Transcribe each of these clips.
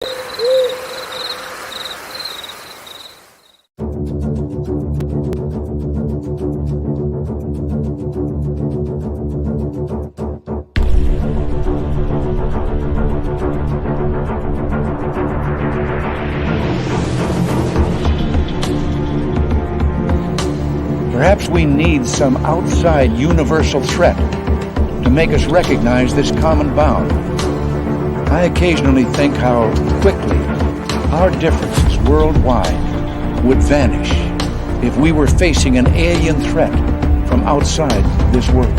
Perhaps we need some outside universal threat to make us recognize this common bound. I occasionally think how quickly our differences worldwide would vanish if we were facing an alien threat from outside this world.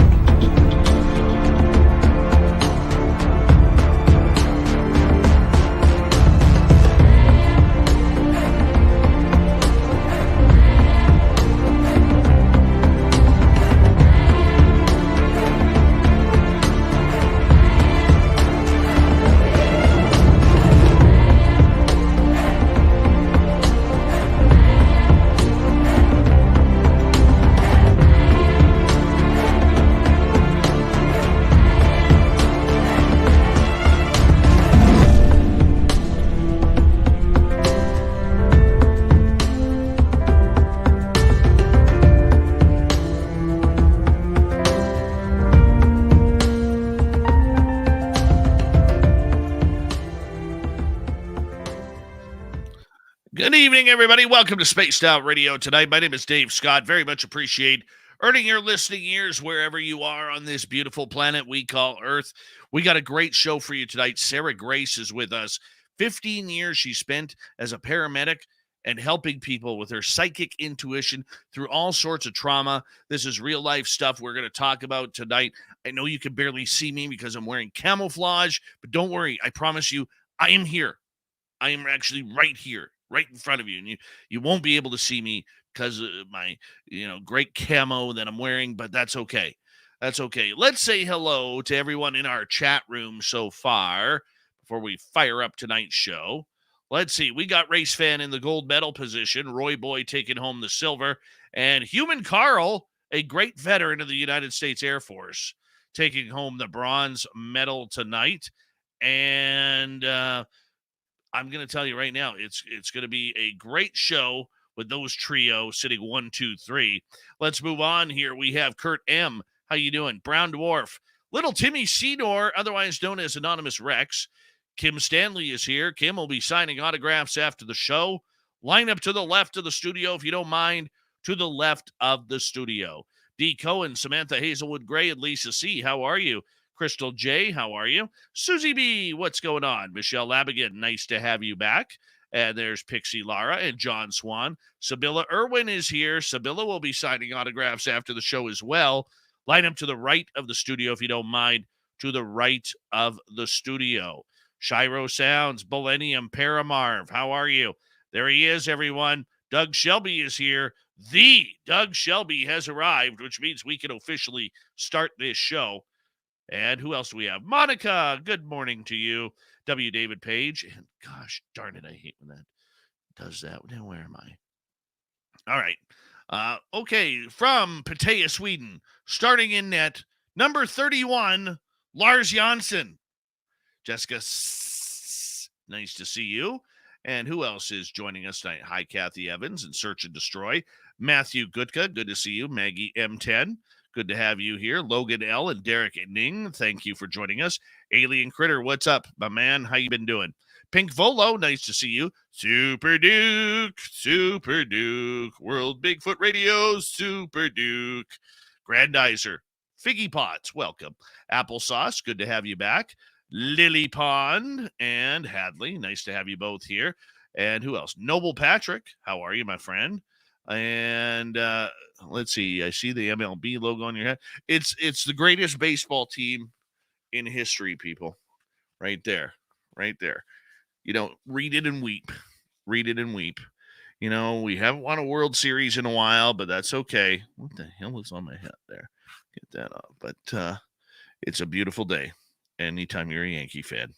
Good evening, everybody. Welcome to Spaced Out Radio tonight. My name is Dave Scott. Very much appreciate earning your listening ears wherever you are on this beautiful planet we call Earth. We got a great show for you tonight. Sarah Grace is with us. 15 years she spent as a paramedic and helping people with her psychic intuition through all sorts of trauma. This is real life stuff we're going to talk about tonight. I know you can barely see me because I'm wearing camouflage, but don't worry. I promise you, I am here. I am actually right here, right in front of you, and you won't be able to see me because of my great camo that I'm wearing, but that's okay. That's okay. Let's say hello to everyone in our chat room so far before we fire up tonight's show. Let's see. We got Race Fan in the gold medal position, Roy Boy taking home the silver, and Human Carl, a great veteran of the United States Air Force, taking home the bronze medal tonight. And I'm going to tell you right now, it's going to be a great show with those trio sitting 1, 2, 3. Let's move on here. We have Kurt M. How you doing? Brown Dwarf. Little Timmy Seymour, otherwise known as Anonymous Rex. Kim Stanley is here. Kim will be signing autographs after the show. Line up to the left of the studio, if you don't mind, to the left of the studio. D. Cohen, Samantha Hazelwood Gray, and Lisa C. How are you? Crystal J., how are you? Susie B., what's going on? Michelle Labigan, nice to have you back. And there's Pixie Lara and John Swan. Sibylla Irwin is here. Sibylla will be signing autographs after the show as well. Line up to the right of the studio, if you don't mind, to the right of the studio. Shiro Sounds, Millennium, Paramarv, how are you? There he is, everyone. Doug Shelby is here. The Doug Shelby has arrived, which means we can officially start this show. And who else do we have? Monica, good morning to you. W. David Page. And gosh darn it, I hate when that does that. Now, where am I? All right. Okay, from Pattaya, Sweden, starting in net, number 31, Lars Janssen. Jessica, nice to see you. And who else is joining us tonight? Hi, Kathy Evans and Search and Destroy. Matthew Gutka, good to see you. Maggie M10. Good to have you here. Logan L. and Derek Ning, thank you for joining us. Alien Critter, what's up, my man? How you been doing? Pink Volo, nice to see you. Super Duke, World Bigfoot Radio, Super Duke. Grandizer, Figgy Pots, welcome. Applesauce, good to have you back. Lily Pond and Hadley, nice to have you both here. And who else? Noble Patrick, how are you, my friend? And let's see. I see the MLB logo on your head. It's the greatest baseball team in history, people. Right there. Right there. Read it and weep. Read it and weep. We haven't won a World Series in a while, but that's okay. What the hell is on my head there? Get that off. But it's a beautiful day anytime you're a Yankee fan.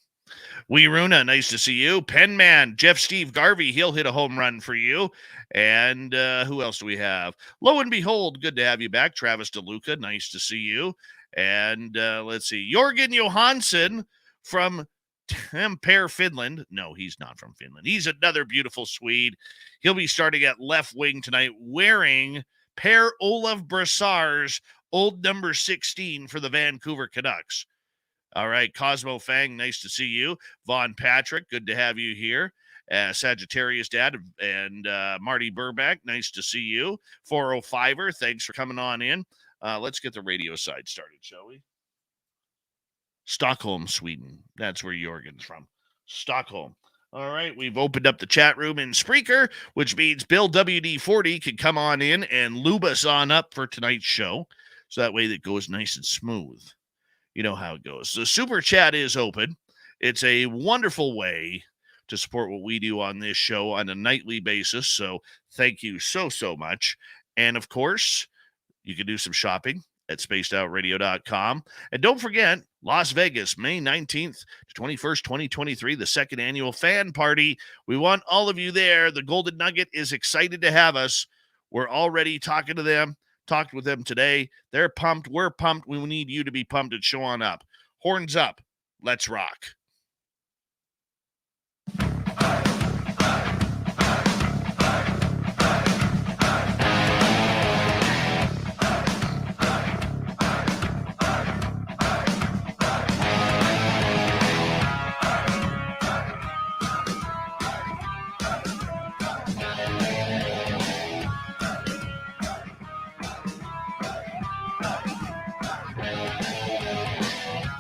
Wee Runa, nice to see you. Penman, Jeff Steve Garvey, he'll hit a home run for you. And who else do we have? Lo and behold, good to have you back. Travis DeLuca, nice to see you. And let's see, Jorgen Johansson from Per Finland. No, he's not from Finland. He's another beautiful Swede. He'll be starting at left wing tonight wearing Per Olav Brassar's old number 16 for the Vancouver Canucks. All right, Cosmo Fang, nice to see you. Von Patrick, good to have you here. Sagittarius Dad and Marty Burback, nice to see you. 405er, thanks for coming on in. Let's get the radio side started, shall we? Stockholm, Sweden. That's where Jorgen's from. Stockholm. All right, we've opened up the chat room in Spreaker, which means Bill WD-40 can come on in and lube us on up for tonight's show. So that way that goes nice and smooth. You know how it goes. The super chat is open. It's a wonderful way to support what we do on this show on a nightly basis. So thank you so much. And of course, you can do some shopping at spacedoutradio.com. And don't forget, Las Vegas, May 19th to 21st, 2023, the second annual fan party. We want all of you there. The Golden Nugget is excited to have us. We're already talking to them. Talked with them today. They're pumped. We're pumped. We need you to be pumped and show on up. Horns up. Let's rock.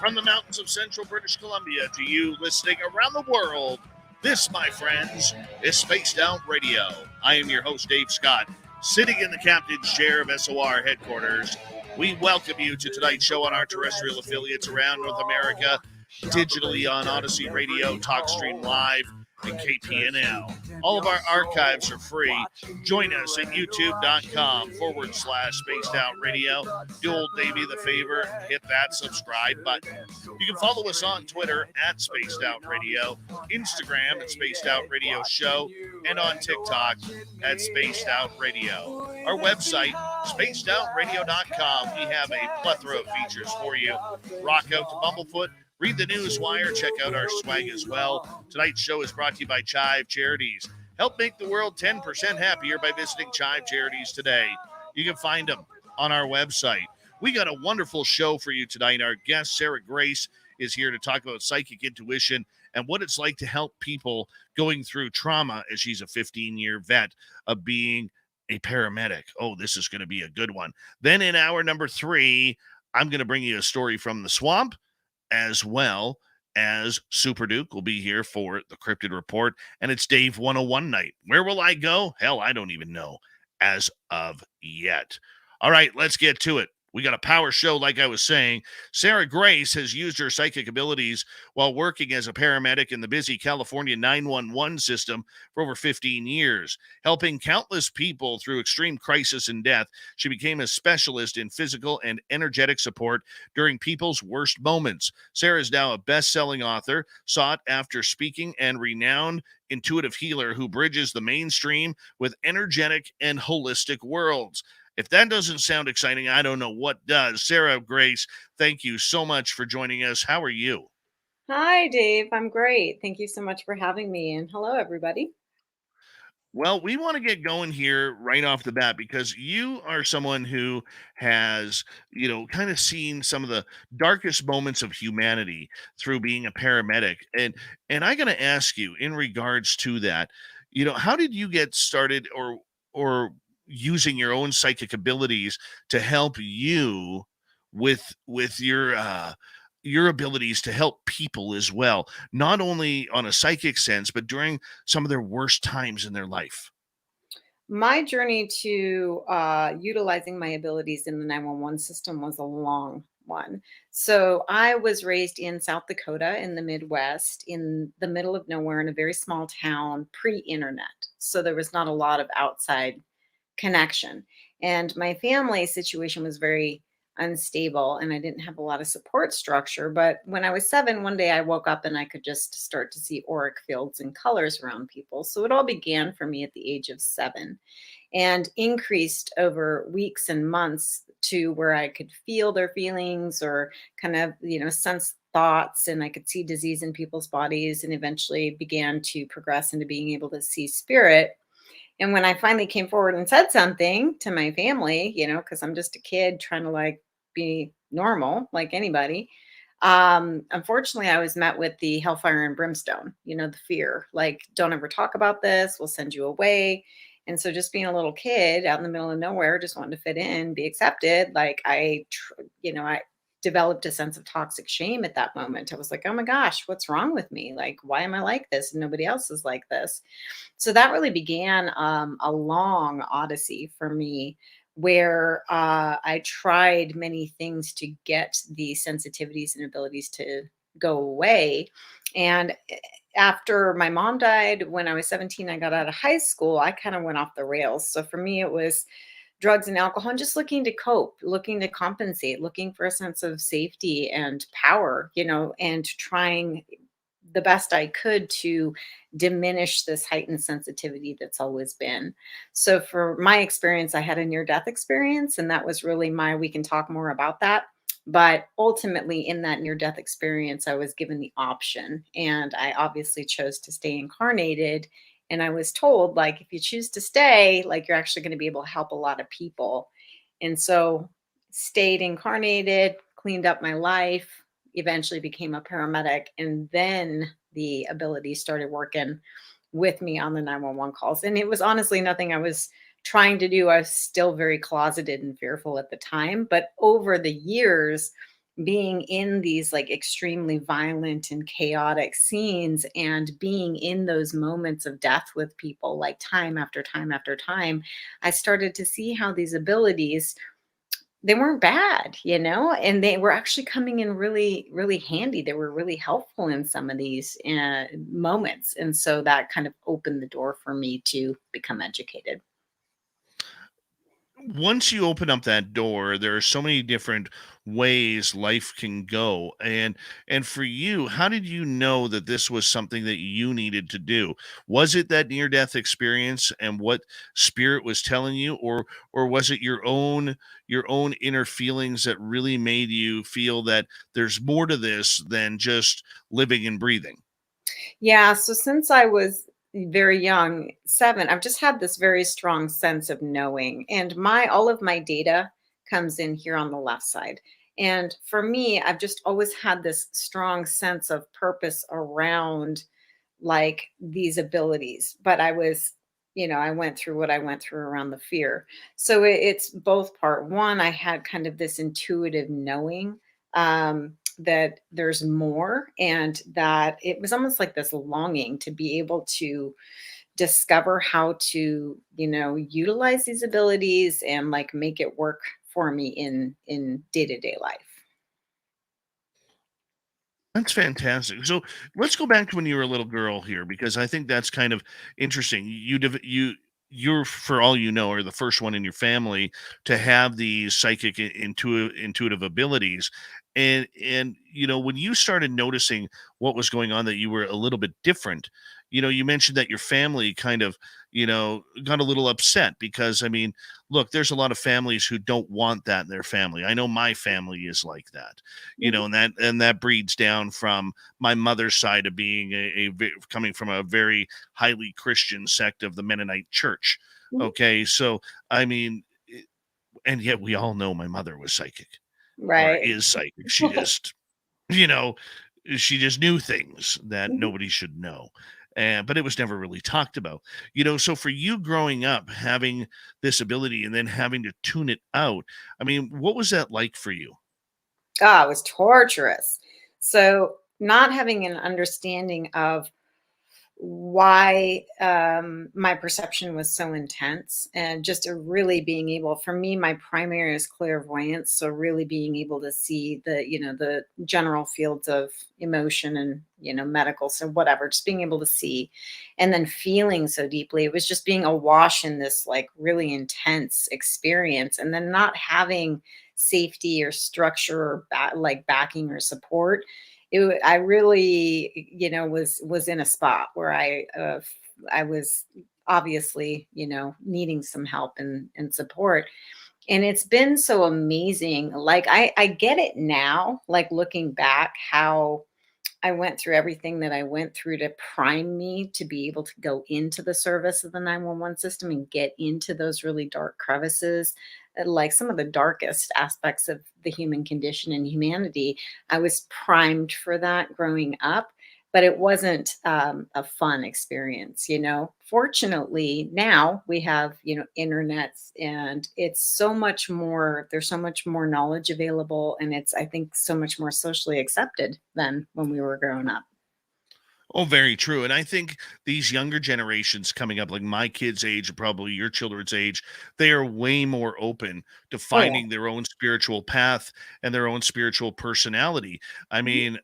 From the mountains of central British Columbia to you listening around the world, this, my friends, is Spaced Out Radio. I am your host, Dave Scott, sitting in the captain's chair of SOR headquarters. We welcome you to tonight's show on our terrestrial affiliates around North America, digitally on Odyssey Radio, TalkStream Live, and KPNL. All of our archives are free. Join us at youtube.com/Spaced Out Radio. Do old Davey the favor, hit that subscribe button. You can follow us on Twitter at Spaced Out Radio, Instagram at Spaced Out Radio Show, and on TikTok at Spaced Out Radio. Our website, spacedoutradio.com. We have a plethora of features for you. Rock out to Bumblefoot. Read the news wire. Check out our swag as well. Tonight's show is brought to you by Chive Charities. Help make the world 10% happier by visiting Chive Charities today. You can find them on our website. We got a wonderful show for you tonight. Our guest, Sarah Grace, is here to talk about psychic intuition and what it's like to help people going through trauma, as she's a 15-year vet of being a paramedic. Oh, this is going to be a good one. Then in hour number 3, I'm going to bring you a story from the swamp, as well as Super Duke will be here for the Crypted Report, and it's Dave 101 night. Where will I go? Hell, I don't even know as of yet. All right, let's get to it. We got a power show, like I was saying. Sarah Grace has used her psychic abilities while working as a paramedic in the busy California 911 system for over 15 years. Helping countless people through extreme crisis and death, she became a specialist in physical and energetic support during people's worst moments. Sarah is now a best-selling author, sought after speaking and renowned intuitive healer who bridges the mainstream with energetic and holistic worlds. If that doesn't sound exciting, I don't know what does. Sarah Grace, thank you so much for joining us. How are you? Hi, Dave. I'm great. Thank you so much for having me. And hello, everybody. Well, we want to get going here right off the bat because you are someone who has, kind of seen some of the darkest moments of humanity through being a paramedic. And I got to ask you in regards to that, how did you get started or using your own psychic abilities to help you with your abilities to help people as well, not only on a psychic sense, but during some of their worst times in their life? My journey to utilizing my abilities in the 911 system was a long one. So I was raised in South Dakota in the Midwest, in the middle of nowhere, in a very small town, pre-internet. So there was not a lot of outside connection. And my family situation was very unstable and I didn't have a lot of support structure. But when I was 7, one day I woke up and I could just start to see auric fields and colors around people. So it all began for me at the age of 7 and increased over weeks and months to where I could feel their feelings or kind of, sense thoughts, and I could see disease in people's bodies, and eventually began to progress into being able to see spirit. And when I finally came forward and said something to my family, because I'm just a kid trying to like be normal like anybody, unfortunately, I was met with the hellfire and brimstone, the fear, like, don't ever talk about this, we'll send you away. And so just being a little kid out in the middle of nowhere, just wanting to fit in, be accepted, like I developed a sense of toxic shame at that moment. I was like, oh my gosh, what's wrong with me? Like, why am I like this? And nobody else is like this. So that really began a long odyssey for me where I tried many things to get the sensitivities and abilities to go away. And after my mom died when I was 17, I got out of high school, I kind of went off the rails. So for me, it was drugs and alcohol and just looking to cope, looking to compensate, looking for a sense of safety and power, and trying the best I could to diminish this heightened sensitivity that's always been. So, for my experience, I had a near death experience, and that was really we can talk more about that. But ultimately, in that near death experience, I was given the option, and I obviously chose to stay incarnated. And I was told, like, if you choose to stay, like, you're actually going to be able to help a lot of people. And so, stayed incarnated, cleaned up my life, eventually became a paramedic, and then the ability started working with me on the 911 calls. And it was honestly nothing I was trying to do. I was still very closeted and fearful at the time, but over the years, being in these like extremely violent and chaotic scenes and being in those moments of death with people like time after time after time, I started to see how these abilities, they weren't bad, and they were actually coming in really, really handy. They were really helpful in some of these moments. And so that kind of opened the door for me to become educated. Once you open up that door, there are so many different ways life can go. And for you, how did you know that this was something that you needed to do? Was it that near death experience and what spirit was telling you, or was it your own inner feelings that really made you feel that there's more to this than just living and breathing? Yeah. So since I was very young, 7, I've just had this very strong sense of knowing. And all of my data comes in here on the left side. And for me, I've just always had this strong sense of purpose around like these abilities. But I went through what I went through around the fear. So it's both part. One, I had kind of this intuitive knowing. That there's more, and that it was almost like this longing to be able to discover how to utilize these abilities and like make it work for me in day-to-day life. That's fantastic. So let's go back to when you were a little girl here, because I think that's kind of interesting. You're, for all you know, are the first one in your family to have these psychic intuitive abilities. And when you started noticing what was going on, that you were a little bit different, you mentioned that your family kind of, got a little upset because, I mean, look, there's a lot of families who don't want that in their family. I know my family is like that, Mhm. and that breeds down from my mother's side of being coming from a very highly Christian sect of the Mennonite church. Mhm. Okay. So, I mean, and yet we all know my mother was psychic, or Right. is psychic. You know, she just knew things that Mhm. nobody should know. But it was never really talked about. So for you growing up, having this ability and then having to tune it out, I mean, what was that like for you? God, it was torturous. So not having an understanding of why my perception was so intense, and just a really being able, for me, my primary is clairvoyance, so really being able to see the general fields of emotion and medical, so whatever, just being able to see, and then feeling so deeply, it was just being awash in this like really intense experience, and then not having safety or structure or like backing or support. I really, was in a spot where I was obviously, needing some help and support. And it's been so amazing. Like I get it now, like looking back, how I went through everything that I went through to prime me to be able to go into the service of the 911 system and get into those really dark crevices, like some of the darkest aspects of the human condition and humanity. I was primed for that growing up, but it wasn't a fun experience, you know. Fortunately, now we have, you know, internets, and it's so much more, there's so much more knowledge available, and it's, I think, so much more socially accepted than when we were growing up. Oh, very true. And I think these younger generations coming up, like my kids' age, or probably your children's age, they are way more open to Oh yeah. finding their own spiritual path and their own spiritual personality. I Mhm. mean,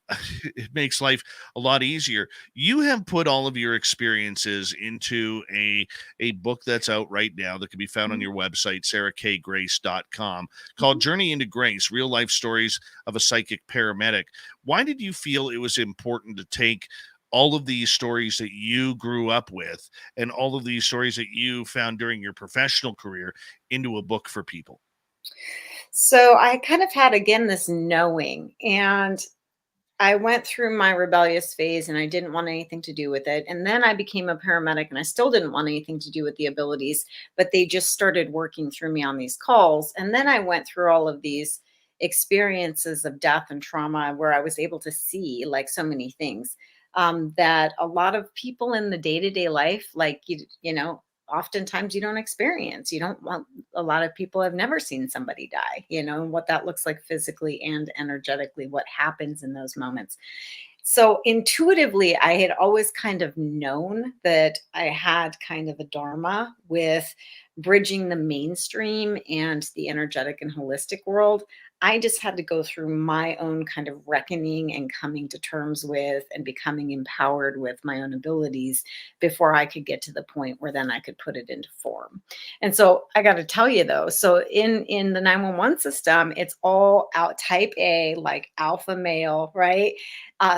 it makes life a lot easier. You have put all of your experiences into a book that's out right now that can be found on Mhm. your website, sarahkgrace.com, called Mhm. Journey into Grace: Real Life Stories of a Psychic Paramedic. Why did you feel it was important to take all of these stories that you grew up with and all of these stories that you found during your professional career into a book for people? So I kind of had, again, this knowing, and I went through my rebellious phase and I didn't want anything to do with it. And then I became a paramedic and I still didn't want anything to do with the abilities, but they just started working through me on these calls. And then I went through all of these experiences of death and trauma where I was able to see, like, so many things that a lot of people in the day to day life, like, you know, oftentimes you don't experience. You don't want, a lot of people have never seen somebody die, you know, and what that looks like physically and energetically, what happens in those moments. So intuitively, I had always kind of known that I had kind of a dharma with bridging the mainstream and the energetic and holistic world. I just had to go through my own kind of reckoning and coming to terms with and becoming empowered with my own abilities before I could get to the point where then I could put it into form. And so I got to tell you though, so in the 911 system, it's all out type A, like alpha male, right?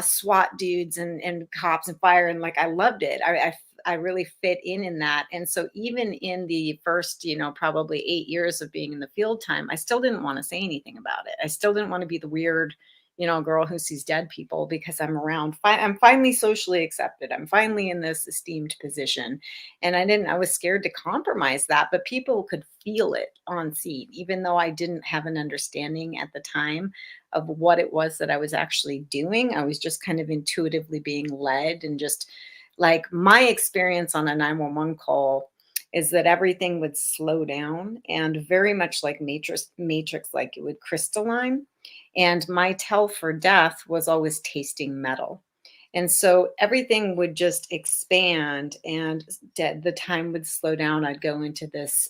SWAT dudes and cops and fire, and like I loved it. I really fit in that. And so even in the first, you know, probably 8 years of being in the field time, I still didn't want to say anything about it. I still didn't want to be the weird, you know, girl who sees dead people, because I'm around. I'm finally socially accepted. I'm finally in this esteemed position, and I was scared to compromise that, but people could feel it on scene, even though I didn't have an understanding at the time of what it was that I was actually doing. I was just kind of intuitively being led, and just like my experience on a 911 call is that everything would slow down, and very much like matrix, like it would crystalline. And my tell for death was always tasting metal. And so everything would just expand, and the time would slow down. I'd go into this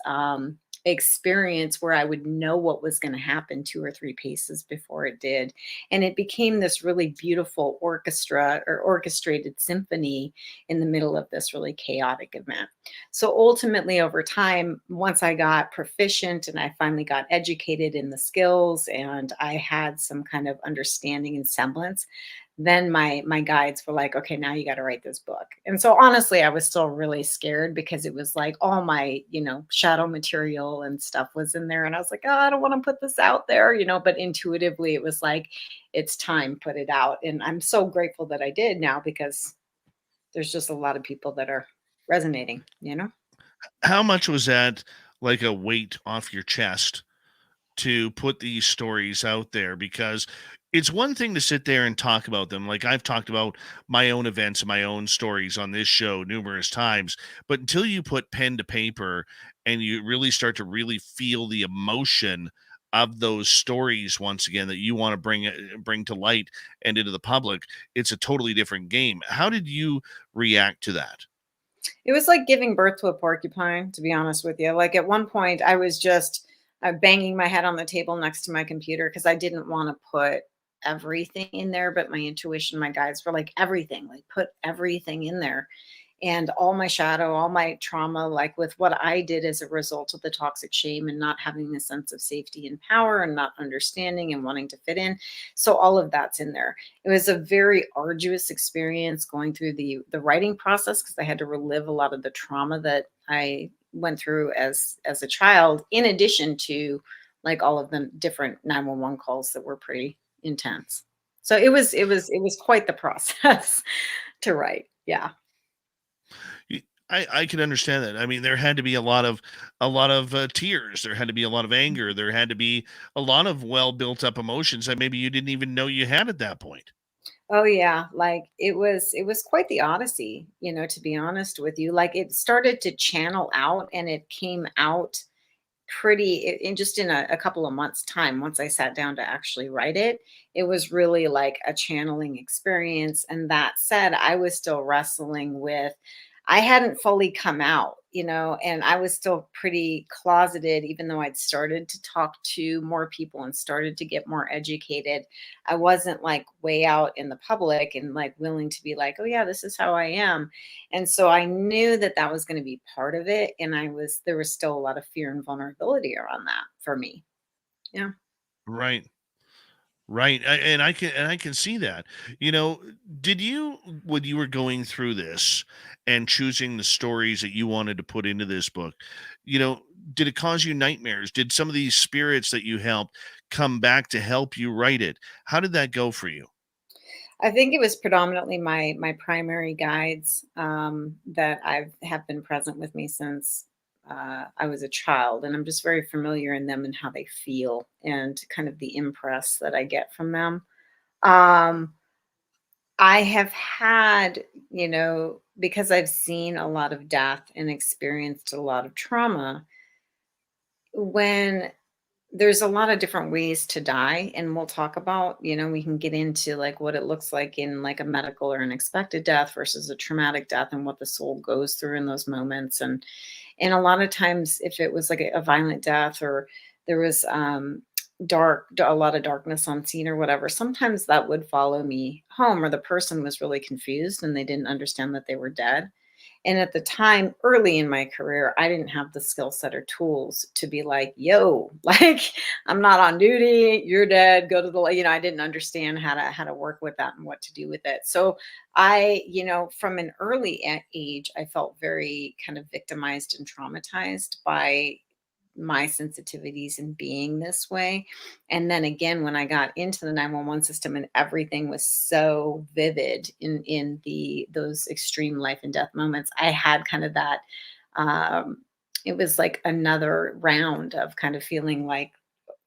experience where I would know what was going to happen two or three paces before it did. And it became this really beautiful orchestra or orchestrated symphony in the middle of this really chaotic event. So ultimately, over time, once I got proficient and I finally got educated in the skills and I had some kind of understanding and semblance, then my guides were like, okay, now you got to write this book. And so honestly, I was still really scared because it was like all my, you know, shadow material and stuff was in there. And I was like, oh, I don't want to put this out there, you know, but intuitively it was like, it's time, put it out. And I'm so grateful that I did now, because there's just a lot of people that are resonating, you know? How much was that like a weight off your chest to put these stories out there? Because it's one thing to sit there and talk about them. Like I've talked about my own events and my own stories on this show numerous times, but until you put pen to paper and you really start to really feel the emotion of those stories once again that you want to bring to light and into the public, it's a totally different game. How did you react to that? It was like giving birth to a porcupine, to be honest with you. Like at one point, I was just banging my head on the table next to my computer because I didn't want to put everything in there. But my intuition, my guides were like, everything, like put everything in there. and all my shadow, all my trauma, like with what I did as a result of the toxic shame and not having a sense of safety and power and not understanding and wanting to fit in. So all of that's in there. It was a very arduous experience going through the writing process because I had to relive a lot of the trauma that I went through as a child, in addition to like all of the different 911 calls that were pretty intense. So it was quite the process to write. Yeah. I can understand that. I mean, there had to be a lot of tears. There had to be a lot of anger. There had to be a lot of well built up emotions that maybe you didn't even know you had at that point. Oh yeah, like it was quite the odyssey, to be honest with you. Like it started to channel out and it came out pretty in just in a couple of months time. Once I sat down to actually write it, it was really like a channeling experience. And that said, I was still wrestling with, I hadn't fully come out, and I was still pretty closeted. Even though I'd started to talk to more people and started to get more educated, I wasn't like way out in the public and like willing to be like, oh yeah, this is how I am. And so I knew that that was going to be part of it. And there was still a lot of fear and vulnerability around that for me. Yeah. Right. Right. And I can see that. You know, did you when you were going through this and choosing the stories that you wanted to put into this book, did it cause you nightmares? Did some of these spirits that you helped come back to help you write it? How did that go for you? I think it was predominantly my primary guides that have been present with me since I was a child, and I'm just very familiar in them and how they feel and kind of the impress that I get from them. Um, I have had, because I've seen a lot of death and experienced a lot of trauma. When there's a lot of different ways to die, and we'll talk about, we can get into like what it looks like in like a medical or an expected death versus a traumatic death and what the soul goes through in those moments. And a lot of times if it was like a violent death, or there was a lot of darkness on scene or whatever, sometimes that would follow me home, or the person was really confused and they didn't understand that they were dead. And at the time, early in my career, I didn't have the skill set or tools to be like, yo, like I'm not on duty, you're dead, go to the, I didn't understand how to work with that and what to do with it. So from an early age, I felt very kind of victimized and traumatized by my sensitivities and being this way. And then again, when I got into the 911 system and everything was so vivid in those extreme life and death moments, I had kind of that it was like another round of kind of feeling like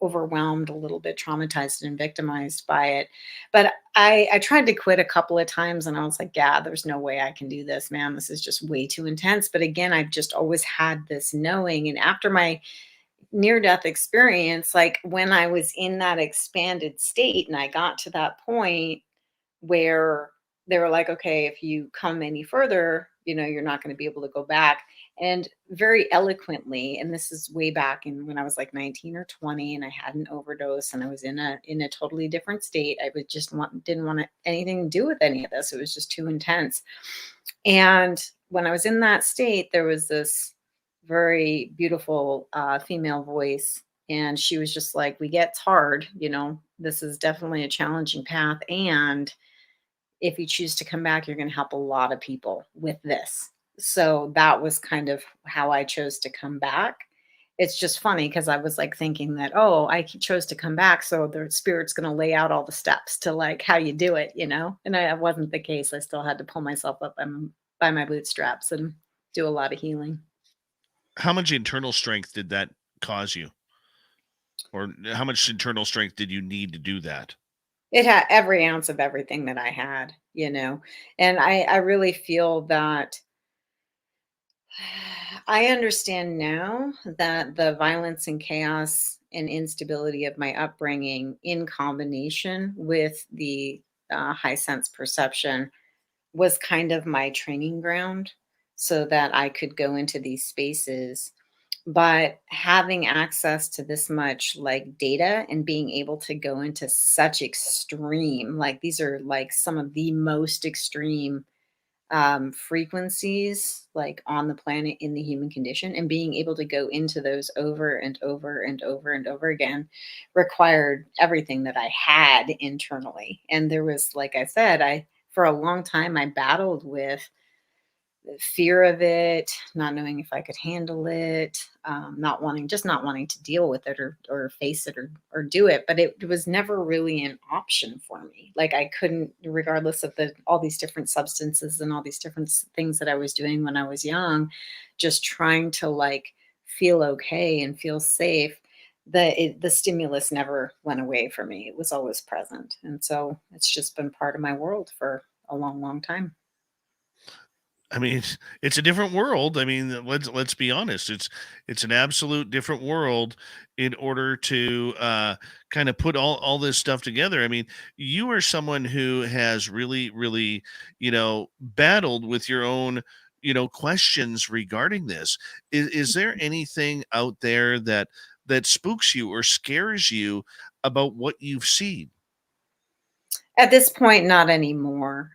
overwhelmed, a little bit traumatized and victimized by it. But I tried to quit a couple of times and I was like, yeah, there's no way I can do this, man. This is just way too intense. But again, I've just always had this knowing. And after my near death experience, like when I was in that expanded state and I got to that point where they were like, okay, if you come any further, you're not going to be able to go back. And very eloquently, and this is way back in when I was like 19 or 20 and I had an overdose and I was in a totally different state. I would just didn't want anything to do with any of this. It was just too intense. And when I was in that state, there was this very beautiful female voice. And she was just like, we get hard, this is definitely a challenging path. And if you choose to come back, you're going to help a lot of people with this. So that was kind of how I chose to come back. It's just funny because I was like thinking that, oh, chose to come back. So the spirit's going to lay out all the steps to like how you do it, and that wasn't the case. I still had to pull myself up by my bootstraps and do a lot of healing. How much internal strength did that cause you? Or how much internal strength did you need to do that? It had every ounce of everything that I had, and I really feel that I understand now that the violence and chaos and instability of my upbringing, in combination with the high sense perception, was kind of my training ground so that I could go into these spaces. But having access to this much like data and being able to go into such extreme, like these are like some of the most extreme frequencies like on the planet in the human condition, and being able to go into those over and over and over and over again required everything that I had internally. And there was, like I said, I for a long time I battled with the fear of it, not knowing if I could handle it, not wanting to deal with it or face it or do it. But it was never really an option for me. Like I couldn't, regardless of the all these different substances and all these different things that I was doing when I was young, just trying to like feel okay and feel safe. The stimulus never went away for me. It was always present, and so it's just been part of my world for a long, long time. I mean, it's a different world. I mean, let's be honest. It's an absolute different world in order to kind of put all this stuff together. I mean, you are someone who has really, battled with your own, questions regarding this. Is there anything out there that spooks you or scares you about what you've seen? At this point, not anymore.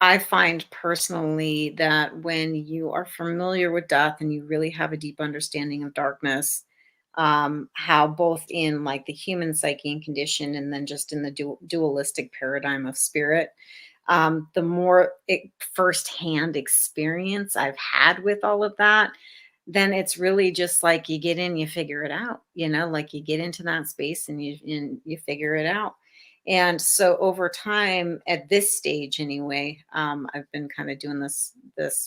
I find personally that when you are familiar with death and you really have a deep understanding of darkness, how both in like the human psyche and condition, and then just in the dualistic paradigm of spirit, the more firsthand experience I've had with all of that, then it's really just like you get in, you figure it out, like you get into that space and you figure it out. And so over time, at this stage anyway, I've been kind of doing this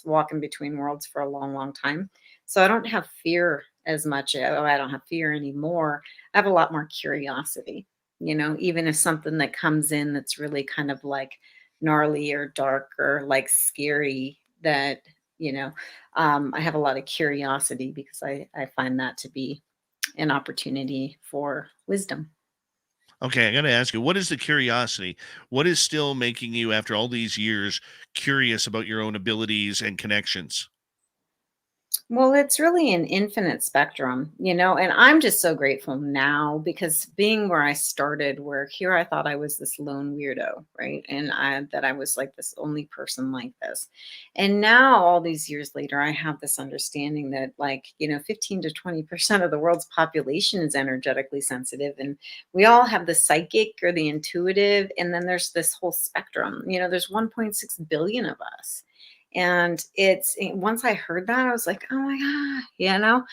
walk in between worlds for a long, long time. So I don't have fear as much. I don't have fear anymore. I have a lot more curiosity, even if something that comes in that's really kind of like gnarly or dark or like scary, that, you know, I have a lot of curiosity because I find that to be an opportunity for wisdom. Okay, I got to ask you, what is the curiosity? What is still making you, after all these years, curious about your own abilities and connections? Well, it's really an infinite spectrum, and I'm just so grateful now because being where I started, where here I thought I was this lone weirdo, right? And that I was like this only person like this. And now, all these years later, I have this understanding that, like, 15 to 20% of the world's population is energetically sensitive. And we all have the psychic or the intuitive. And then there's this whole spectrum, there's 1.6 billion of us. And once I heard that, I was like, oh my God,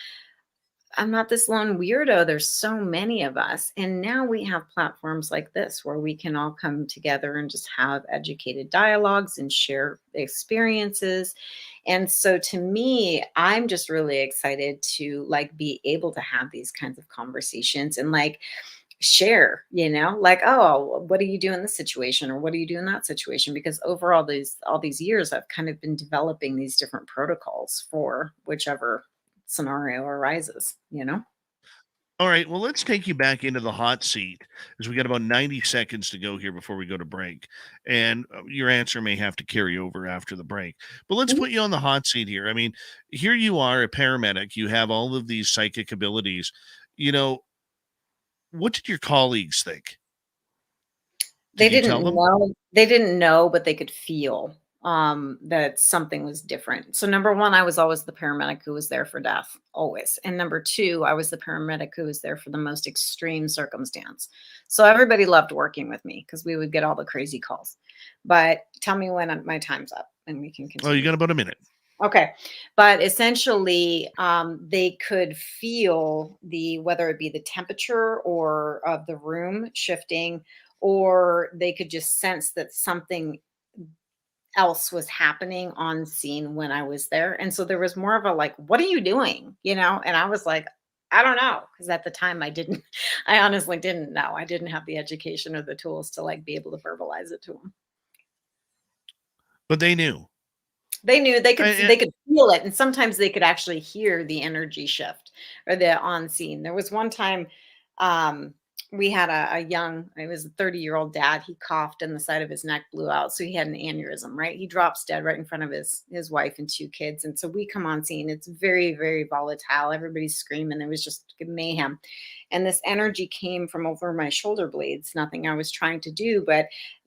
I'm not this lone weirdo. There's so many of us. And now we have platforms like this where we can all come together and just have educated dialogues and share experiences. And so to me, I'm just really excited to like be able to have these kinds of conversations and like share, like, oh, what do you do in this situation, or what do you do in that situation? Because over all these years, I've kind of been developing these different protocols for whichever scenario arises. All right, well, let's take you back into the hot seat as we got about 90 seconds to go here before we go to break. And your answer may have to carry over after the break. But let's Mhm. put you on the hot seat here. I mean, here you are, a paramedic, you have all of these psychic abilities. You know, what did your colleagues think? They Did you didn't tell them? know they didn't know, but they could feel, that something was different. So number 1, I was always the paramedic who was there for death, always. And number 2, I was the paramedic who was there for the most extreme circumstance. So everybody loved working with me because we would get all the crazy calls. But tell me when my time's up and we can Oh, you continue. got about a minute. Okay. But essentially, they could feel whether it be the temperature or of the room shifting, or they could just sense that something else was happening on scene when I was there. And so there was more of a like, what are you doing? And I was like, I don't know. Cause at the time I didn't, I honestly didn't know. I didn't have the education or the tools to like be able to verbalize it to them. But they knew. They knew I, they could feel it, and sometimes they could actually hear the energy shift or the on scene. There was one time, um, we had a young, it was a 30-year-old dad. He coughed and the side of his neck blew out, so he had an aneurysm. Right, he drops dead right in front of his wife and 2 kids. And so we come on scene. It's very, very volatile. Everybody's screaming. There was just mayhem, and this energy came from over my shoulder blades. Nothing I was trying to do, but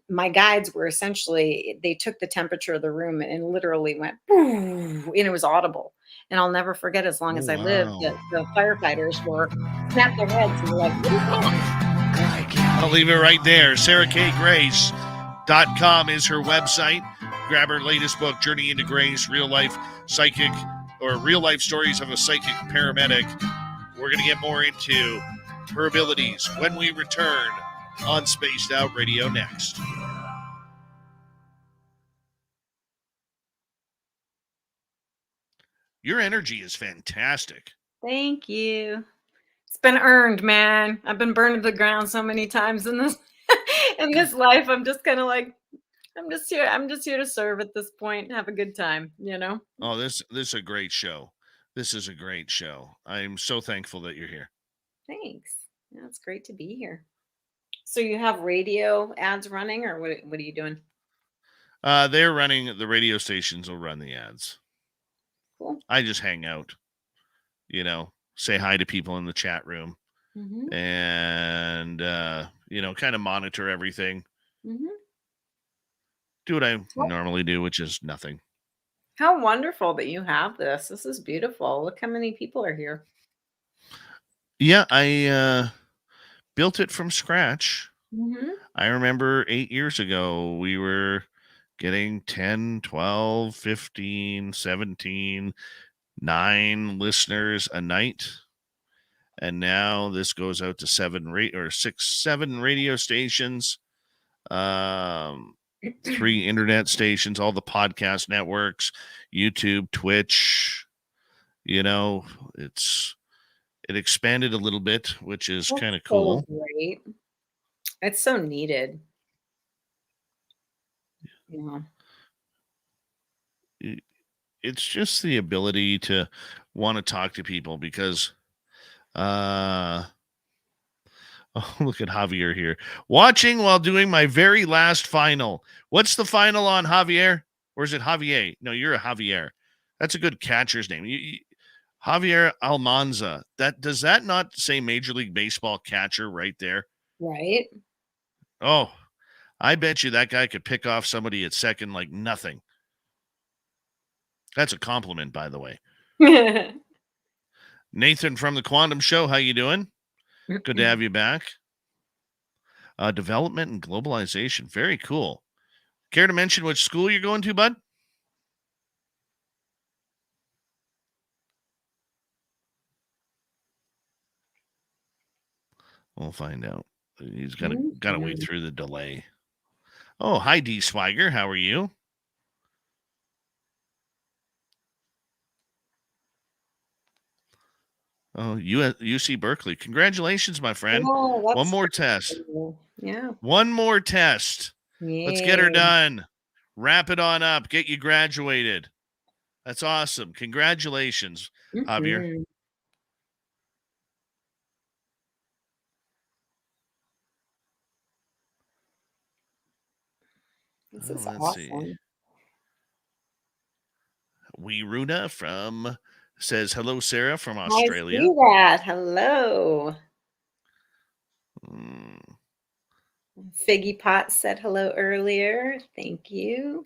my guides were essentially, they took the temperature of the room and literally went, "Boo," and it was audible. And I'll never forget as long Oh, as I live wow. that the firefighters were snapped their heads and were like, "What is that?" I'll leave it right there. SarahKGrace.com is her website. Grab her latest book, Journey into Grace, Real Life Psychic, or Real Life Stories of a Psychic Paramedic. We're going to get more into her abilities when we return on Spaced Out Radio next. Your energy is fantastic. Thank you. It's been earned, man. I've been burned to the ground so many times in this in this life. I'm just kind of like, I'm just here. I'm just here to serve at this point. Have a good time, you know? Oh, this is a great show. This is a great show. I'm so thankful that you're here. Thanks. Yeah, it's great to be here. So you have radio ads running, or what are you doing? They're running, the radio stations will run the ads. Cool. I just hang out, say hi to people in the chat room, Mm-hmm. and kind of monitor everything. Mm-hmm. Do what I normally do, which is nothing. How wonderful that you have this. This is beautiful. Look how many people are here. Yeah, I built it from scratch. Mm-hmm. I remember 8 years ago, we were getting 10, 12, 15, 17, 9 listeners a night. And now this goes out to 7 radio stations, 3 internet stations, all the podcast networks, YouTube, Twitch. It expanded a little bit, which is kind of cool. So great. It's so needed. Yeah. It's just the ability to want to talk to people because oh, look at Javier here. Watching while doing my very last final. What's the final on, Javier? Or is it Javier? No, you're a Javier. That's a good catcher's name. Javier Almanza. Does that not say Major League Baseball catcher right there? Right. Oh, I bet you that guy could pick off somebody at second like nothing. That's a compliment, by the way. Nathan from the Quantum Show, how you doing? Good to have you back. Development and globalization. Very cool. Care to mention which school you're going to, bud? We'll find out. He's got to wait through the delay. Oh, hi, D. Swiger. How are you? Oh, UC Berkeley. Congratulations, my friend. Oh, one more test. Cool. Yeah. One more test. Yay. Let's get her done. Wrap it on up. Get you graduated. That's awesome. Congratulations, Javier. This is awesome. Wee Runa says hello, Sarah from Australia. I see that. Hello. Figgy Pot said hello earlier. Thank you.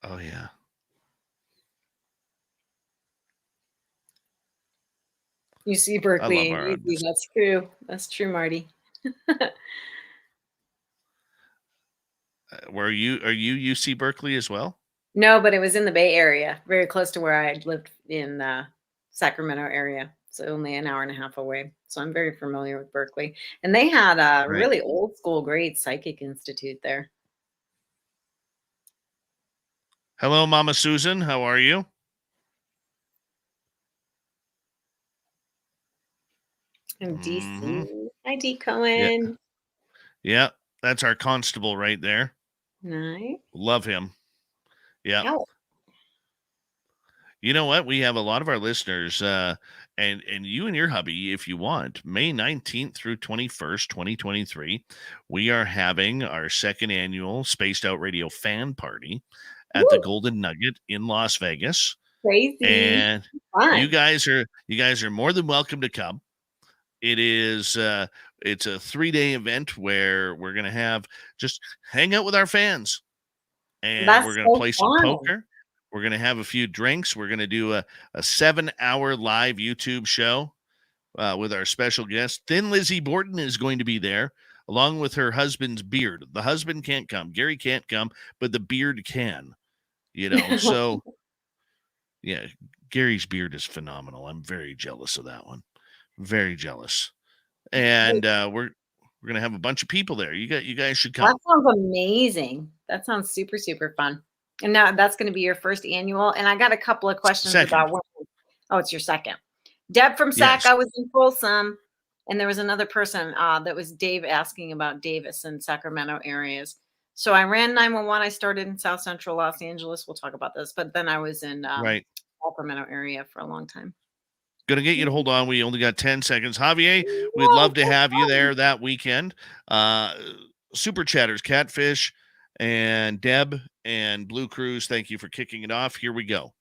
Oh, yeah. UC Berkeley. That's true. That's true, Marty. Are you UC Berkeley as well? No, but it was in the Bay Area, very close to where I lived in the Sacramento area. So only an hour and a half away. So I'm very familiar with Berkeley. And they had a really old school, great psychic institute there. Hello, Mama Susan. How are you? I'm DC. Hi, D. Cohen. Yeah, that's our constable right there. Nice. Love him. Yeah. Ow. You know what? We have a lot of our listeners, and you and your hubby, if you want, May 19th through 21st, 2023, we are having our second annual Spaced Out Radio fan party at the Golden Nugget in Las Vegas. Crazy. And fun. You guys are more than welcome to come. It is It's a 3-day event where we're going to have just hang out with our fans, and we're That's going to so play some fun. poker. We're going to have a few drinks. We're going to do a 7-hour live YouTube show with our special guest. Thin Lizzie Borden is going to be there, along with her husband's beard. The husband can't come. Gary can't come, but the beard can, So, yeah, Gary's beard is phenomenal. I'm very jealous of that one. Very jealous. And we're going to have a bunch of people there. You guys should come. That sounds amazing. That sounds super, super fun. And now that's going to be your first annual. And I got a couple of questions Second. about when. Oh, it's your second. Deb from SAC, Yes. I was in Folsom. And there was another person that was Dave asking about Davis and Sacramento areas. So I ran 911. I started in South Central Los Angeles. We'll talk about this. But then I was in Right. Sacramento area for a long time. Going to get you to hold on. We only got 10 seconds. Javier, we'd love to have you there that weekend. Super Chatters, Catfish, and Deb and Blue Cruise, thank you for kicking it off. Here we go.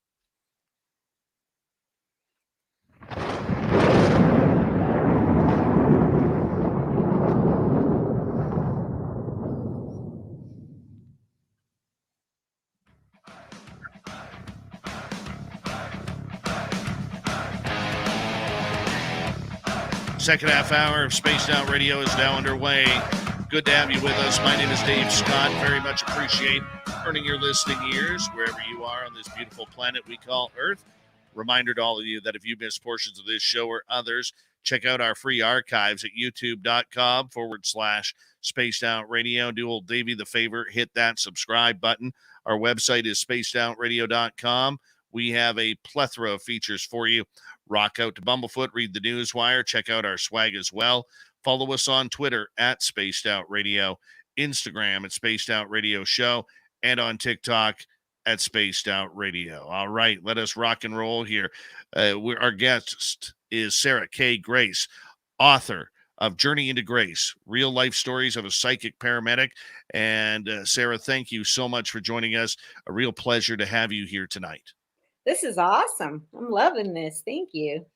Second half hour of Spaced Out Radio is now underway. Good to have you with us. My name is Dave Scott. Very much appreciate earning your listening ears wherever you are on this beautiful planet we call Earth. Reminder to all of you that if you missed portions of this show or others, check out our free archives at youtube.com/Spaced Out Radio. Do old Davey the favor, hit that subscribe button. Our website is spacedoutradio.com. We have a plethora of features for you. Rock out to Bumblefoot, read the Newswire, check out our swag as well. Follow us on Twitter at Spaced Out Radio, Instagram at Spaced Out Radio Show, and on TikTok at Spaced Out Radio. All right, let us rock and roll here. Our guest is Sarah K. Grace, author of Journey into Grace, Real Life Stories of a Psychic Paramedic. And Sarah, thank you so much for joining us. A real pleasure to have you here tonight. This is awesome. I'm loving this. Thank you.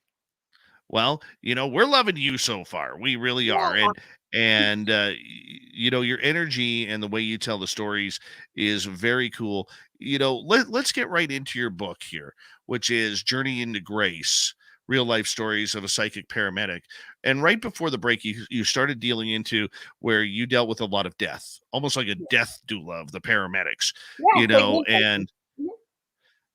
Well, we're loving you so far. We really are. And your energy and the way you tell the stories is very cool. Let's get right into your book here, which is Journey into Grace, Real Life Stories of a Psychic Paramedic. And right before the break, you started dealing into where you dealt with a lot of death, almost like a death doula of the paramedics,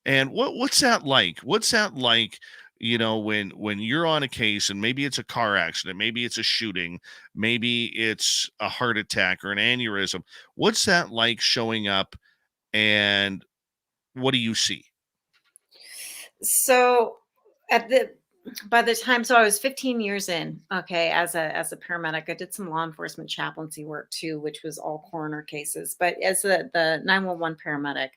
and what's that like? What's that like, when you're on a case and maybe it's a car accident, maybe it's a shooting, maybe it's a heart attack or an aneurysm. What's that like showing up, and what do you see? So by the time, so I was 15 years in, okay, as a paramedic. I did some law enforcement chaplaincy work too, which was all coroner cases. But as the 911 paramedic,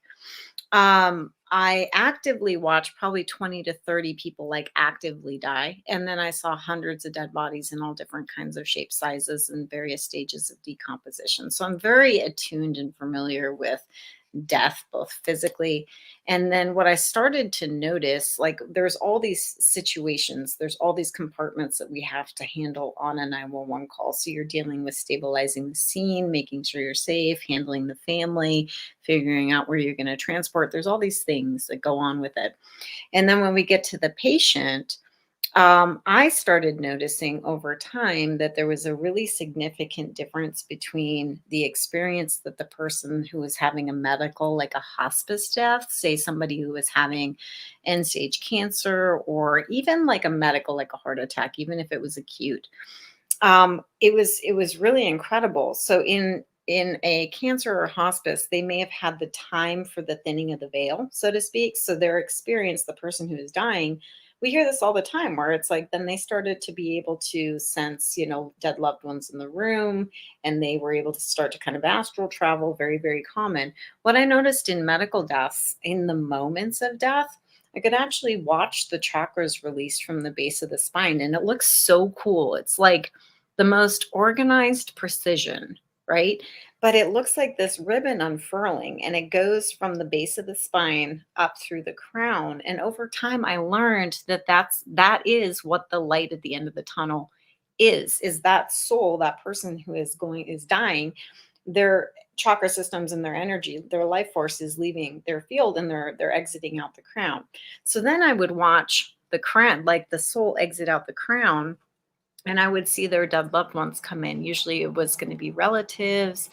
I actively watched probably 20 to 30 people actively die. And then I saw hundreds of dead bodies in all different kinds of shapes, sizes, and various stages of decomposition. So I'm very attuned and familiar with death, both physically. And then what I started to notice, there's all these situations, there's all these compartments that we have to handle on a 911 call. So you're dealing with stabilizing the scene, making sure you're safe, handling the family, figuring out where you're going to transport. There's all these things that go on with it. And then when we get to the patient, I started noticing over time that there was a really significant difference between the experience that the person who was having a medical, like a hospice death, say somebody who was having end stage cancer, or even like a medical, like a heart attack, even if it was acute. It was really incredible. So in a cancer or hospice, they may have had the time for the thinning of the veil, so to speak. So their experience, the person who is dying, we hear this all the time, where it's like, then they started to be able to sense, dead loved ones in the room, and they were able to start to kind of astral travel. Very, very common. What I noticed in medical deaths, in the moments of death, I could actually watch the chakras release from the base of the spine, and it looks so cool. It's like the most organized precision, right? But it looks like this ribbon unfurling, and it goes from the base of the spine up through the crown. And over time, I learned that that is what the light at the end of the tunnel is that soul, that person who is dying, their chakra systems and their energy, their life force is leaving their field, and they're exiting out the crown. So then I would watch the crown, like the soul exit out the crown, and I would see their dead loved ones come in. Usually it was going to be relatives,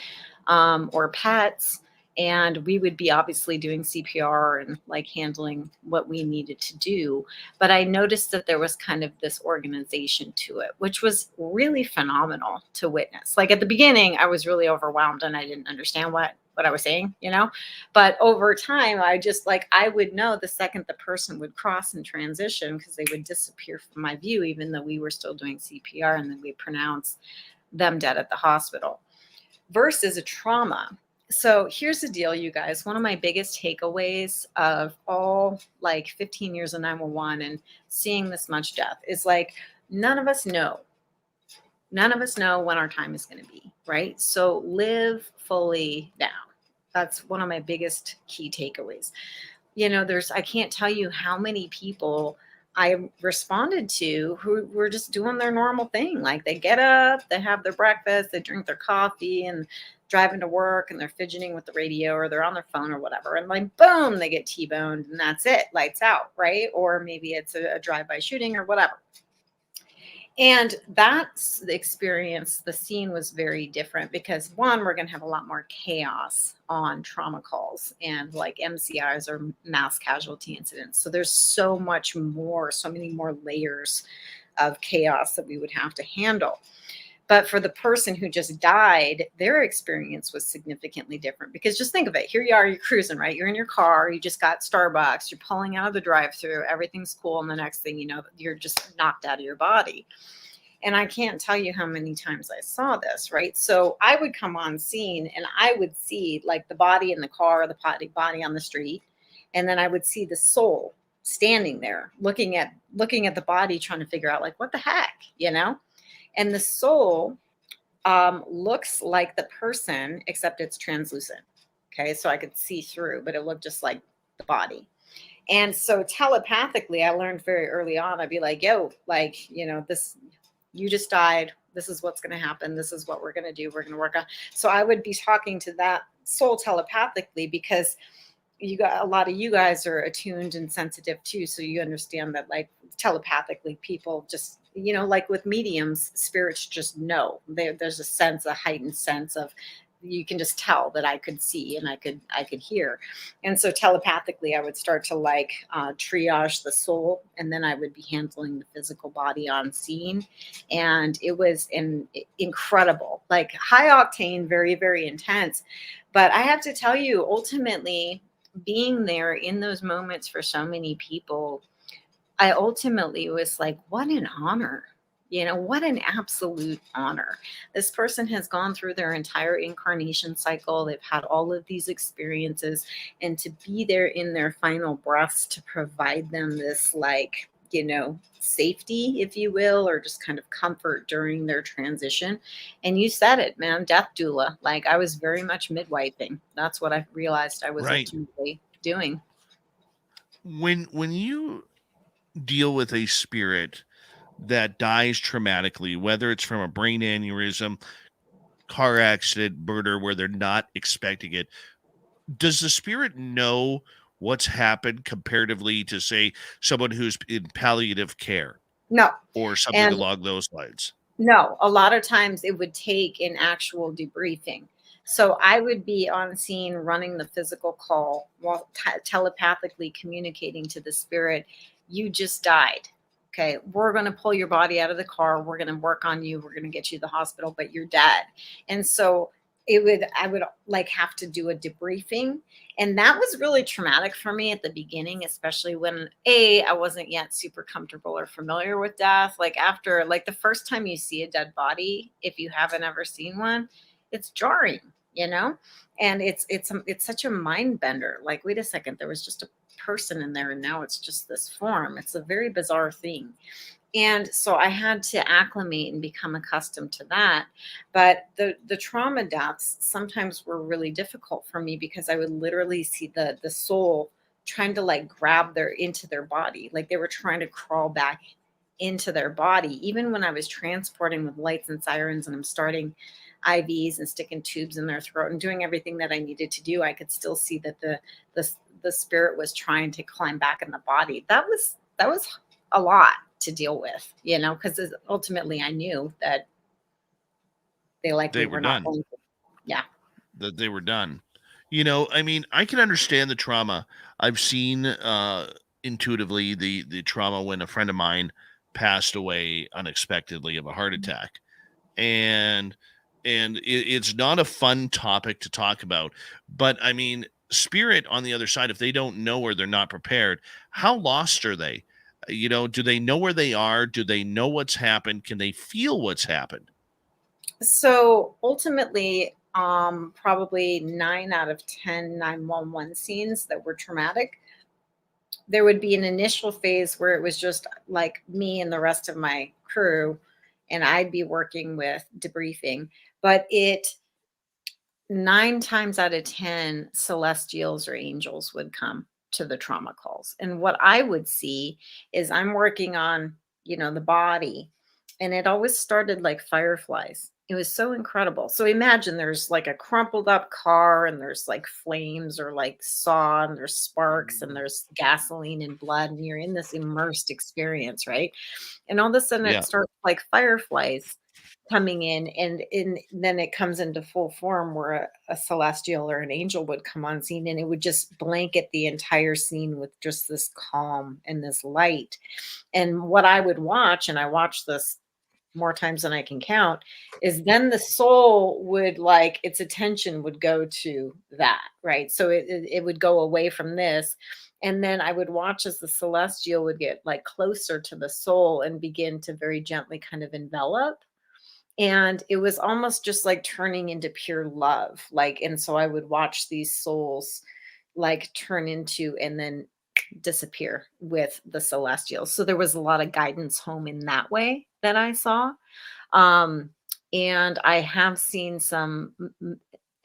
or pets. And we would be obviously doing CPR and like handling what we needed to do. But I noticed that there was kind of this organization to it, which was really phenomenal to witness. Like at the beginning, I was really overwhelmed and I didn't understand what I was saying, you know? But over time, I just like, I would know the second the person would cross and transition, because they would disappear from my view, even though we were still doing CPR, and then we pronounce them dead at the hospital. Versus a trauma. So here's the deal, you guys. One of my biggest takeaways of all like 15 years of 911 and seeing this much death is like, none of us know. None of us know when our time is going to be, right? So live fully now. That's one of my biggest key takeaways. You know, I can't tell you how many people I responded to who were just doing their normal thing. Like they get up, they have their breakfast, they drink their coffee and driving to work, and they're fidgeting with the radio or they're on their phone or whatever. And like, boom, they get T-boned and that's it, lights out, right? Or maybe it's a drive-by shooting or whatever. And that's the experience. The scene was very different because one, we're going to have a lot more chaos on trauma calls and like MCIs or mass casualty incidents. So there's so much more, so many more layers of chaos that we would have to handle. But for the person who just died, their experience was significantly different, because just think of it. Here you are, you're cruising, right? You're in your car, you just got Starbucks, you're pulling out of the drive-thru, everything's cool. And the next thing you know, you're just knocked out of your body. And I can't tell you how many times I saw this, right? So I would come on scene and I would see like the body in the car, the body on the street. And then I would see the soul standing there looking at the body, trying to figure out like, what the heck, you know? And the soul looks like the person, except it's translucent. Okay, so I could see through, but it looked just like the body. And so telepathically, I learned very early on, I'd be like, yo, like, you know, this, you just died. This is what's going to happen. This is what we're going to do. We're going to work on. So I would be talking to that soul telepathically, because you got a lot of you guys are attuned and sensitive too. So you understand that like telepathically people just, you know, like with mediums, spirits just know. There's a sense, a heightened sense of, you can just tell that I could see and I could hear. And so telepathically, I would start to like triage the soul, and then I would be handling the physical body on scene. And it was incredible, like high octane, very, very intense. But I have to tell you, ultimately, being there in those moments for so many people, I ultimately was like, what an honor. You know, what an absolute honor. This person has gone through their entire incarnation cycle. They've had all of these experiences, and to be there in their final breaths to provide them this, like, you know, safety, if you will, or just kind of comfort during their transition. And you said it, man, death doula. Like I was very much midwifing. That's what I realized I was Right. ultimately doing. When you deal with a spirit that dies traumatically, whether it's from a brain aneurysm, car accident, murder, where they're not expecting it, does the spirit know what's happened comparatively to, say, someone who's in palliative care No. or something And along those lines? no, a lot of times it would take an actual debriefing. So I would be on scene running the physical call while telepathically communicating to the spirit, you just died. Okay, we're going to pull your body out of the car. We're going to work on you. We're going to get you to the hospital, but you're dead. And so I would like have to do a debriefing. And that was really traumatic for me at the beginning, especially when I wasn't yet super comfortable or familiar with death. Like after, like the first time you see a dead body, if you haven't ever seen one, it's jarring, you know? And it's such a mind bender. Like, wait a second, there was just a person in there and now it's just this form. It's a very bizarre thing. And so I had to acclimate and become accustomed to that. But the trauma deaths sometimes were really difficult for me, because I would literally see the soul trying to like grab into their body. Like they were trying to crawl back into their body. Even when I was transporting with lights and sirens and I'm starting IVs and sticking tubes in their throat and doing everything that I needed to do, I could still see that the the spirit was trying to climb back in the body. That was a lot to deal with, because ultimately I knew that they likely They were were not done. going to. Yeah. That they were done. I mean, I can understand the trauma. I've seen intuitively the trauma when a friend of mine passed away unexpectedly of a heart attack. And it's not a fun topic to talk about. But I mean, spirit on the other side, if they don't know or they're not prepared, how lost are they? Do they know where they are? Do they know what's happened? Can they feel what's happened? So ultimately, probably 9 out of 10 911 scenes that were traumatic, there would be an initial phase where it was just like me and the rest of my crew, and I'd be working with debriefing. But 9 times out of 10, celestials or angels would come to the trauma calls. And what I would see is I'm working on, the body, and it always started like fireflies. It was so incredible. So imagine there's like a crumpled up car and there's like flames or like saw and there's sparks and there's gasoline and blood and you're in this immersed experience, right? And all of a sudden it Yeah. starts like fireflies coming in, and then it comes into full form where a celestial or an angel would come on scene, and it would just blanket the entire scene with just this calm and this light. And what I would watch, and I watched this more times than I can count, is then the soul would, like, its attention would go to that, right? So it would go away from this. And then I would watch as the celestial would get like closer to the soul and begin to very gently kind of envelop. And it was almost just like turning into pure love. Like, and so I would watch these souls like turn into and then disappear with the celestials. So there was a lot of guidance home in that way that I saw. Um, and I have seen some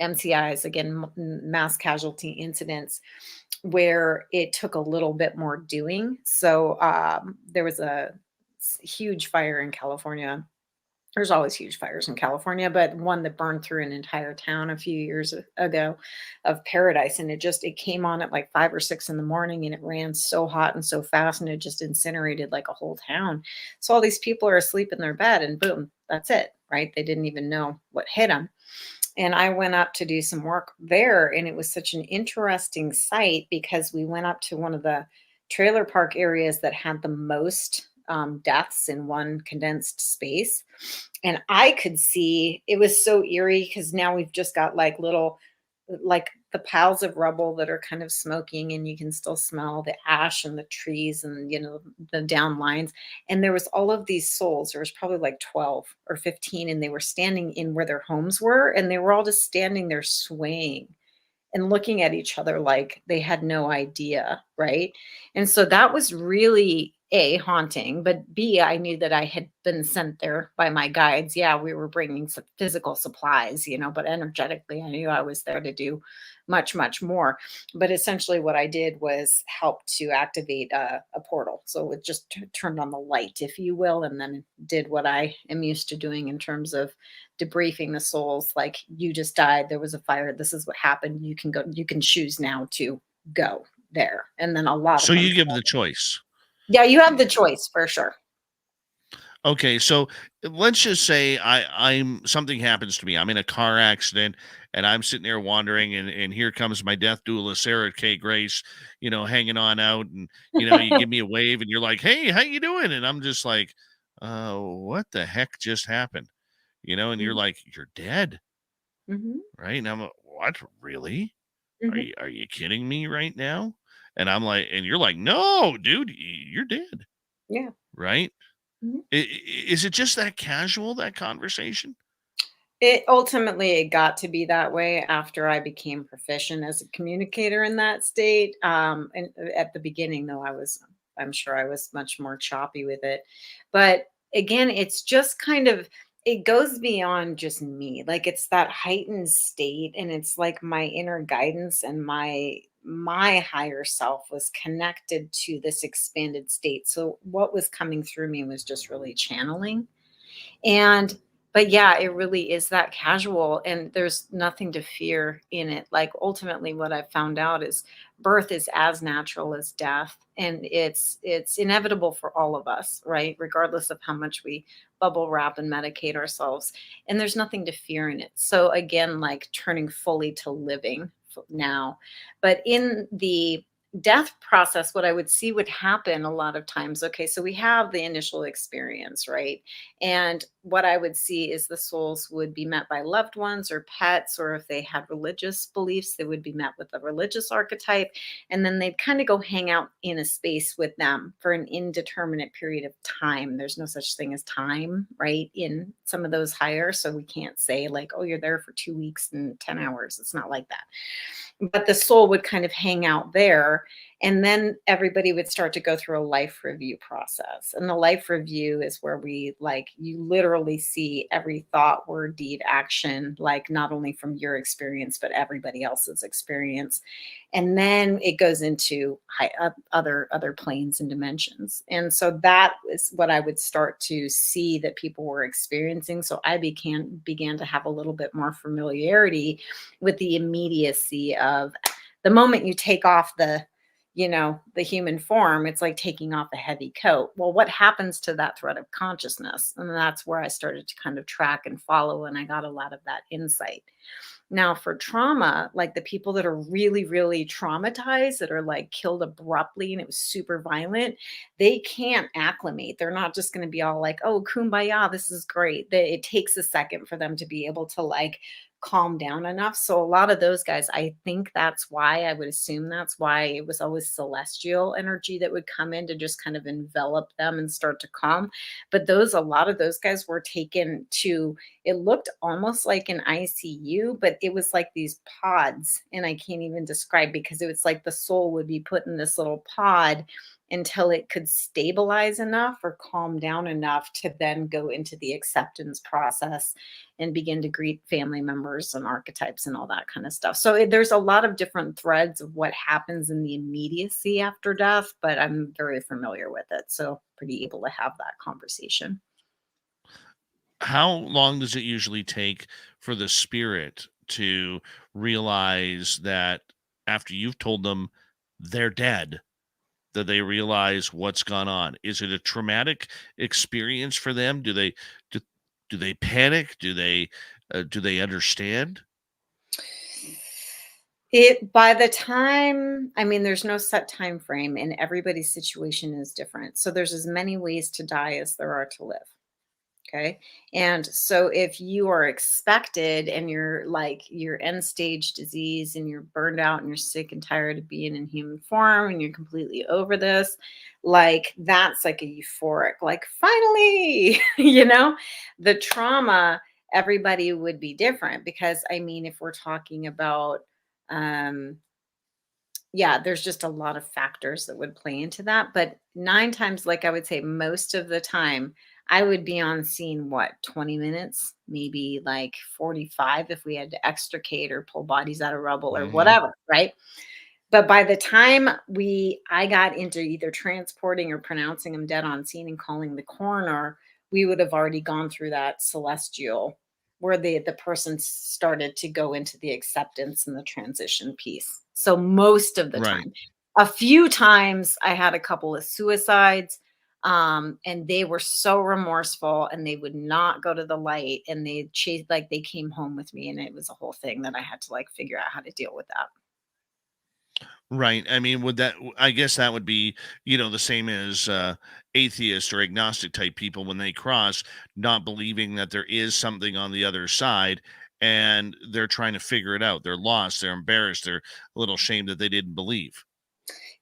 MCIs, again, mass casualty incidents, where it took a little bit more doing. So there was a huge fire in California. There's always huge fires in California, but one that burned through an entire town a few years ago of Paradise. And it came on at like 5 or 6 in the morning, and it ran so hot and so fast, and it just incinerated like a whole town. So all these people are asleep in their bed, and boom, that's it, right? They didn't even know what hit them. And I went up to do some work there, and it was such an interesting sight because we went up to one of the trailer park areas that had the most deaths in one condensed space. And I could see, it was so eerie because now we've just got like little, like the piles of rubble that are kind of smoking, and you can still smell the ash and the trees and, the down lines. And there was all of these souls. There was probably like 12 or 15, and they were standing in where their homes were, and they were all just standing there swaying and looking at each other like they had no idea, right? And so that was really A, haunting, but B, I knew that I had been sent there by my guides. Yeah, we were bringing some physical supplies, but energetically, I knew I was there to do much, much more. But essentially, what I did was help to activate a portal. So it just turned on the light, if you will, and then did what I am used to doing in terms of debriefing the souls. Like, you just died, there was a fire, this is what happened, you can go, you can choose now to go there. And then a lot So of them, you give the choice. yeah, you have the choice for sure. Okay, so let's just say I'm something happens to me. I'm in a car accident and I'm sitting there wandering, and here comes my death doula, Sarah K. Grace, hanging on out, and you give me a wave and you're like, "Hey, how you doing?" And I'm just like, what the heck just happened? And you're like, "You're dead." Mm-hmm. Right? And I'm like, "What? Really? Are Mm-hmm. you kidding me right now?" And I'm like, and you're like, "No, dude, you're dead." Yeah. Right? Mhm. Is it just that casual, that conversation? It ultimately, it got to be that way after I became proficient as a communicator in that state. And at the beginning, though, I'm sure I was much more choppy with it. But again, it's just kind of, it goes beyond just me. Like, it's that heightened state, and it's like my inner guidance and my higher self was connected to this expanded state. So what was coming through me was just really channeling. And but yeah, it really is that casual, and there's nothing to fear in it. Like ultimately what I've found out is birth is as natural as death, and it's inevitable for all of us, right? Regardless of how much we bubble wrap and medicate ourselves. And there's nothing to fear in it. So again, like turning fully to living now. But in the death process, what I would see would happen a lot of times. Okay, so we have the initial experience, right? And what I would see is the souls would be met by loved ones or pets, or if they had religious beliefs, they would be met with a religious archetype. And then they'd kind of go hang out in a space with them for an indeterminate period of time. There's no such thing as time, right? In some of those higher. So we can't say, like, oh, you're there for 2 weeks and 10 hours. It's not like that. But the soul would kind of hang out there, and then everybody would start to go through a life review process. And the life review is where we, like, you literally see every thought, word, deed, action, like not only from your experience but everybody else's experience. And then it goes into other planes and dimensions. And so that is what I would start to see that people were experiencing. So I began to have a little bit more familiarity with the immediacy of the moment you take off the human form. It's like taking off a heavy coat. Well, what happens to that thread of consciousness? And that's where I started to kind of track and follow, and I got a lot of that insight. Now, for trauma, like the people that are really, really traumatized, that are like killed abruptly and it was super violent, they can't acclimate. They're not just going to be all like, oh, kumbaya, this is great. It takes a second for them to be able to like calm down enough. So a lot of those guys, I think that's why, I would assume that's why it was always celestial energy that would come in to just kind of envelop them and start to calm. But a lot of those guys were taken to, it looked almost like an ICU, but it was like these pods. And I can't even describe, because it was like the soul would be put in this little pod until it could stabilize enough or calm down enough to then go into the acceptance process and begin to greet family members and archetypes and all that kind of stuff. So there's a lot of different threads of what happens in the immediacy after death, but I'm very familiar with it. So pretty able to have that conversation. How long does it usually take for the spirit to realize that after you've told them they're dead, that they realize what's gone on? Is it a traumatic experience for them? Do, do they panic? Do they understand? It by the time, I mean, there's no set time frame, and everybody's situation is different. So there's as many ways to die as there are to live. Okay. And so if you are expected and you're like your end stage disease and you're burned out and you're sick and tired of being in human form and you're completely over this, like that's like a euphoric, like finally, the trauma, everybody would be different. Because I mean, if we're talking about, um, yeah, there's just a lot of factors that would play into that. But nine times, like I would say, most of the time, I would be on scene, what, 20 minutes, maybe like 45 if we had to extricate or pull bodies out of rubble or Hmm. whatever, right? But by the time I got into either transporting or pronouncing them dead on scene and calling the coroner, we would have already gone through that celestial where the person started to go into the acceptance and the transition piece. So most of the Right. time, a few times I had a couple of suicides, and they were so remorseful and they would not go to the light, and they chased, like they came home with me, and it was a whole thing that I had to like figure out how to deal with that. Right. I mean, I guess that would be, the same as atheist or agnostic type people when they cross, not believing that there is something on the other side, and they're trying to figure it out. They're lost, they're embarrassed, they're a little ashamed that they didn't believe.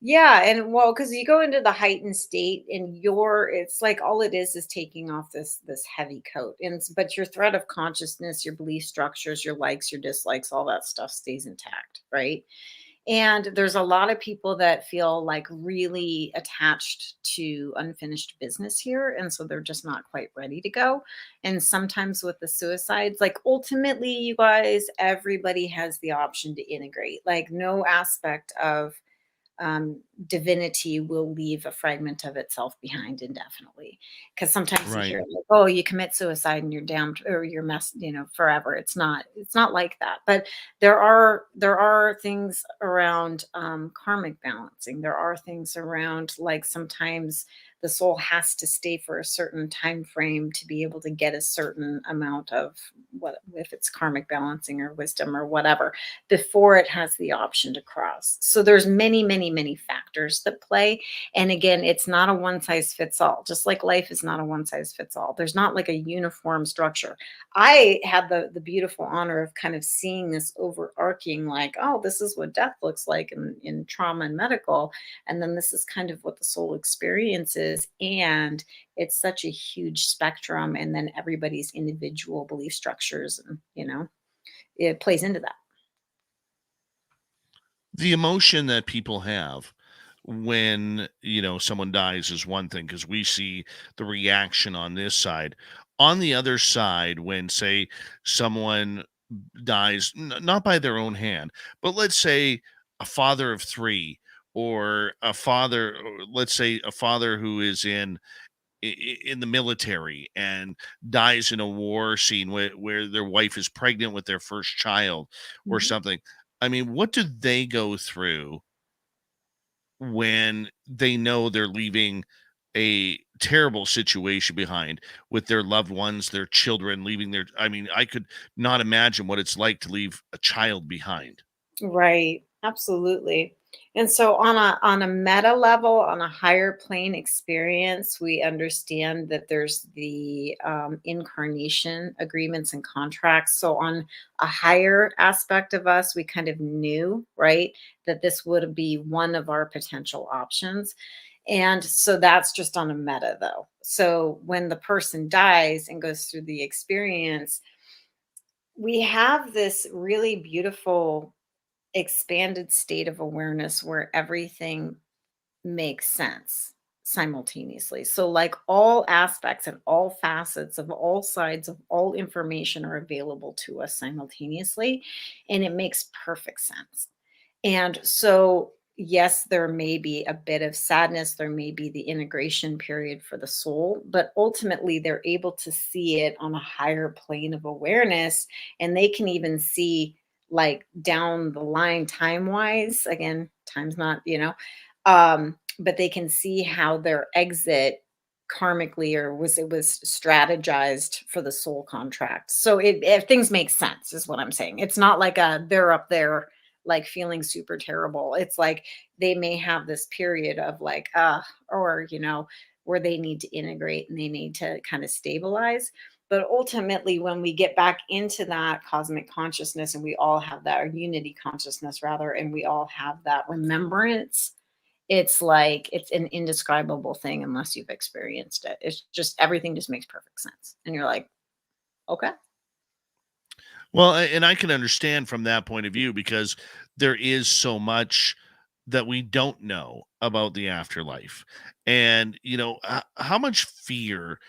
Yeah, and well, because you go into the heightened state and it's like all it is taking off this heavy coat. But your thread of consciousness, your belief structures, your likes, your dislikes, all that stuff stays intact, right? And there's a lot of people that feel like really attached to unfinished business here. And so they're just not quite ready to go. And sometimes with the suicides, like ultimately, you guys, everybody has the option to integrate. Like no aspect of divinity will leave a fragment of itself behind indefinitely. Because sometimes you Right. hear like, oh, you commit suicide and you're damned or you're messed, forever. It's not like that. But there are things around karmic balancing. There are things around like sometimes the soul has to stay for a certain time frame to be able to get a certain amount of what if it's karmic balancing or wisdom or whatever before it has the option to cross. So there's many, many, many factors that play. And again, it's not a one size fits all. Just like life is not a one size fits all. There's not like a uniform structure. I had the beautiful honor of kind of seeing this overarching, like, oh, this is what death looks like in trauma and medical. And then this is kind of what the soul experiences. And it's such a huge spectrum. And then everybody's individual belief structures, and, it plays into that. The emotion that people have when, someone dies is one thing because we see the reaction on this side. On the other side, when, say, someone dies, not by their own hand, but let's say a father of three, or let's say a father who is in the military and dies in a war scene where their wife is pregnant with their first child or Mhm. something. I mean, what do they go through when they know they're leaving a terrible situation behind with their loved ones, their children, leaving their, I mean, I could not imagine what it's like to leave a child behind. Right. Absolutely. And so on a meta level, on a higher plane experience, we understand that there's the incarnation agreements and contracts. So on a higher aspect of us, we kind of knew, right, that this would be one of our potential options. And so that's just on a meta though. So when the person dies and goes through the experience, we have this really beautiful expanded state of awareness where everything makes sense simultaneously. So, like all aspects and all facets of all sides of all information are available to us simultaneously, and it makes perfect sense. And so, yes, there may be a bit of sadness, there may be the integration period for the soul, but ultimately they're able to see it on a higher plane of awareness. And they can even see, like, down the line, time wise. Again, time's not, but they can see how their exit karmically or was strategized for the soul contract. So if things make sense is what I'm saying. It's not like they're up there like feeling super terrible. It's like they may have this period of like, or, where they need to integrate and they need to kind of stabilize. But ultimately, when we get back into that cosmic consciousness and we all have that, or unity consciousness rather, and we all have that remembrance, it's like it's an indescribable thing unless you've experienced it. It's just everything just makes perfect sense. And you're like, okay. Well, and I can understand from that point of view because there is so much that we don't know about the afterlife. And, how much fear,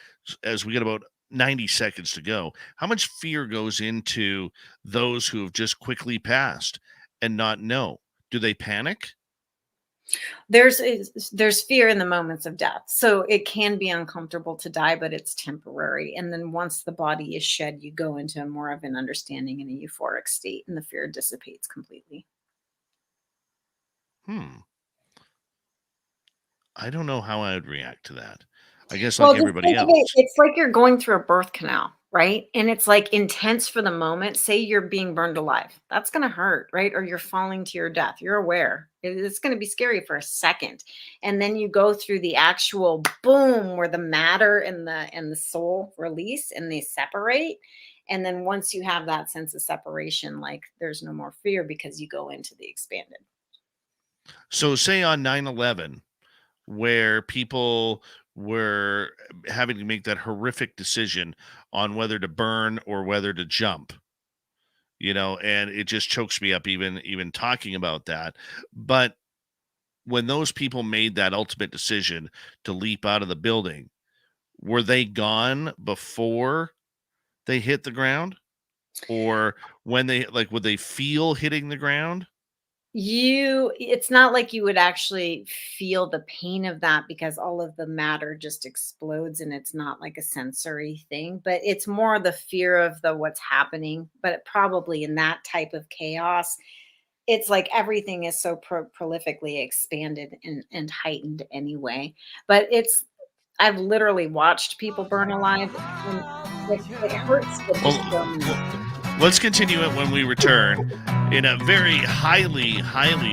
as we get about 90 seconds to go, how much fear goes into those who have just quickly passed and not know? Do they panic? There's fear in the moments of death. So it can be uncomfortable to die, but it's temporary. And then once the body is shed, you go into more of an understanding and a euphoric state, and the fear dissipates completely. Hmm. I don't know how I would react to that. I guess Well, like just everybody think of it, else. it's like you're going through a birth canal, right? And it's like intense for the moment. Say you're being burned alive. That's going to hurt, right? Or you're falling to your death. You're aware. It's going to be scary for a second. And then you go through the actual boom where the matter and the soul release and they separate. And then once you have that sense of separation, like there's no more fear because you go into the expanded. So, say on 9/11, where people were having to make that horrific decision on whether to burn or whether to jump. and it just chokes me up even talking about that. But when those people made that ultimate decision to leap out of the building, were they gone before they hit the ground? Or when they like, would they feel hitting the ground? It's not like you would actually feel the pain of that because all of the matter just explodes and it's not like a sensory thing, but it's more the fear of the what's happening. But probably in that type of chaos, it's like everything is so prolifically expanded and heightened anyway. But I've literally watched people burn alive and it hurts to just Well, burn. well, let's continue it when we return in a very highly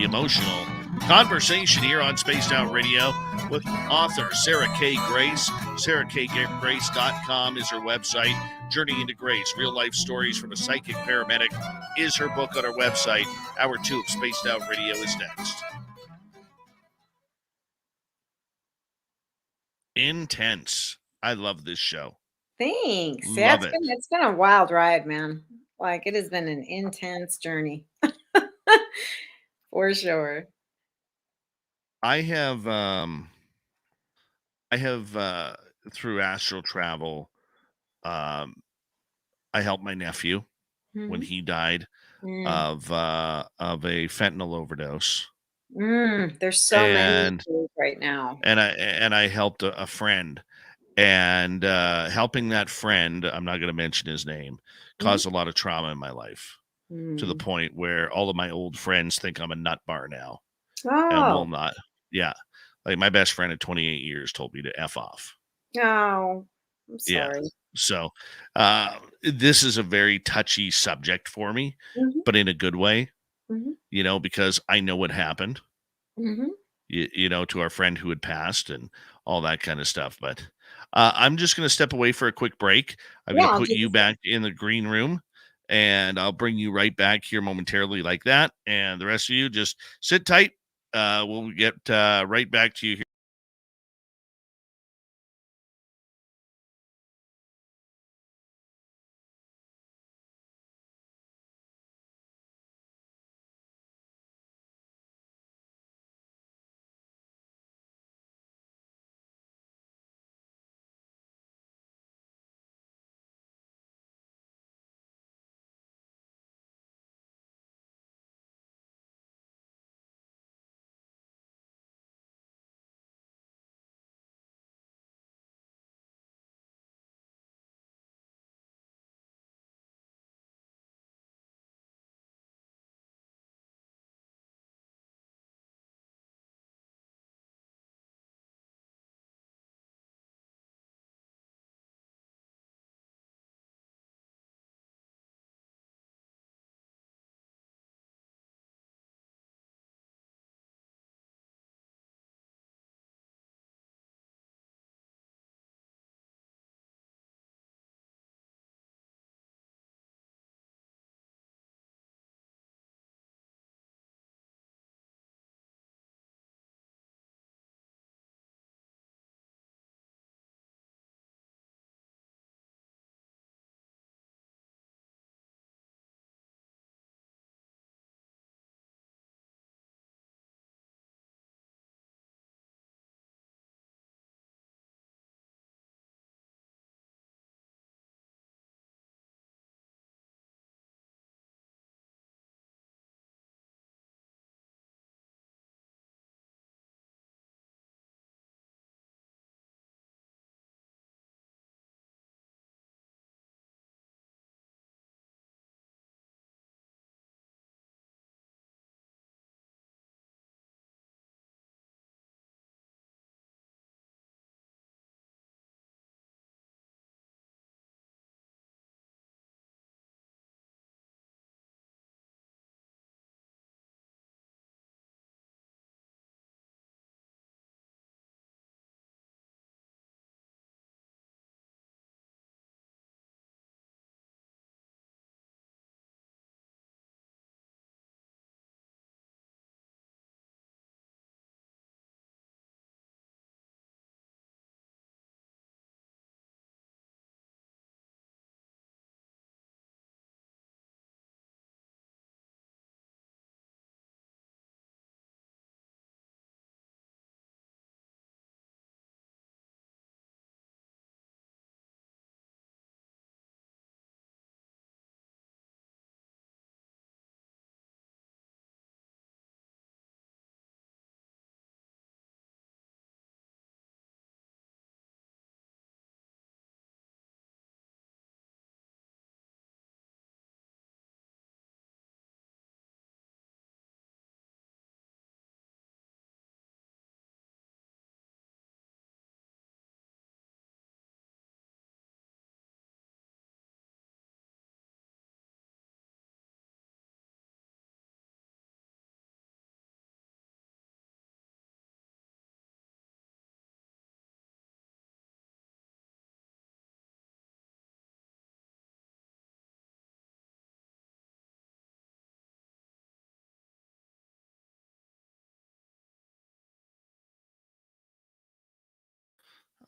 emotional conversation here on Spaced Out Radio with author Sarah K. Grace. SarahKGrace.com is her website. Journey into Grace, real life stories from a psychic paramedic is her book on her website. Hour 2 of Spaced Out Radio is next. Intense. I love this show. Thanks. Yeah, Love it. it's been a wild ride, man. Like it has been an intense journey for sure. I have I have through astral travel, um I helped my nephew when Mhm. he died Mm. of a fentanyl overdose. There's so many And right now. I helped a friend, and helping that friend, I'm not going to mention his name, Mhm. caused a lot of trauma in my life, to the Mm. point where all of my old friends think I'm a nut bar now and will Oh, not. Yeah. Like my best friend of 28 years told me to F off. no. I'm Yeah. sorry. So, this is a very touchy subject for me, Mhm. but in a good way, Mhm. because I know what happened, Mhm. to our friend who had passed and all that kind of stuff. But I'm just going to step away for a quick break. I'm going Yeah, to I'll put do the you same. back in the green room, and I'll bring you right back here momentarily, like that. And the rest of you just sit tight. We'll get right back to you here.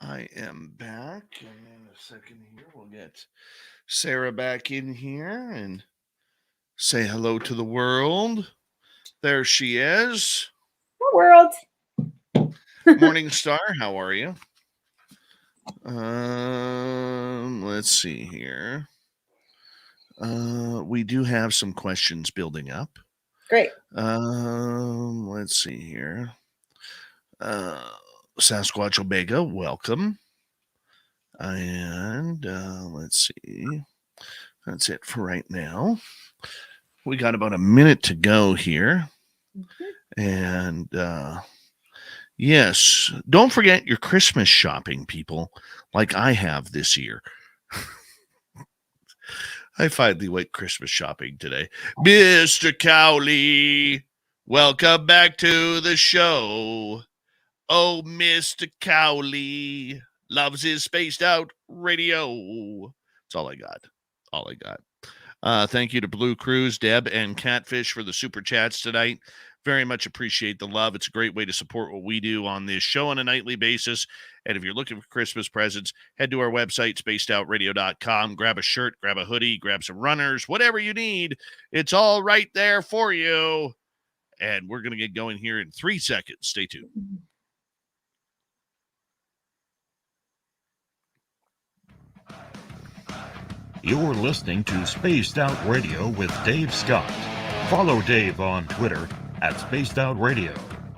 I am back. And in a second here, we'll get Sarah back in here and say hello to the world. There she is. World. Morning Star, how are you? Let's see here. We do have some questions building up. Great. Let's see here. Sasquatch Omega, welcome. And let's see. That's it for right now. We got about a minute to go here. Mm-hmm. And yes, don't forget your Christmas shopping, people, like I have this year. I finally went Christmas shopping today. Mr. Cowley, welcome back to the show. Oh, Mr. Cowley loves his spaced out radio. That's all I got. All I got. Thank you to Blue Cruise, Deb, and Catfish for the super chats tonight. Very much appreciate the love. It's a great way to support what we do on this show on a nightly basis. And if you're looking for Christmas presents, head to our website, spacedoutradio.com. Grab a shirt, grab a hoodie, grab some runners, whatever you need. It's all right there for you. And we're going to get going here in 3 seconds. Stay tuned. You're listening to Spaced Out Radio with Dave Scott. Follow Dave on Twitter at Spaced Out Radio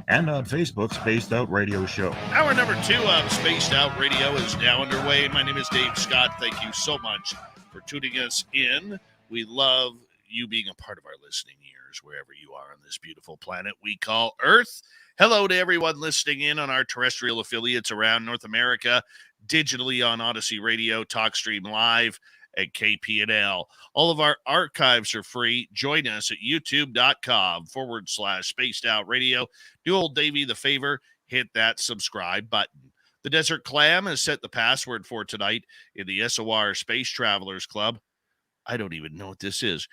and on Facebook, Spaced Out Radio Show. Hour number 2 of Spaced Out Radio is now underway. My name is Dave Scott. Thank you so much for tuning us in. We love you being a part of our listening ears wherever you are on this beautiful planet we call Earth. Hello to everyone listening in on our terrestrial affiliates around North America, digitally on Odyssey Radio, TalkStream Live, at KPNL. All of our archives are free. Join us at youtube.com/spaced out radio. Do old Davey the favor, hit that subscribe button. The Desert Clam has set the password for tonight in the SOR Space Travelers Club. I don't even know what this is.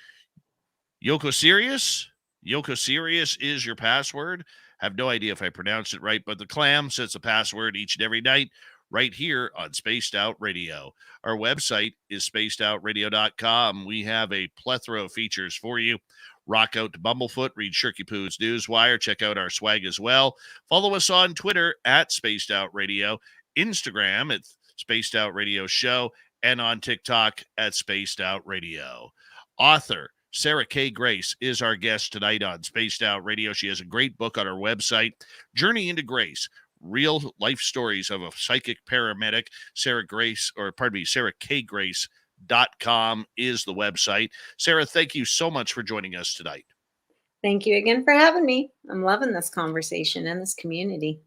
Yoko Sirius? Yoko Sirius is your password. I have no idea if I pronounced it right, but the Clam sets the password each and every night right here on Spaced Out Radio. Our website is spacedoutradio.com. We have a plethora of features for you. Rock out to Bumblefoot, read Shirky Poo's Newswire, check out our swag as well. Follow us on Twitter at Spaced Out Radio, Instagram at Spaced Out Radio Show, and on TikTok at Spaced Out Radio. Author Sarah K. Grace is our guest tonight on Spaced Out Radio. She has a great book on our website, Journey into Grace. Real life stories of a psychic paramedic. Sarah K. Grace.com is the website. Sarah, thank you so much for joining us tonight. Thank you again for having me. I'm loving this conversation and this community.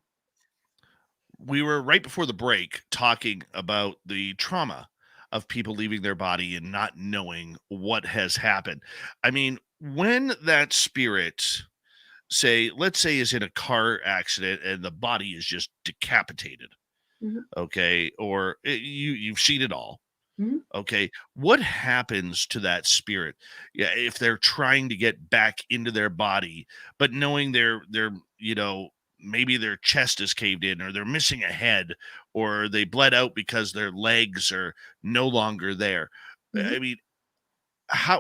We were right before the break talking about the trauma of people leaving their body and not knowing what has happened. I mean, when that spirit, let's say is in a car accident and the body is just decapitated. Mm-hmm. Okay. Or you've seen it all. Mm-hmm. Okay. What happens to that spirit? Yeah. If they're trying to get back into their body, but knowing they're, maybe their chest is caved in or they're missing a head or they bled out because their legs are no longer there. Mm-hmm. I mean,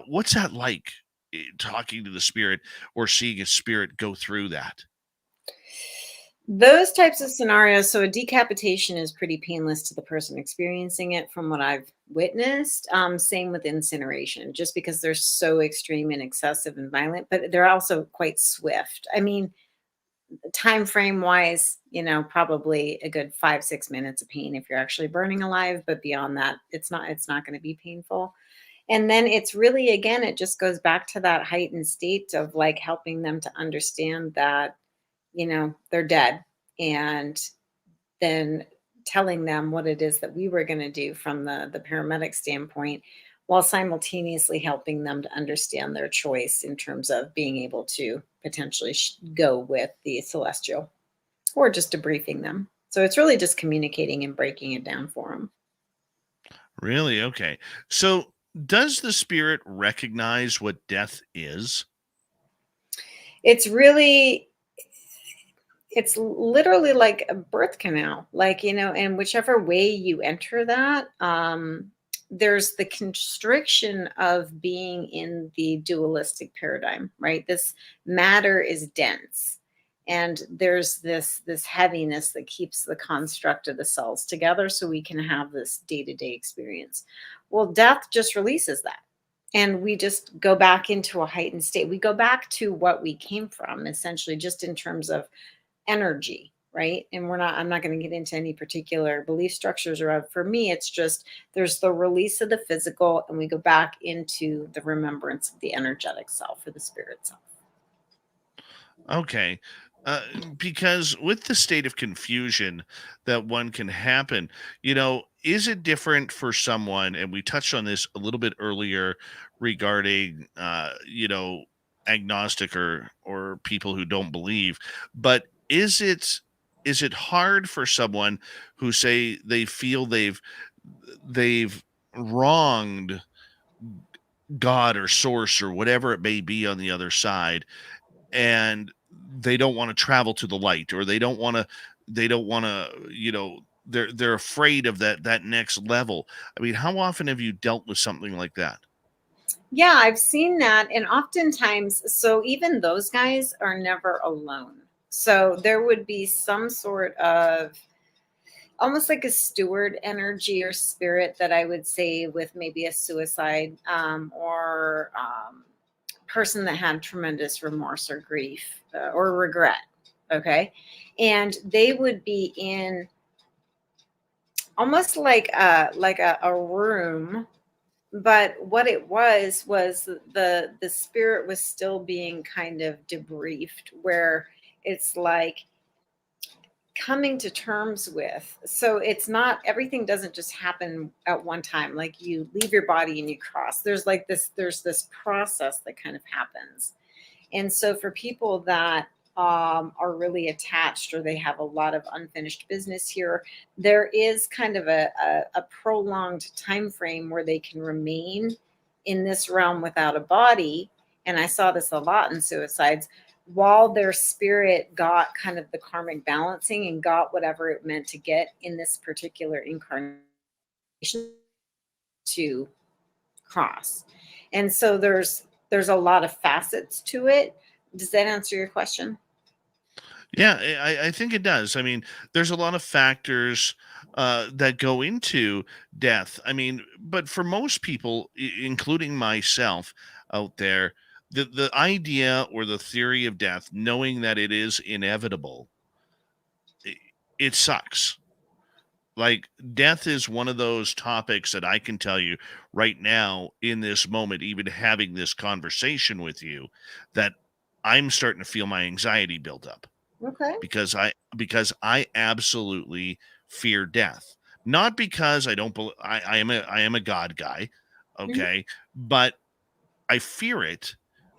what's that like? Talking to the spirit or seeing a spirit go through that? Those types of scenarios. So a decapitation is pretty painless to the person experiencing it from what I've witnessed. Same with incineration, just because they're so extreme and excessive and violent, but they're also quite swift. I mean, time frame wise, probably a good 5-6 minutes of pain if you're actually burning alive, but beyond that, it's not going to be painful. And then it's really, again, it just goes back to that heightened state of like helping them to understand that, they're dead, and then telling them what it is that we were going to do from the paramedic standpoint, while simultaneously helping them to understand their choice in terms of being able to potentially go with the celestial or just debriefing them. So it's really just communicating and breaking it down for them. Really? Okay. So does the spirit recognize what death is? It's really, It's literally like a birth canal, like, and whichever way you enter that, there's the constriction of being in the dualistic paradigm, right? This matter is dense, and there's this heaviness that keeps the construct of the cells together so we can have this day-to-day experience. Well, death just releases that. And we just go back into a heightened state. We go back to what we came from, essentially, just in terms of energy, right? And I'm not going to get into any particular belief structures, or for me it's just there's the release of the physical and we go back into the remembrance of the energetic self or the spirit self. Okay. Uh, because with the state of confusion that one can happen, is it different for someone? And we touched on this a little bit earlier regarding, agnostic or people who don't believe. But is it hard for someone who say they feel they've wronged God or source or whatever it may be on the other side, and they don't want to travel to the light, or they don't want to they're afraid of that next level? I mean, how often have you dealt with something like that? Yeah, I've seen that. And oftentimes, so even those guys are never alone. So there would be some sort of almost like a steward energy or spirit that I would say with maybe a suicide, or person that had tremendous remorse or grief, or regret. Okay. And they would be in almost like a room, but what it was the spirit was still being kind of debriefed, where it's like coming to terms with. So it's not, everything doesn't just happen at one time, like you leave your body and you cross. There's this process that kind of happens. And so for people that are really attached, or they have a lot of unfinished business here, there is kind of a prolonged time frame where they can remain in this realm without a body. And I saw this a lot in suicides, while their spirit got kind of the karmic balancing and got whatever it meant to get in this particular incarnation to cross. And so there's a lot of facets to it. Does that answer your question? Yeah, I think it does. I mean, there's a lot of factors that go into death. I mean, but for most people, including myself out there, the idea or the theory of death, knowing that it is inevitable, it, it sucks. Like, death is one of those topics that I can tell you right now in this moment, even having this conversation with you, that I'm starting to feel my anxiety build up Okay. because I absolutely fear death. Not because I don't I am a God guy, Mhm. okay, but I fear it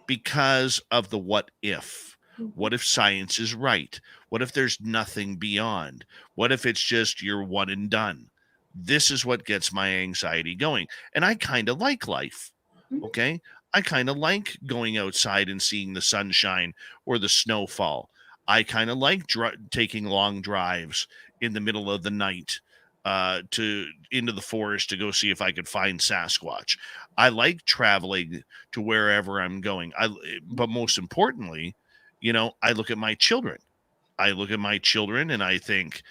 because of the what if. Mhm. What if science is right? What if there's nothing beyond? What if it's just you're one and done? This is what gets my anxiety going. And I kind of like life. Mhm. Okay. I kind of like going outside and seeing the sunshine or the snowfall. I kind of like taking long drives in the middle of the night to into the forest to go see if I could find Sasquatch. I like traveling to wherever I'm going. But most importantly, I look at my children. I look at my children and I think,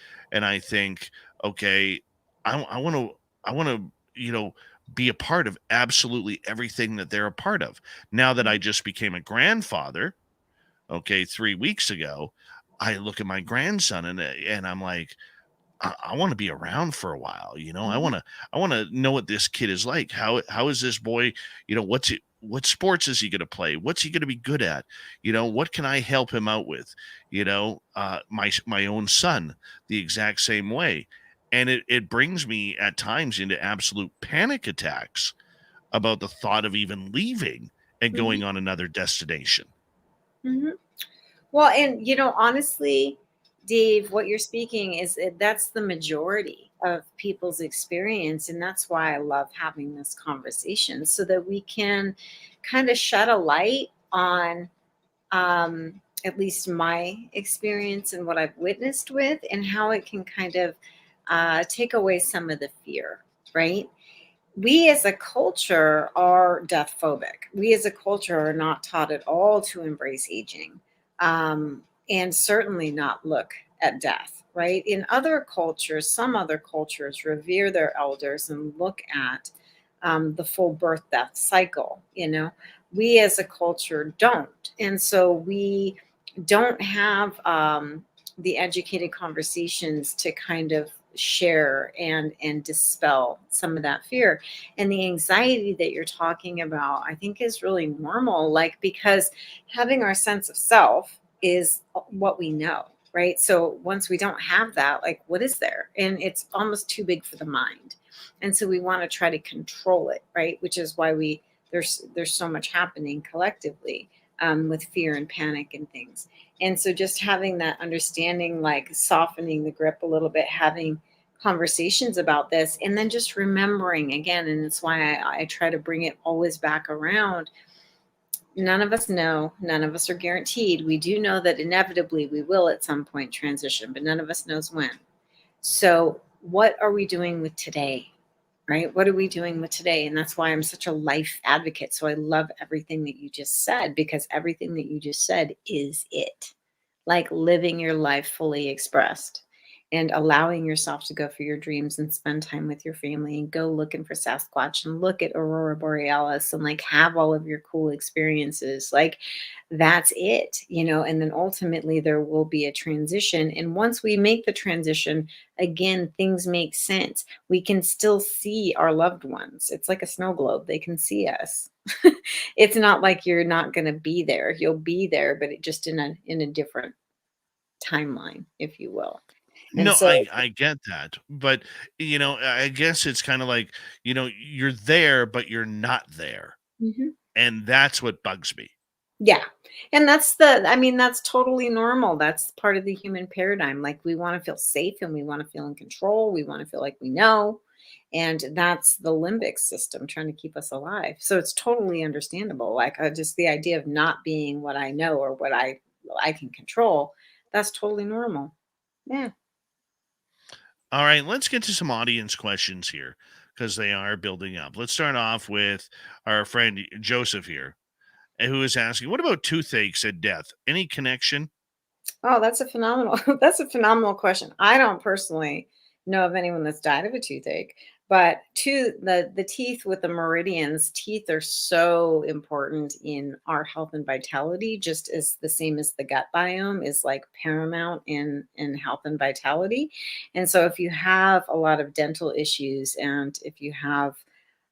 okay, I want to, I want to, be a part of absolutely everything that they're a part of. Now that I just became a grandfather, okay, 3 weeks ago, I look at my grandson and I'm like, I want to be around for a while. I Mhm. want to I want to know what this kid is like. How is this boy? What sports is he going to play? What's he going to be good at? What can I help him out with? My own son, the exact same way, and it brings me at times into absolute panic attacks about the thought of even leaving and Mhm. going on another destination. Mhm. Well, and honestly, Dave, what you're speaking is that's the majority of people's experience, and that's why I love having this conversation, so that we can kind of shed a light on, at least my experience and what I've witnessed with, and how it can kind of take away some of the fear, right? We as a culture are death phobic. We as a culture are not taught at all to embrace aging, and certainly not look at death, right? In other cultures, some other cultures revere their elders and look at the full birth death cycle. We as a culture don't. And so we don't have the educated conversations to kind of share and dispel some of that fear. And the anxiety that you're talking about, I think, is really normal, like, because having our sense of self is what we know, right? So once we don't have that, like, what is there? And it's almost too big for the mind. And so we want to try to control it, right? Which is why there's so much happening collectively, with fear and panic and things. And so just having that understanding, like softening the grip a little bit, having conversations about this, and then just remembering again, and it's why I try to bring it always back around. None of us know, none of us are guaranteed. We do know that inevitably we will at some point transition, but none of us knows when. So what are we doing with today? Right? What are we doing with today? And that's why I'm such a life advocate. So I love everything that you just said, because everything that you just said is it. Like living your life fully expressed and allowing yourself to go for your dreams and spend time with your family and go looking for Sasquatch and look at Aurora Borealis and like have all of your cool experiences. Like that's it, and then ultimately there will be a transition. And once we make the transition, again, things make sense. We can still see our loved ones. It's like a snow globe. They can see us. It's not like you're not going to be there. You'll be there, but it just in a different timeline, if you will. And No, so, I get that, but I guess it's kind of like you're there, but you're not there, mhm. and that's what bugs me. Yeah. And that's totally normal. That's part of the human paradigm. Like we want to feel safe and we want to feel in control. We want to feel like we know. And that's the limbic system trying to keep us alive. So it's totally understandable. Like just the idea of not being what I know or what I can control, that's totally normal. Yeah. All right, let's get to some audience questions here because they are building up. Let's start off with our friend Joseph here, who is asking, "What about toothaches and death? Any connection?" Oh, that's a phenomenal that's a phenomenal question. I don't personally know of anyone that's died of a toothache, but the teeth with the meridians, teeth are so important in our health and vitality, just as the same as the gut biome is like paramount in health and vitality. And so if you have a lot of dental issues and if you have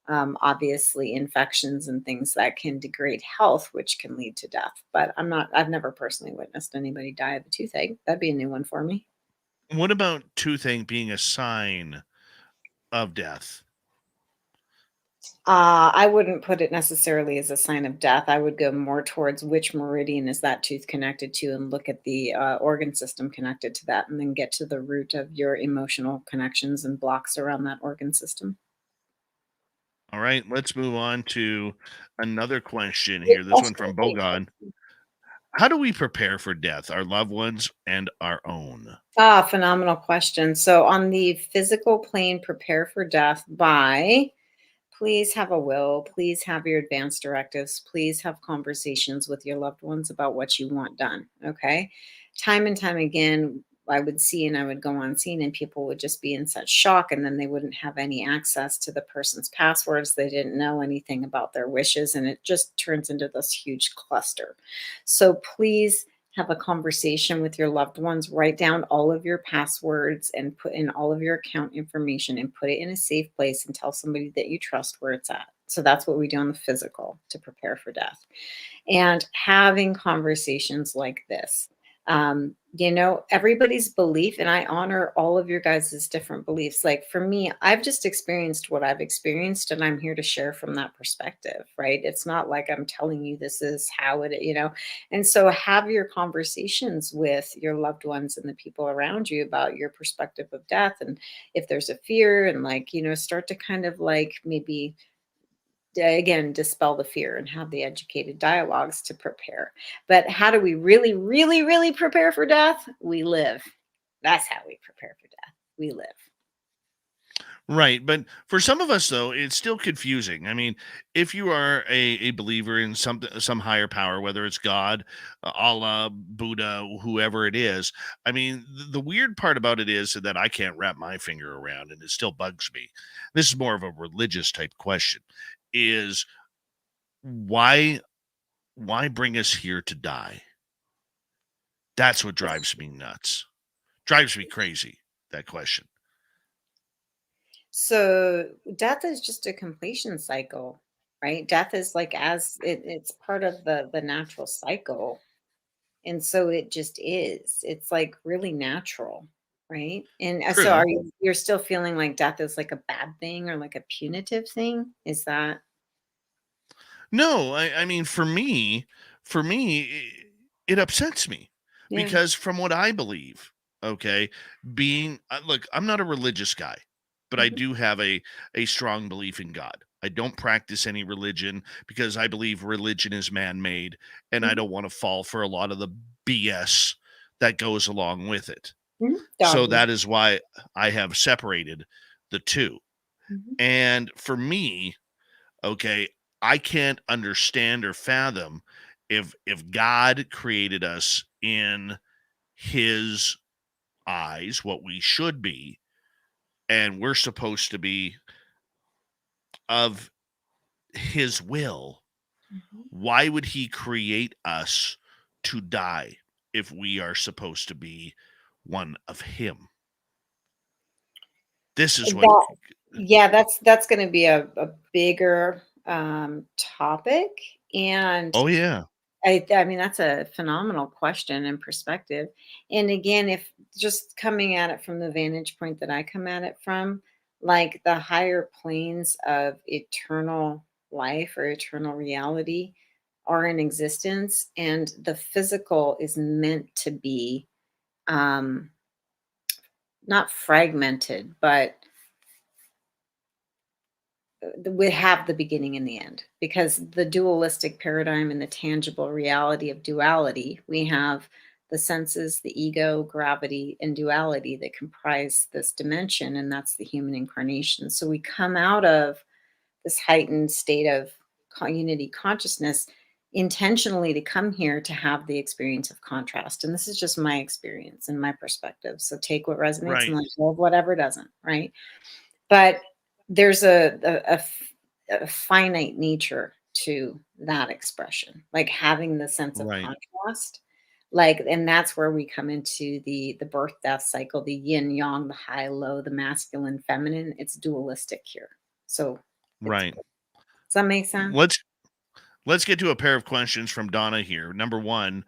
obviously infections and things that can degrade health, which can lead to death. But I've never personally witnessed anybody die of a toothache. That'd be a new one for me. What about toothache being a sign of death? I wouldn't put it necessarily as a sign of death. I would go more towards which meridian is that tooth connected to and look at the organ system connected to that and then get to the root of your emotional connections and blocks around that organ system. All right, let's move on to another question here. This one from Great. Bogan. How do we prepare for death, our loved ones and our own? Phenomenal question. So, on the physical plane, prepare for death by please have a will, please have your advance directives, please have conversations with your loved ones about what you want done. Okay. Time and time again, I would see and I would go on scene, and people would just be in such shock, and then they wouldn't have any access to the person's passwords. They didn't know anything about their wishes, and it just turns into this huge cluster. So, please have a conversation with your loved ones, write down all of your passwords and put in all of your account information and put it in a safe place and tell somebody that you trust where it's at. So that's what we do on the physical to prepare for death. And having conversations like this. Everybody's belief, and I honor all of your guys' different beliefs. Like for me, I've just experienced what I've experienced, and I'm here to share from that perspective, right? It's not like I'm telling you this is how it. And so have your conversations with your loved ones and the people around you about your perspective of death. And if there's a fear, and start to kind of like maybe again, dispel the fear and have the educated dialogues to prepare. But how do we really, really, really prepare for death? We live. That's how we prepare for death. We live. Right. But for some of us, though, it's still confusing. I mean, if you are a believer in some higher power, whether it's God, Allah, Buddha, whoever it is, I mean, the weird part about it is that I can't wrap my finger around, and it still bugs me. This is more of a religious type question: is why bring us here to die? That's what drives me nuts. Drives me crazy. That question. So death is just a completion cycle, right? Death is like it's part of the natural cycle. And so it just is. It's like really natural, right? And so True. you're still feeling like death is like a bad thing or like a punitive thing? Is that No, I mean, for me, it upsets me yeah. because from what I believe, okay, being look, I'm not a religious guy, but I Mhm, do have a strong belief in God. I don't practice any religion because I believe religion is man-made, and I mhm, don't want to fall for a lot of the BS that goes along with it. mhm. So Dogma. that is why I have separated the two. Mhm, And for me, okay, I can't understand or fathom if God created us in his eyes, what we should be, and we're supposed to be of his will, mhm. why would he create us to die if we are supposed to be one of him? This is what. That yeah, that's gonna be a bigger topic. And Oh yeah. I mean, that's a phenomenal question and perspective. And again, if just coming at it from the vantage point that I come at it from, like the higher planes of eternal life or eternal reality are in existence, and the physical is meant to be um, not fragmented, but we have the beginning and the end, because the dualistic paradigm and the tangible reality of duality, we have the senses, the ego, gravity, and duality that comprise this dimension, and that's the human incarnation. So we come out of this heightened state of unity consciousness intentionally to come here to have the experience of contrast. And this is just my experience and my perspective, so take what resonates and Right. let go of whatever doesn't, right? But there's a finite nature to that expression, like having the sense of Right. contrast. Like, and that's where we come into the birth death cycle, the yin yang, the high low, the masculine feminine. It's dualistic here. So it's Right. does that make sense? Let's get to a pair of questions from Donna here. Number one,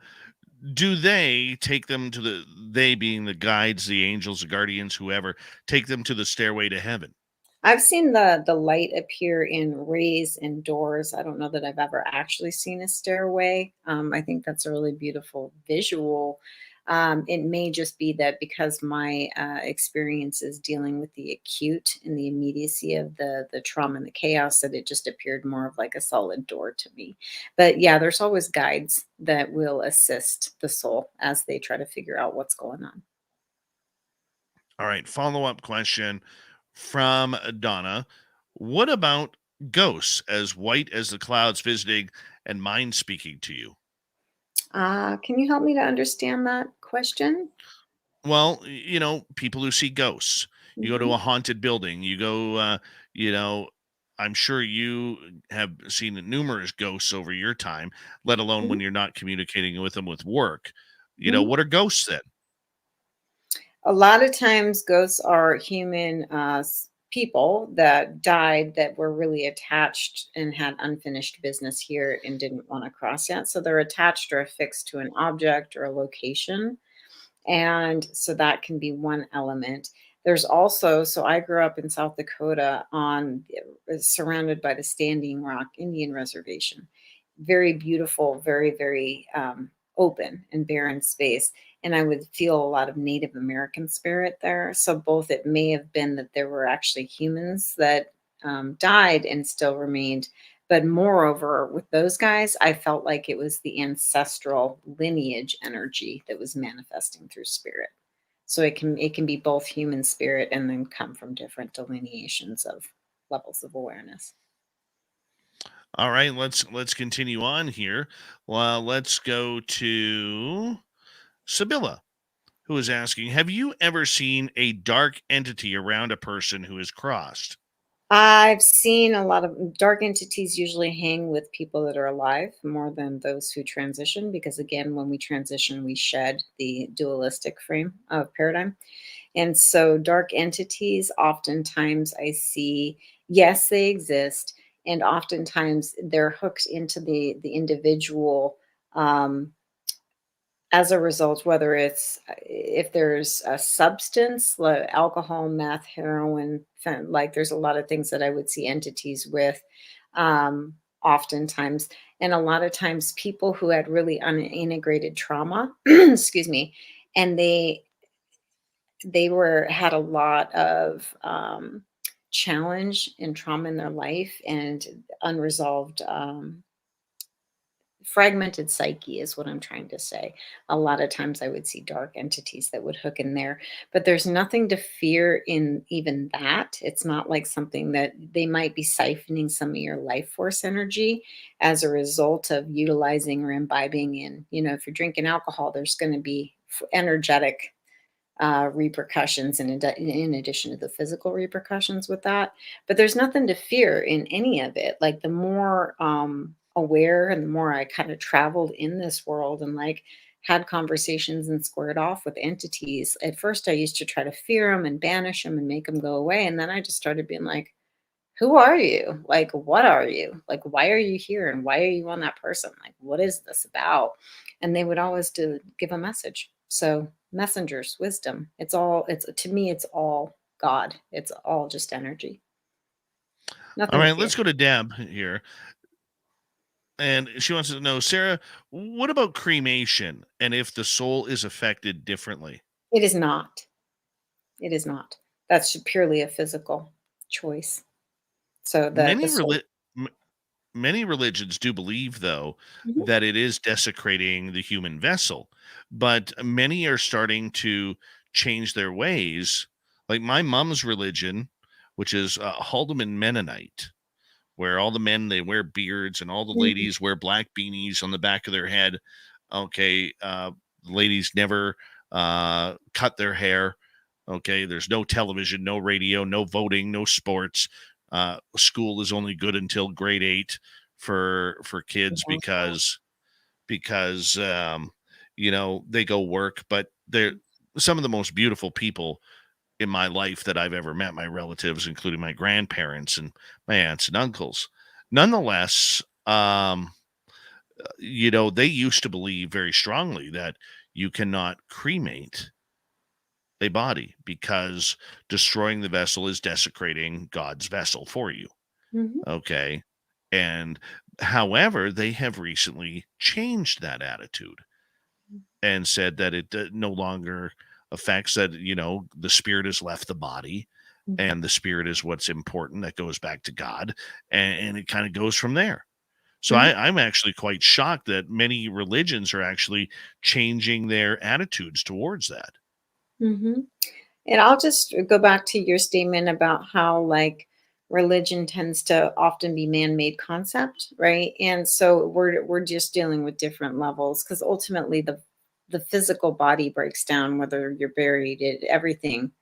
do they take them to they being the guides, the angels, the guardians, whoever, take them to the stairway to heaven? I've seen the light appear in rays and doors. I don't know that I've ever actually seen a stairway. I think that's a really beautiful visual. It may just be that because my experience is dealing with the acute and the immediacy of the trauma and the chaos, that it just appeared more of like a solid door to me. But yeah, there's always guides that will assist the soul as they try to figure out what's going on. All right, follow-up question from Donna. What about ghosts as white as the clouds visiting and mind speaking to you? Can you help me to understand that question? Well, people who see ghosts. You go to Mhm. a haunted building. You go, you know, I'm sure you have seen numerous ghosts over your time, let alone Mhm. when you're not communicating with them with work. Mhm. What are ghosts then? A lot of times, ghosts are human people that died that were really attached and had unfinished business here and didn't want to cross yet. So they're attached or affixed to an object or a location. And so that can be one element. There's also, so I grew up in South Dakota surrounded by the Standing Rock Indian Reservation. Very beautiful, very, very open and barren space. And I would feel a lot of Native American spirit there. So both it may have been that there were actually humans that died and still remained, But moreover, with those guys, I felt like it was the ancestral lineage energy that was manifesting through spirit. So it can be both human spirit and then come from different delineations of levels of awareness. All right, let's continue on here. Well, let's go to Sibylla, who is asking, have you ever seen a dark entity around a person who is crossed? I've seen a lot of dark entities usually hang with people that are alive more than those who transition, because again, when we transition, we shed the dualistic frame of paradigm. And so dark entities, oftentimes I see, yes, they exist, and oftentimes they're hooked into the individual, as a result, whether it's if there's a substance like alcohol, meth, heroin, like there's a lot of things that I would see entities with, oftentimes. And a lot of times people who had really unintegrated trauma, excuse me, and they were had a lot of challenge and trauma in their life and unresolved, fragmented psyche is what I'm trying to say. A lot of times I would see dark entities that would hook in there, but there's nothing to fear in even that. It's not like something that they might be siphoning some of your life force energy as a result of utilizing or imbibing in, if you're drinking alcohol, there's going to be energetic repercussions in addition to the physical repercussions with that. But there's nothing to fear in any of it. Like the more aware and the more I kind of traveled in this world and like had conversations and squared off with entities, at first I used to try to fear them and banish them and make them go away. And then I just started being like, who are you? Like, what are you? Like, why are you here? And why are you on that person? Like, what is this about? And they would always give a message. So messengers, wisdom, to me, it's all God. It's all just energy. All Nothing to right, fear. let's go to Deb here. And she wants to know, Sarah, what about cremation and if the soul is affected differently? It is not. It is not. That's purely a physical choice. So the Many soul. m- many religions do believe, though, Mhm. that it is desecrating the human vessel, but many are starting to change their ways. Like my mom's religion, which is Haldeman Mennonite, where all the men they wear beards and all the Mhm. ladies wear black beanies on the back of their head. Okay, ladies never cut their hair. Okay, there's no television, no radio, no voting, no sports. School is only good until grade 8 for kids because they go work, but they're some of the most beautiful people in my life that I've ever met, my relatives, including my grandparents and my aunts and uncles. Nonetheless, they used to believe very strongly that you cannot cremate a body because destroying the vessel is desecrating God's vessel for you. Mhm. Okay. And however, they have recently changed that attitude and said that it no longer affects that, the spirit has left the body Mhm. and the spirit is what's important. That goes back to God and it kind of goes from there. So Mhm. I'm actually quite shocked that many religions are actually changing their attitudes towards that. Mhm. And I'll just go back to your statement about how like religion tends to often be man-made concept, right? And so we're just dealing with different levels because ultimately the physical body breaks down, whether you're buried, everything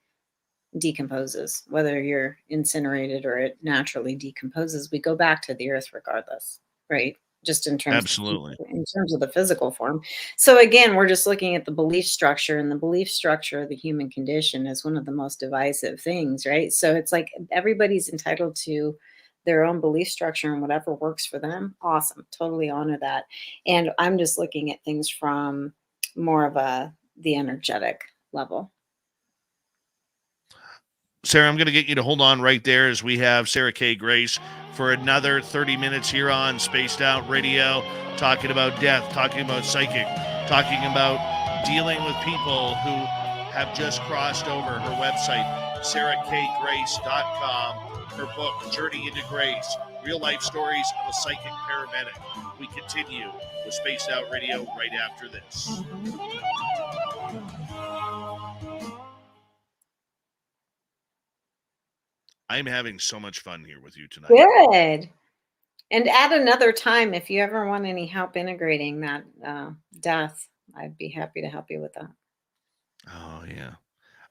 decomposes, whether you're incinerated or it naturally decomposes. We go back to the earth regardless, right? Just Absolutely. in terms of the physical form. So again, we're just looking at the belief structure, and the belief structure of the human condition is one of the most divisive things, right? So it's like everybody's entitled to their own belief structure and whatever works for them. Awesome. Totally honor that. And I'm just looking at things from more of the energetic level. Sarah, I'm going to get you to hold on right there as we have Sarah K. Grace for another 30 minutes here on Spaced Out Radio, talking about death, talking about psychic, talking about dealing with people who have just crossed over. Her website, sarahkgrace.com. Her book, Journey into Grace, real life stories of a psychic paramedic. We continue with Spaced Out Radio right after this. I'm having so much fun here with you tonight. Good. And at another time, if you ever want any help integrating that death, I'd be happy to help you with that. Oh, yeah.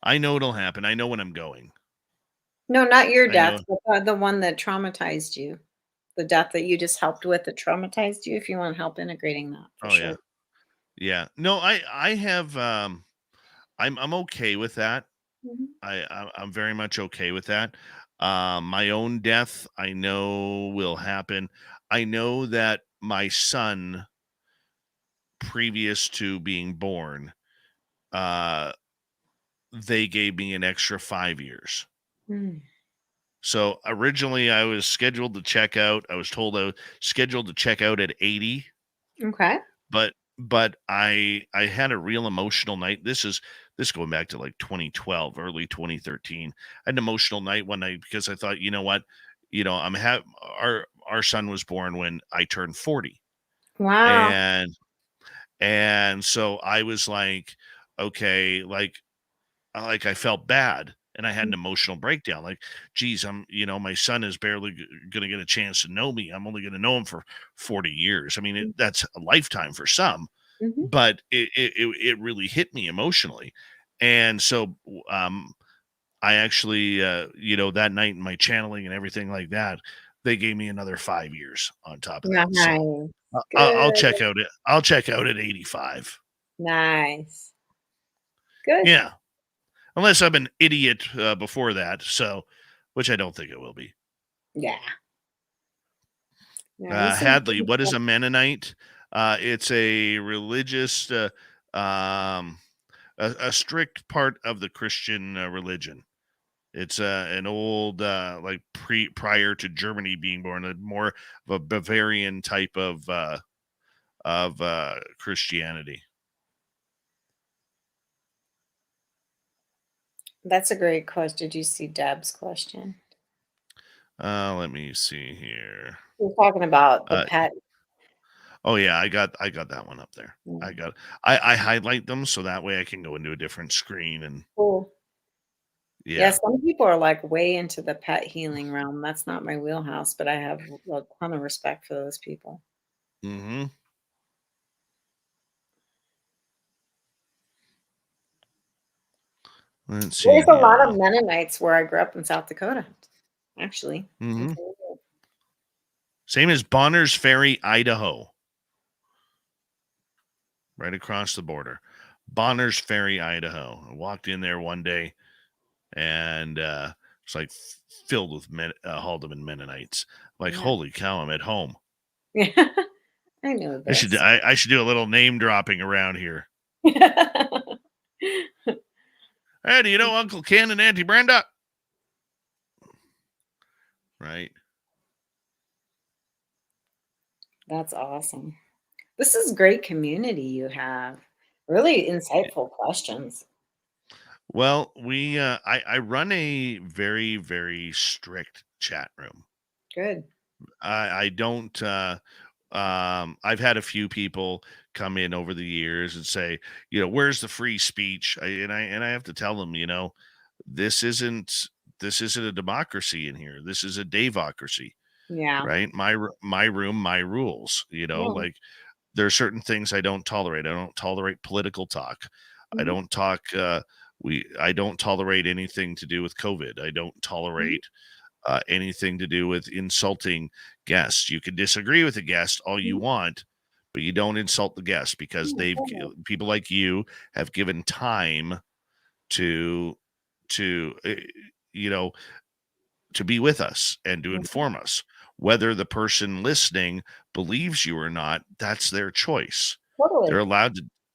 I know it'll happen. I know when I'm going. No, not your I death, know. but the one that traumatized you. The death that you just helped with that traumatized you, if you want help integrating that, for Oh, sure. yeah. Yeah. No, I have, I'm okay with that. Mhm. I'm very much okay with that. My own death, I know will happen. I know that my son, previous to being born, they gave me an extra 5 years. Mm. So originally I was scheduled to check out. I was told I was scheduled to check out at 80, Okay. but I had a real emotional night. This going back to like 2012, early 2013. I had an emotional night one night because I thought, you know what, our son was born when I turned 40, Wow. and so I was like, okay, like I felt bad and I had an emotional breakdown. Like, geez, my son is barely going to get a chance to know me. I'm only going to know him for 40 years. I mean, that's a lifetime for some, Mm-hmm. but it really hit me emotionally. And so, I actually, that night in my channeling and everything like that, they gave me another 5 years on top of that. Nice. So I'll Good. check out. I'll check out at 85. Nice. Good. Yeah. Unless I'm an idiot before that, which I don't think it will be. Yeah. Yeah. Hadley, what is a Mennonite? It's a religious, a strict part of the Christian religion. It's an old, prior to Germany being born, more of a Bavarian type of Christianity. That's a great question. Did you see Deb's question? Let me see here. We're talking about the pet. Oh yeah, I got that one up there. I highlight them so that way I can go into a different screen and Cool. yeah. Some people are like way into the pet healing realm. That's not my wheelhouse, but I have a ton of respect for those people. Mm-hmm. Let's see. There's a lot of Mennonites where I grew up in South Dakota, actually. Mm-hmm. Same as Bonners Ferry, Idaho. Right across the border. Bonners Ferry, Idaho. I walked in there one day and it's like filled with Haldeman Mennonites. Like, holy cow, I'm at home. Yeah, I know this. I should do a little name dropping around here. Hey, do you know Uncle Ken and Auntie Brenda? Right. That's awesome. This is great community you have. Really insightful questions. Well, I run a very, very strict chat room. Good. I don't I've had a few people come in over the years and say, where's the free speech? And I have to tell them, this isn't a democracy in here. This is a Davocracy. Yeah. Right? My room, my rules. Like there are certain things I don't tolerate. I don't tolerate political talk. I don't talk. I don't tolerate anything to do with COVID. I don't tolerate anything to do with insulting guests. You can disagree with a guest all you want, but you don't insult the guest because people like you have given time to to be with us and to inform us. Whether the person listening believes you or not, that's their choice. Totally.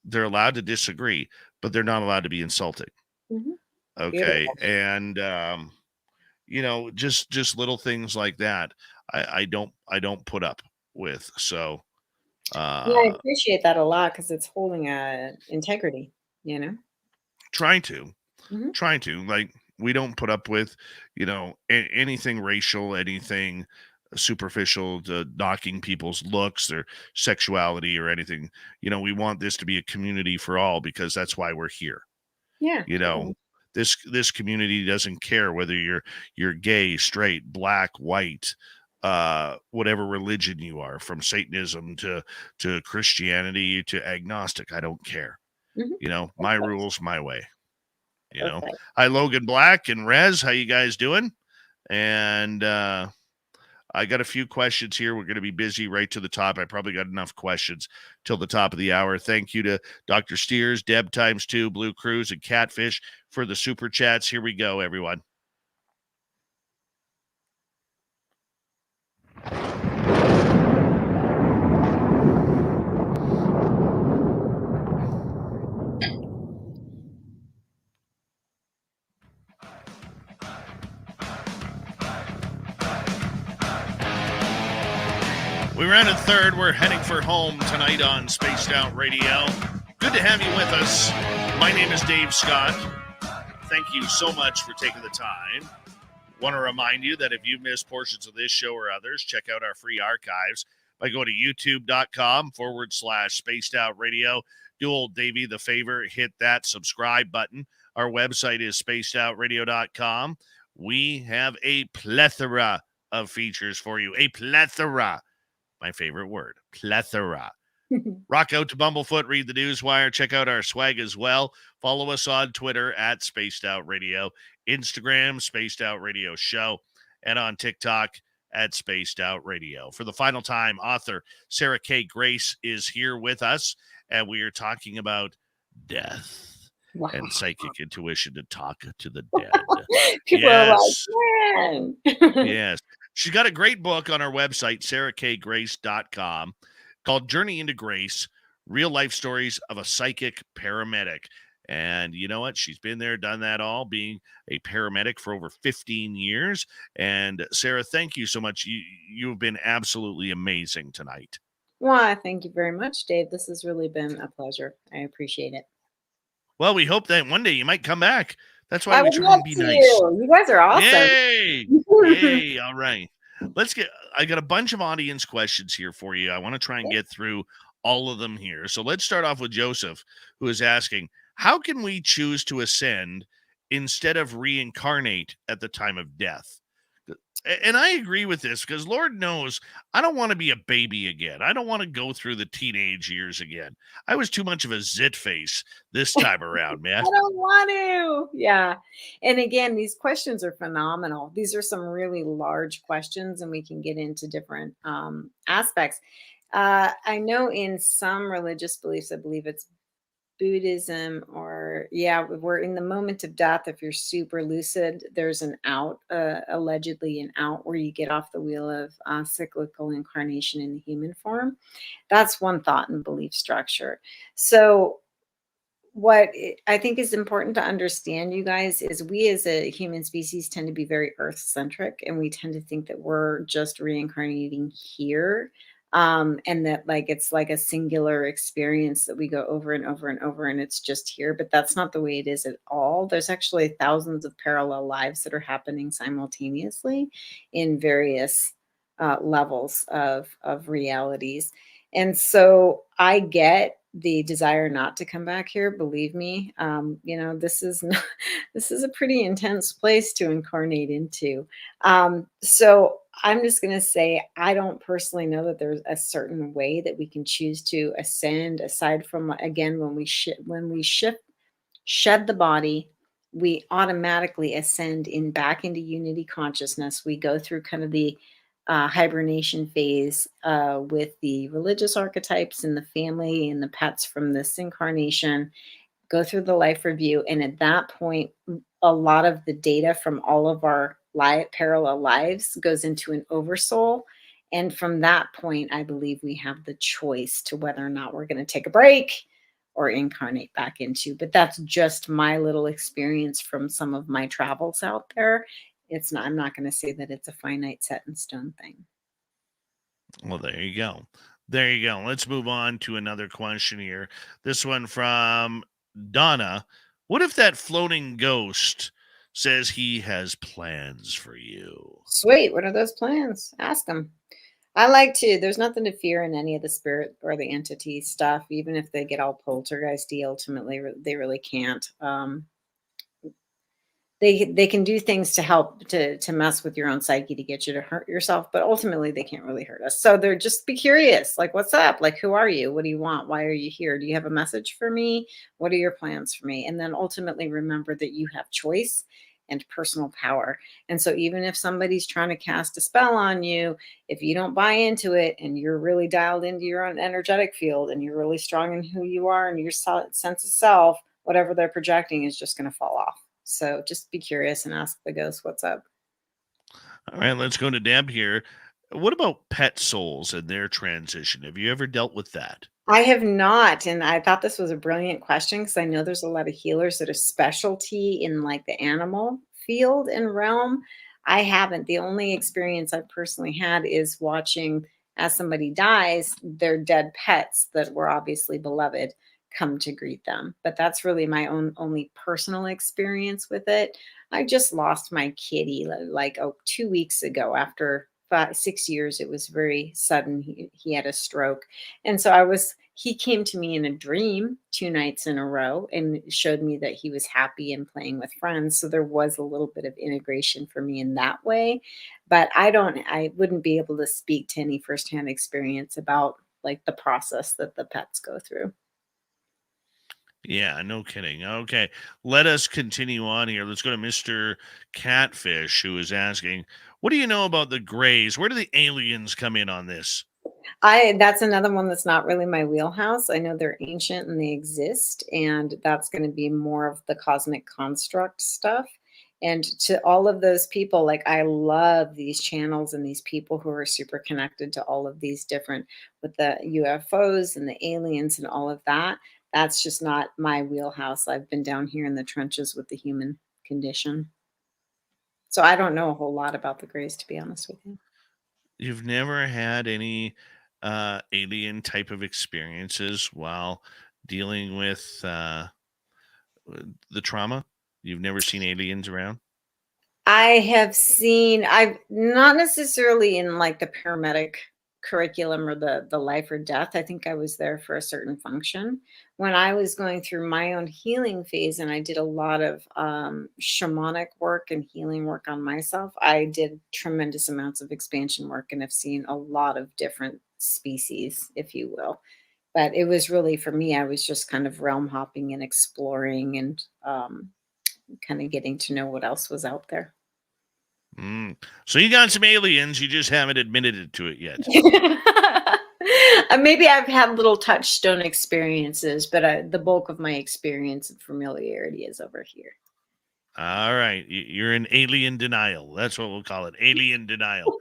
They're allowed to disagree, but they're not allowed to be insulting. Mm-hmm. Okay. Beautiful. And just little things like that I don't put up with. So I appreciate that a lot because it's holding integrity, trying to Mm-hmm. like we don't put up with anything racial, anything superficial to knocking people's looks, their sexuality, or anything. We want this to be a community for all, because that's why we're here. Yeah. You know, this community doesn't care whether you're gay, straight, black, white, whatever religion you are, from Satanism to Christianity to agnostic. I don't care. My rules, my way. Hi, Logan Black and Rez. How you guys doing? And I got a few questions here. We're going to be busy right to the top. I probably got enough questions till the top of the hour. Thank you to Dr. Steers, Deb ×2, Blue Cruise, and Catfish for the super chats. Here we go, everyone. We ran a third. We're heading for home tonight on Spaced Out Radio. Good to have you with us. My name is Dave Scott. Thank you so much for taking the time. Want to remind you that if you missed portions of this show or others, check out our free archives by going to youtube.com/Spaced Out Radio. Do old Davey the favor, hit that subscribe button. Our website is spacedoutradio.com. We have a plethora of features for you. A plethora. My favorite word, plethora. Rock out to Bumblefoot, read the Newswire, check out our swag as well. Follow us on Twitter at Spaced Out Radio, Instagram, Spaced Out Radio Show, and on TikTok at Spaced Out Radio. For the final time, author Sarah K. Grace is here with us, and we are talking about death and psychic intuition to talk to the dead. People are like, man. Yes. She's got a great book on our website, sarahkgrace.com, called Journey into Grace, Real Life Stories of a Psychic Paramedic. And you know what? She's been there, done that all, being a paramedic for over 15 years. And Sarah, thank you so much. You've been absolutely amazing tonight. Well, thank you very much, Dave. This has really been a pleasure. I appreciate it. Well, we hope that one day you might come back. That's why we try and be nice. You guys are awesome. Yay! Yay! All right. I got a bunch of audience questions here for you. I want to try and get through all of them here. So let's start off with Joseph, who is asking, how can we choose to ascend instead of reincarnate at the time of death? And I agree with this, because Lord knows I don't want to be a baby again. I don't want to go through the teenage years again. I was too much of a zit face this time around, man. I don't want to. Yeah. And again, these questions are phenomenal. These are some really large questions, and we can get into different aspects. I know in some religious beliefs, I believe it's Buddhism, or we're in the moment of death. If you're super lucid, there's an out, allegedly an out, where you get off the wheel of cyclical incarnation in the human form. That's one thought and belief structure. So what I think is important to understand, you guys, is we as a human species tend to be very earth-centric, and we tend to think that we're just reincarnating here. And that it's like a singular experience that we go over and over and over, and it's just here. But that's not the way it is at all. There's actually thousands of parallel lives that are happening simultaneously in various levels of realities. And so I get the desire not to come back here. Believe me, this is a pretty intense place to incarnate into. So I'm just going to say, I don't personally know that there's a certain way that we can choose to ascend, aside from, again, when we shed the body, we automatically ascend back into unity consciousness. We go through kind of the hibernation phase with the religious archetypes and the family and the pets from this incarnation, go through the life review. And at that point, a lot of the data from all of our parallel lives goes into an oversoul. And from that point, I believe we have the choice to whether or not we're going to take a break or incarnate back into. But that's just my little experience from some of my travels out there. I'm not going to say that it's a finite set in stone thing. Well, there you go. There you go. Let's move on to another question here. This one from Donna. What if that floating ghost says he has plans for you. Sweet. What are those plans? Ask them. I like to. There's nothing to fear in any of the spirit or the entity stuff, even if they get all poltergeisty. Ultimately, they really can't. They can do things to help to mess with your own psyche to get you to hurt yourself, but ultimately they can't really hurt us. So they're just be curious, like, what's up? Like, who are you? What do you want? Why are you here? Do you have a message for me? What are your plans for me? And then ultimately remember that you have choice and personal power. And so even if somebody's trying to cast a spell on you, if you don't buy into it and you're really dialed into your own energetic field and you're really strong in who you are and your sense of self, whatever they're projecting is just going to fall off. So just be curious and ask the ghost what's up. All right, let's go to Deb here. What about pet souls and their transition? Have you ever dealt with that? I have not, and I thought this was a brilliant question because I know there's a lot of healers that are specialty in like the animal field and realm. I haven't. The only experience I've personally had is watching as somebody dies, their dead pets that were obviously beloved come to greet them. But that's really my own only personal experience with it. I just lost my kitty like 2 weeks ago after 6 years. It was very sudden. He had a stroke. And so he came to me in a dream 2 nights in a row and showed me that he was happy and playing with friends. So there was a little bit of integration for me in that way. But I wouldn't be able to speak to any firsthand experience about like the process that the pets go through. Yeah, no kidding. Okay, let us continue on here. Let's go to Mr. Catfish, who is asking, what do you know about the Greys? Where do the aliens come in on this? That's another one that's not really my wheelhouse. I know they're ancient and they exist, and that's going to be more of the cosmic construct stuff. And to all of those people, like I love these channels and these people who are super connected to all of these different with the UFOs and the aliens and all of that. That's just not my wheelhouse. I've been down here in the trenches with the human condition. So I don't know a whole lot about the Greys, to be honest with you. You've never had any alien type of experiences while dealing with the trauma? You've never seen aliens around? I've not necessarily in like the paramedic curriculum or the life or death. I think I was there for a certain function. When I was going through my own healing phase and I did a lot of shamanic work and healing work on myself, I did tremendous amounts of expansion work and have seen a lot of different species, if you will. But it was really for me, I was just kind of realm hopping and exploring and kind of getting to know what else was out there. So you got some aliens, you just haven't admitted it to it yet. Maybe I've had little touchstone experiences, but the bulk of my experience and familiarity is over here. All right. You're in alien denial. That's what we'll call it. Alien denial.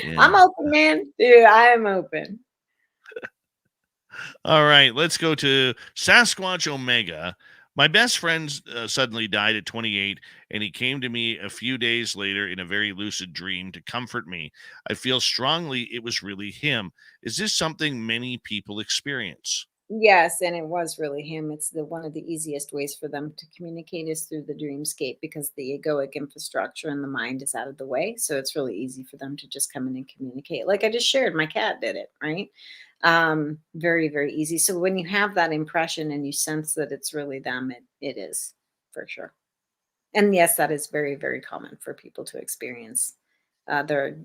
Yeah. I'm open, man. Dude, I am open. All right. Let's go to Sasquatch Omega. My best friend suddenly died at 28, and he came to me a few days later in a very lucid dream to comfort me. I feel strongly it was really him. Is this something many people experience? Yes, and it was really him. It's the one of the easiest ways for them to communicate is through the dreamscape because the egoic infrastructure in the mind is out of the way. So it's really easy for them to just come in and communicate. Like I just shared, my cat did it, right? Very, very easy. So when you have that impression and you sense that it's really them, it is for sure. And yes, that is very, very common for people to experience their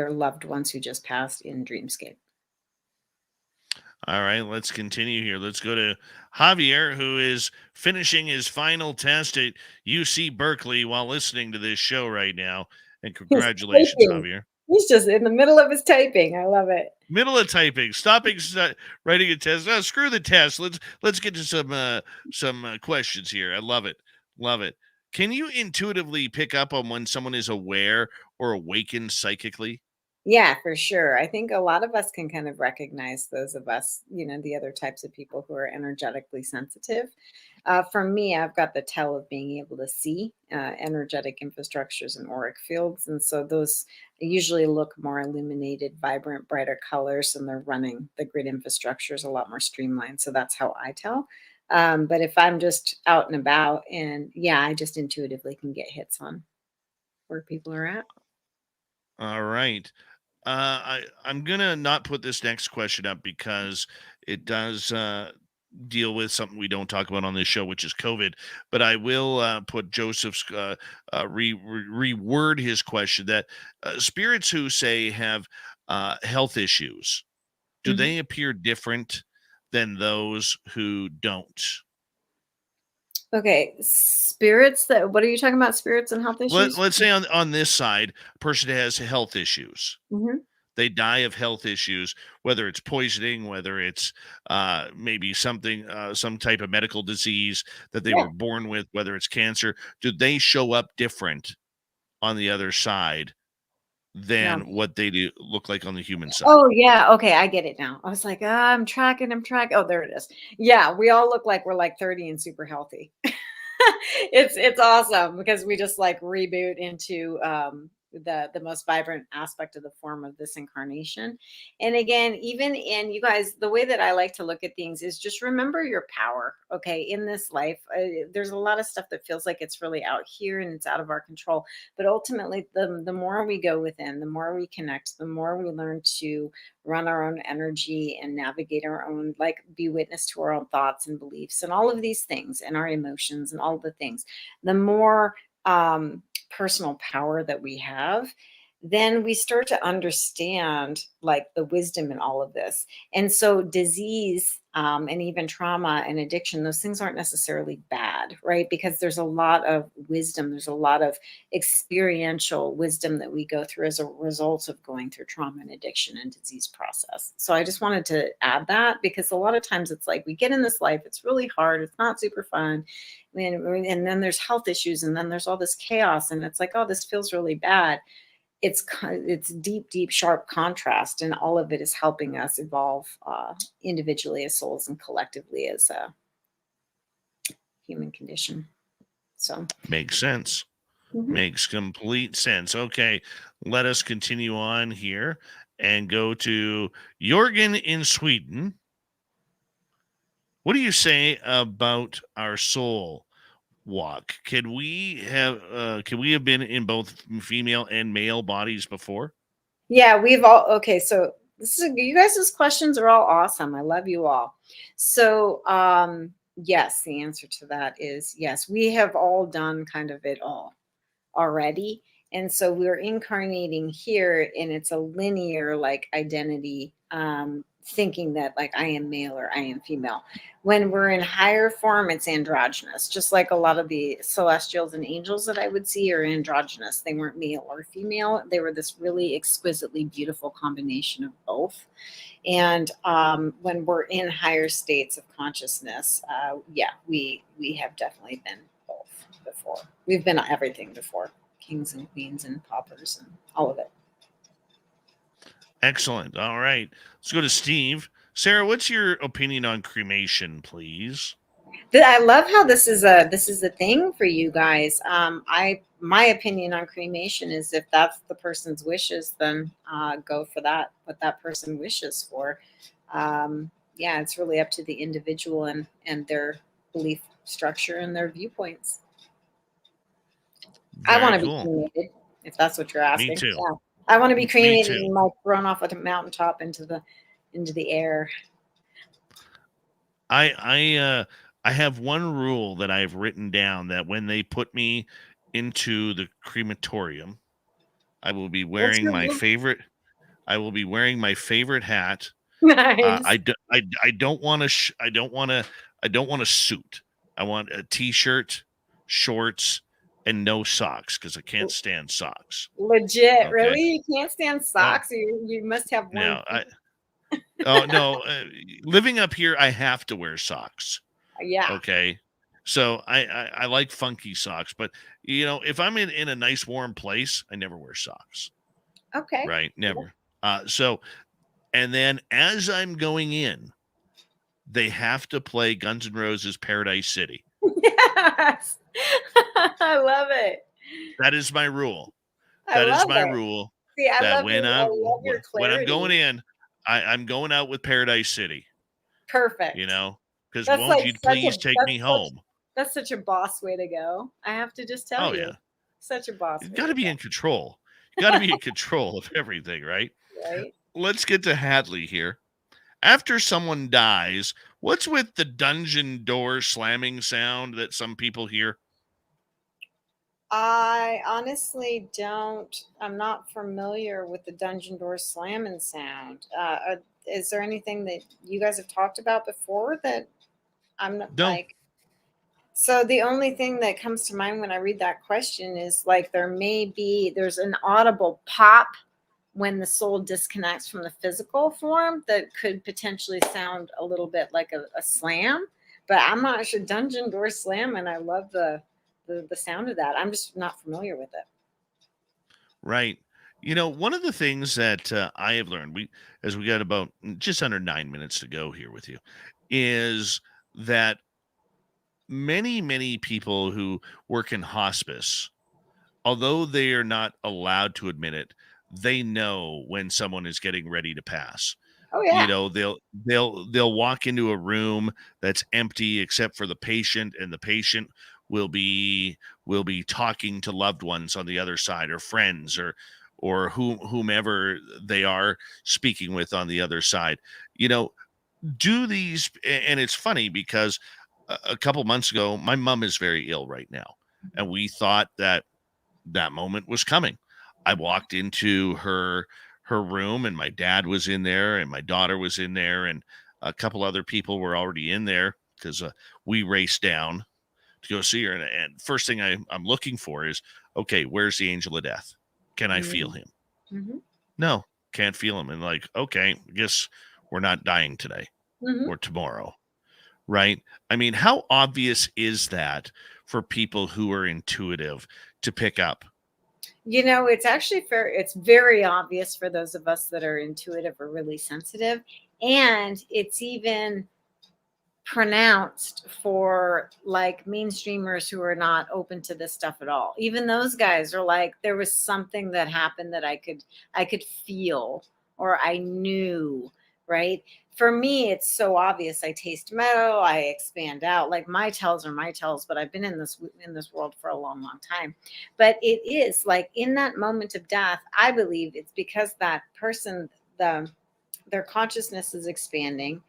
loved ones who just passed in dreamscape. All right, let's continue here. Let's go to Javier, who is finishing his final test at UC Berkeley while listening to this show right now. And congratulations, Javier. He's just in the middle of his typing. I love it. Middle of typing, stopping, writing a test. Oh, screw the test. Let's get to some questions here. I love it, love it. Can you intuitively pick up on when someone is aware or awakened psychically? Yeah, for sure. I think a lot of us can kind of recognize those of us, the other types of people who are energetically sensitive. For me, I've got the tell of being able to see energetic infrastructures and auric fields. And so those usually look more illuminated, vibrant, brighter colors, and they're running the grid infrastructure is a lot more streamlined. So that's how I tell. But if I'm just out and about, and yeah, I just intuitively can get hits on where people are at. All right. I'm gonna not put this next question up because it does deal with something we don't talk about on this show, which is COVID. But I will put Joseph's reword his question that spirits who say have health issues, do Mhm. they appear different than those who don't? Okay, spirits that what are you talking about? Spirits and health issues? Let's say on this side, a person has health issues. Mhm. They die of health issues, whether it's poisoning, whether it's maybe something, some type of medical disease that they Yeah. were born with, whether it's cancer. Do they show up different on the other side No. than what they do look like on the human side? Oh, yeah, okay, I get it now. I was like, I'm tracking, I'm tracking. Oh, there it is. Yeah, we all look like we're like 30 and super healthy. It's awesome because we just like reboot into the most vibrant aspect of the form of this incarnation. And again, even in you guys, the way that I like to look at things is just remember your power. Okay, in this life, there's a lot of stuff that feels like it's really out here and it's out of our control. But ultimately, the more we go within, the more we connect, the more we learn to run our own energy and navigate our own, like be witness to our own thoughts and beliefs and all of these things and our emotions and all the things, the more personal power that we have, then we start to understand like the wisdom in all of this. And so disease, and even trauma and addiction, those things aren't necessarily bad, right? Because there's a lot of wisdom, there's a lot of experiential wisdom that we go through as a result of going through trauma and addiction and disease process. So I just wanted to add that because a lot of times it's like we get in this life, it's really hard, it's not super fun. And then there's health issues, and then there's all this chaos, and it's like, oh, this feels really bad. It's deep, deep, sharp contrast, and all of it is helping us evolve individually as souls and collectively as a human condition. So, Makes sense. mhm. Makes complete sense. Okay, let us continue on here and go to Jorgen in Sweden. What do you say about our soul walk? Can we have been in both female and male bodies before? Yeah, we've all okay. So this is you guys' questions are all awesome. I love you all. So yes, the answer to that is yes. We have all done kind of it all already. And so we're incarnating here, and it's a linear like identity, thinking that like I am male or I am female. When we're in higher form, it's androgynous, just like a lot of the celestials and angels that I would see are androgynous. They weren't male or female, they were this really exquisitely beautiful combination of both. And when we're in higher states of consciousness, yeah, we have definitely been both before. We've been everything before, kings and queens and paupers and all of it. Excellent. All right. Let's go to Steve. Sarah, what's your opinion on cremation, please? I love how this is a thing for you guys. I my opinion on cremation is if that's the person's wishes, then go for that. What that person wishes for. Yeah, it's really up to the individual and their belief structure and their viewpoints. I want Very to be cool. cremated, if that's what you're Me asking. too. Yeah, I want to be Me cremated too. and like thrown off at a mountaintop into the air. I have one rule that I've written down that when they put me into the crematorium, I will be What's wearing your my rule? favorite I will be wearing my favorite hat. Nice. I don't want to I don't want a suit. I want a t-shirt, shorts, and no socks because I can't stand socks. Legit, Okay. really? You can't stand Oh, socks? You must have one now feet. oh no, living up here, I have to wear socks. Yeah. Okay. So I like funky socks, but if I'm in a nice warm place, I never wear socks. Okay. Right? Never. So and then as I'm going in, they have to play Guns N' Roses Paradise City. Yes. I love it. That is my rule. I That is love my it. rule See, I that love your I love your when I'm clarity. going in, I'm going out with Paradise City, you Perfect. know? because That's won't like you such a please take me home? that's such a boss way to go. I have to just tell Oh you. yeah, Such a boss you way got to to be go, in control. You got to be in control of everything, right? right? Let's get to Hadley here. After someone dies, what's with the dungeon door slamming sound that some people hear? I honestly don't. I'm not familiar with the dungeon door slamming sound. Is there anything that you guys have talked about before that I'm not No. like? So the only thing that comes to mind when I read that question is like there's an audible pop when the soul disconnects from the physical form that could potentially sound a little bit like a slam, but I'm not sure. Dungeon door slam, and I love the sound of that. I'm just not familiar with it. Right. One of the things that I have learned, as we got about just under 9 minutes to go here with you, is that many people who work in hospice, although they are not allowed to admit it, they know when someone is getting ready to pass. Oh yeah. They'll walk into a room that's empty except for the patient, and the patient will be talking to loved ones on the other side, or friends, or whomever they are speaking with on the other side. You know, do these, and it's funny because a couple months ago, my mom is very ill right now, and we thought that moment was coming. I walked into her room, and my dad was in there, and my daughter was in there, and a couple other people were already in there because we raced down to go see her. And first thing I'm looking for is, okay, where's the angel of death? Can I feel him? Mm-hmm. No, can't feel him. And like, okay, I guess we're not dying today Mm-hmm. or tomorrow, right? I mean, how obvious is that for people who are intuitive to pick up? It's actually fair. It's very obvious for those of us that are intuitive or really sensitive. And it's even pronounced for like mainstreamers who are not open to this stuff at all. Even those guys are like, there was something that happened that I could feel, or I knew, right? For me, it's so obvious. I taste metal, I expand out. Like my tells are my tells, but I've been in this world for a long time. But it is like in that moment of death, I believe it's because that person, their consciousness is expanding,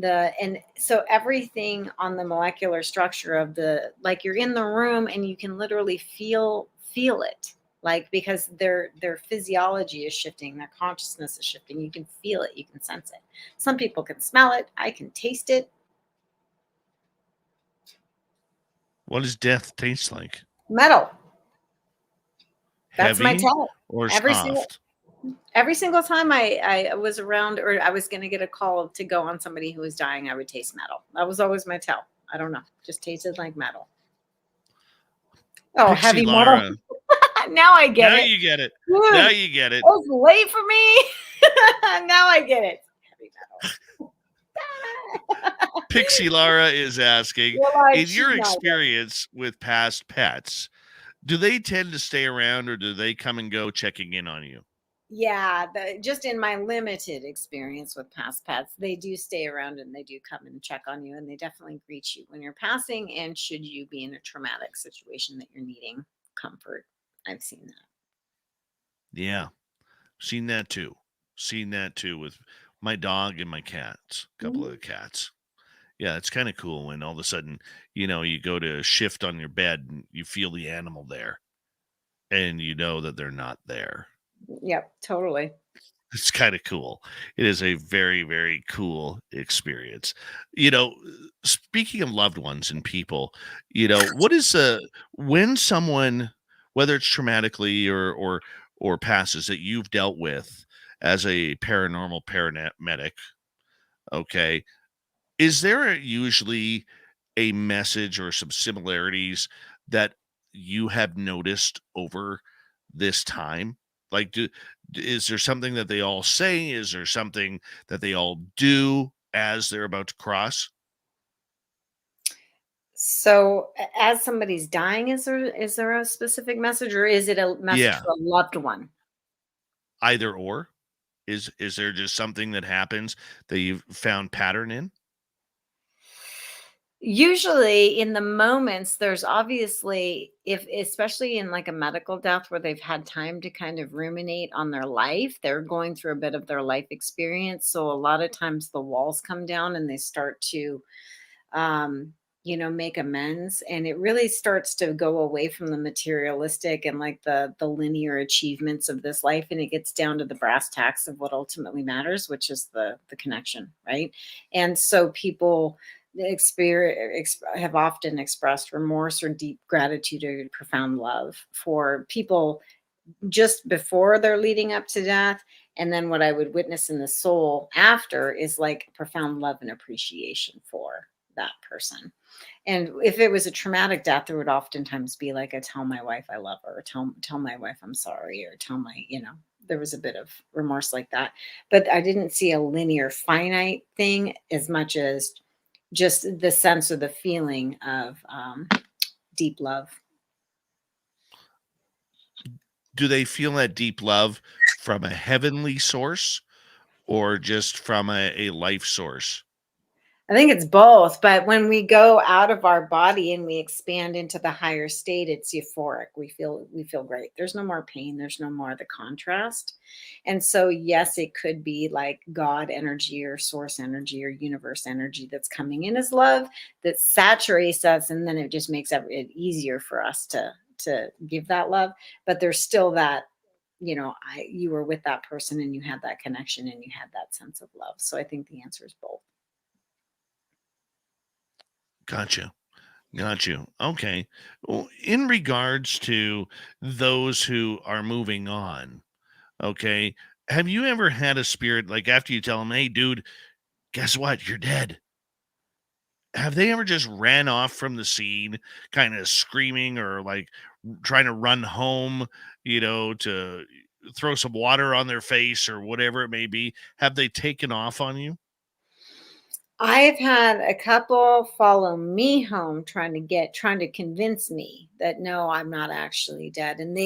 and so everything on the molecular structure of like you're in the room and you can literally feel it, like because their physiology is shifting, their consciousness is shifting. You can feel it, you can sense it. Some people can smell it, I can taste it. What does death taste like? Metal. That's my Heavy tell. or every single soft? every single time I was around, or I was going to get a call to go on somebody who was dying, I would taste metal. That was always my tell. I don't know, just tasted like metal. Oh, Pixie heavy metal. Lara. Now I get Now it. you get it. Dude, Now it you get it. was late for me. Now I get it. Heavy metal. Pixie Lara is asking, You're like, in she's your not it. experience with past pets, do they tend to stay around, or do they come and go checking in on you? Yeah, just in my limited experience with past pets, they do stay around and they do come and check on you, and they definitely greet you when you're passing. And should you be in a traumatic situation that you're needing comfort, I've seen that. Yeah, seen that too. Seen that too with my dog and my cats, a couple of Mhm. the cats. Yeah, it's kind of cool when all of a sudden, you go to shift on your bed and you feel the animal there, and you know that they're not there. Yep, totally. It's kind of cool. It is a very, very cool experience. You know, speaking of loved ones and people, what is when someone, whether it's traumatically or passes, that you've dealt with as a paranormal paramedic, okay, is there usually a message or some similarities that you have noticed over this time? Like, is there something that they all say? Is there something that they all do as they're about to cross? So, as somebody's dying, is there a specific message, or is it a message Yeah, for a loved one? either or. Is there just something that happens that you've found pattern in? Usually in the moments, there's obviously, if especially in like a medical death where they've had time to kind of ruminate on their life, they're going through a bit of their life experience. So a lot of times the walls come down and they start to um, make amends, and it really starts to go away from the materialistic and like the linear achievements of this life, and it gets down to the brass tacks of what ultimately matters, which is the connection, right? And so people have often expressed remorse or deep gratitude or profound love for people just before they're leading up to death. And then what I would witness in the soul after is like profound love and appreciation for that person. And if it was a traumatic death, there would oftentimes be like, I tell my wife I love her, or tell my wife I'm sorry, or tell my, there was a bit of remorse like that. But I didn't see a linear finite thing as much as just the sense or the feeling of deep love. Do they feel that deep love from a heavenly source or just from a life source? I think it's both, but when we go out of our body and we expand into the higher state, it's euphoric. We feel great. There's no more pain, there's no more the contrast. And so yes, it could be like God energy or source energy or universe energy that's coming in as love that saturates us, and then it just makes it easier for us to give that love. But there's still that, you were with that person and you had that connection and you had that sense of love. So I think the answer is both. Got you. Okay. Well, in regards to those who are moving on, okay, have you ever had a spirit like after you tell them, hey, dude, guess what? You're dead. Have they ever just ran off from the scene, kind of screaming or like trying to run home, to throw some water on their face or whatever it may be? Have they taken off on you? I've had a couple follow me home trying to convince me that no, I'm not actually dead. And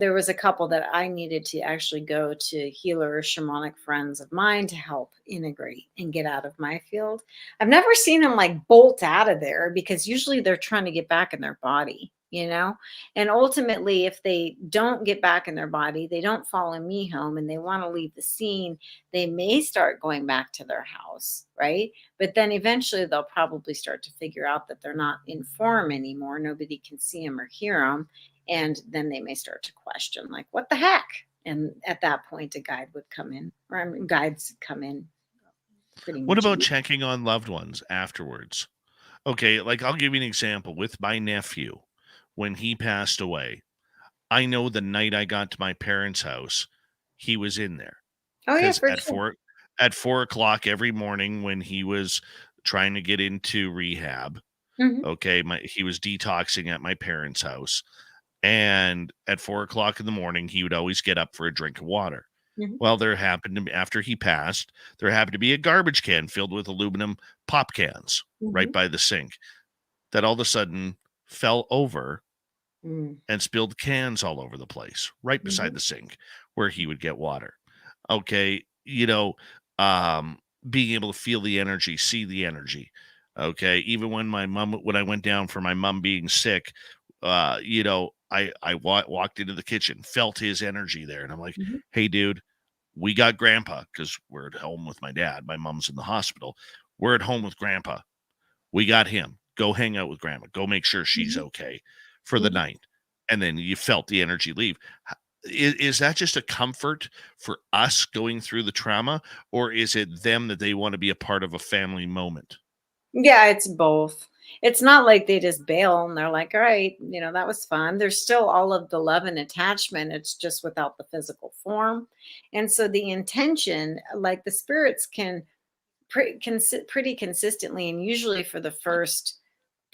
there was a couple that I needed to actually go to healer or shamanic friends of mine to help integrate and get out of my field. I've never seen them like bolt out of there because usually they're trying to get back in their body. And ultimately, if they don't get back in their body, they don't follow me home and they want to leave the scene, they may start going back to their house, right? But then eventually they'll probably start to figure out that they're not in form anymore. Nobody can see them or hear them. And then they may start to question, like, what the heck? And at that point, a guide would come in, or guides come in pretty What much. about checking on loved ones afterwards? Okay, like I'll give you an example with my nephew. When he passed away, I know the night I got to my parents' house, he was in there Oh, yeah, because for at sure. 4 o'clock every morning when he was trying to get into rehab, Hmm. okay, he was detoxing at my parents' house, and at 4 o'clock in the morning, he would always get up for a drink of water. Hmm. Well, there happened to be after he passed, there happened to be a garbage can filled with aluminum pop cans right Hmm. by the sink that all of a sudden fell over Hmm. and spilled cans all over the place right beside Hmm. the sink where he would get water. Okay, um, being able to feel the energy, see the energy. Okay, even when I went down for my mom being sick, I walked into the kitchen, felt his energy there, and I'm like, Hmm. hey, dude, we got grandpa because we're at home with my dad. My mom's in the hospital. We're at home with grandpa. We got him. Go hang out with grandma. Go make sure she's Hmm. okay for the Hmm. night. And then you felt the energy leave. Is that just a comfort for us going through the trauma, or is it them that they want to be a part of a family moment? Yeah, it's both. It's not like they just bail and they're like, all right, that was fun. There's still all of the love and attachment. It's just without the physical form. And so the intention, like the spirits can pretty consistently, and usually for the first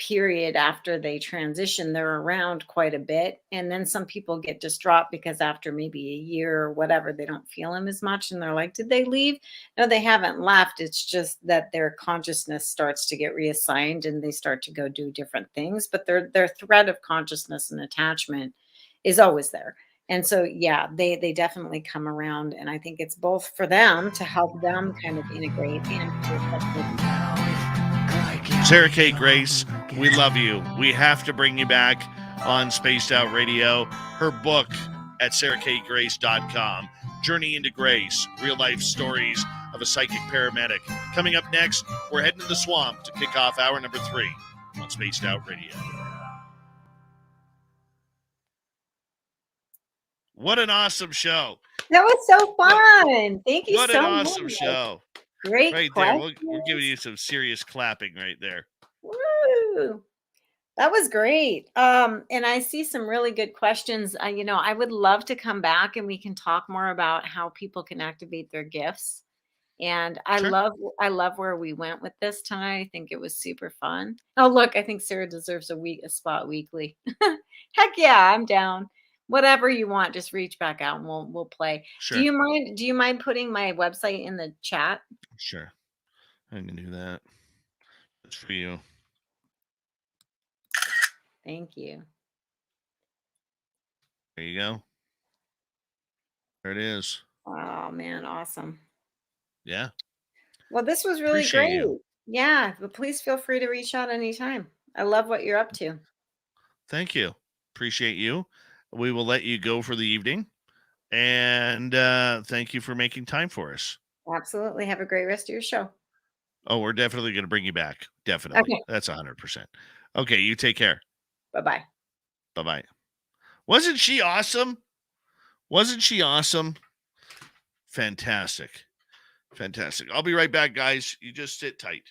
period after they transition, they're around quite a bit. And then some people get distraught because after maybe a year or whatever, they don't feel them as much. And they're like, did they leave? No, they haven't left. It's just that their consciousness starts to get reassigned and they start to go do different things. But their thread of consciousness and attachment is always there. And so, yeah, they definitely come around. And I think it's both for them to help them kind of integrate and for Sarah Kate Grace, we love you. We have to bring you back on Spaced Out Radio. Her book at sarahkategrace.com, Journey into Grace, Real Life Stories of a Psychic Paramedic. Coming up next, we're heading to the swamp to kick off hour number 3 on Spaced Out Radio. What an awesome show. That was so fun. Thank you What so an much. awesome show. Great Right there. We're giving you some serious clapping right there. Woo! That was great. And I see some really good questions. I would love to come back and we can talk more about how people can activate their gifts. And I Sure. love where we went with this tonight. I think it was super fun. Oh, look, I think Sarah deserves a spot weekly. Heck yeah, I'm down. Whatever you want, just reach back out and we'll play. Sure. Do you mind putting my website in the chat? Sure. I can do that. That's for you. Thank you. There you go. There it is. Oh man, awesome. Yeah. Well, this was really Appreciate great. you. Yeah, but please feel free to reach out anytime. I love what you're up to. Thank you. Appreciate you. We will let you go for the evening. And thank you for making time for us. Absolutely. Have a great rest of your show. Oh, we're definitely going to bring you back. Definitely. Okay. That's 100%. Okay, you take care. Bye-bye. Bye-bye. Wasn't she awesome? Wasn't she awesome? Fantastic. Fantastic. I'll be right back, guys. You just sit tight.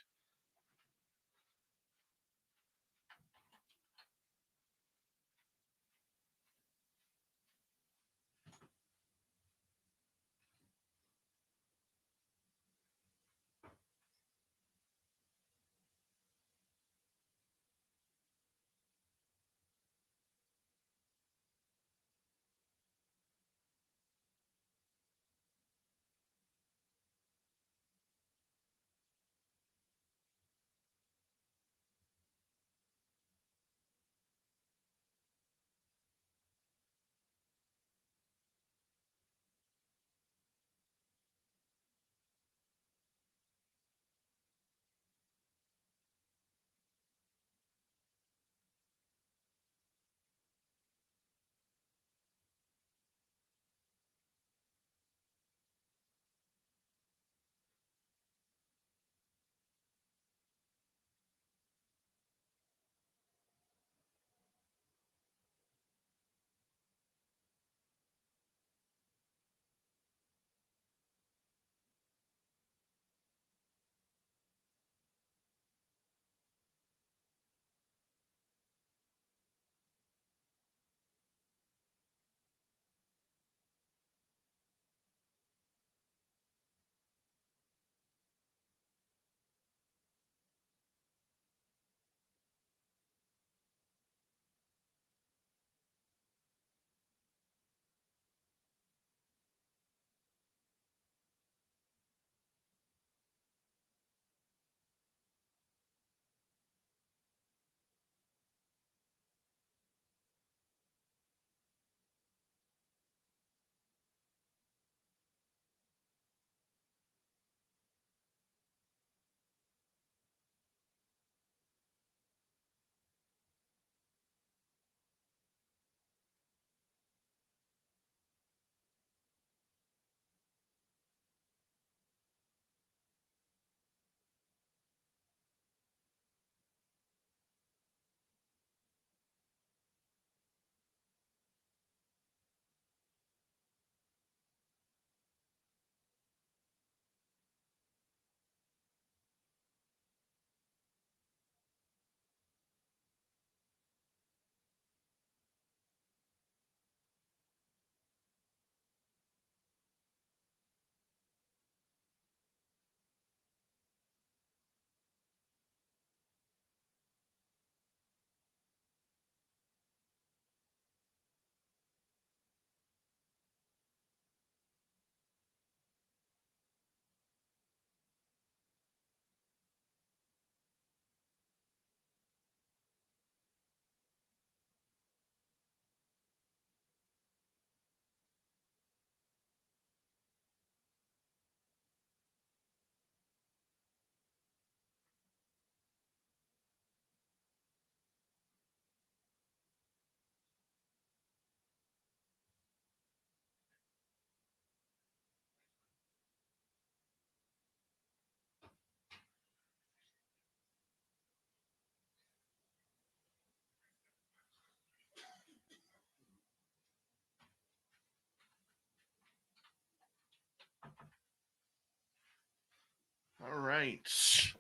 right.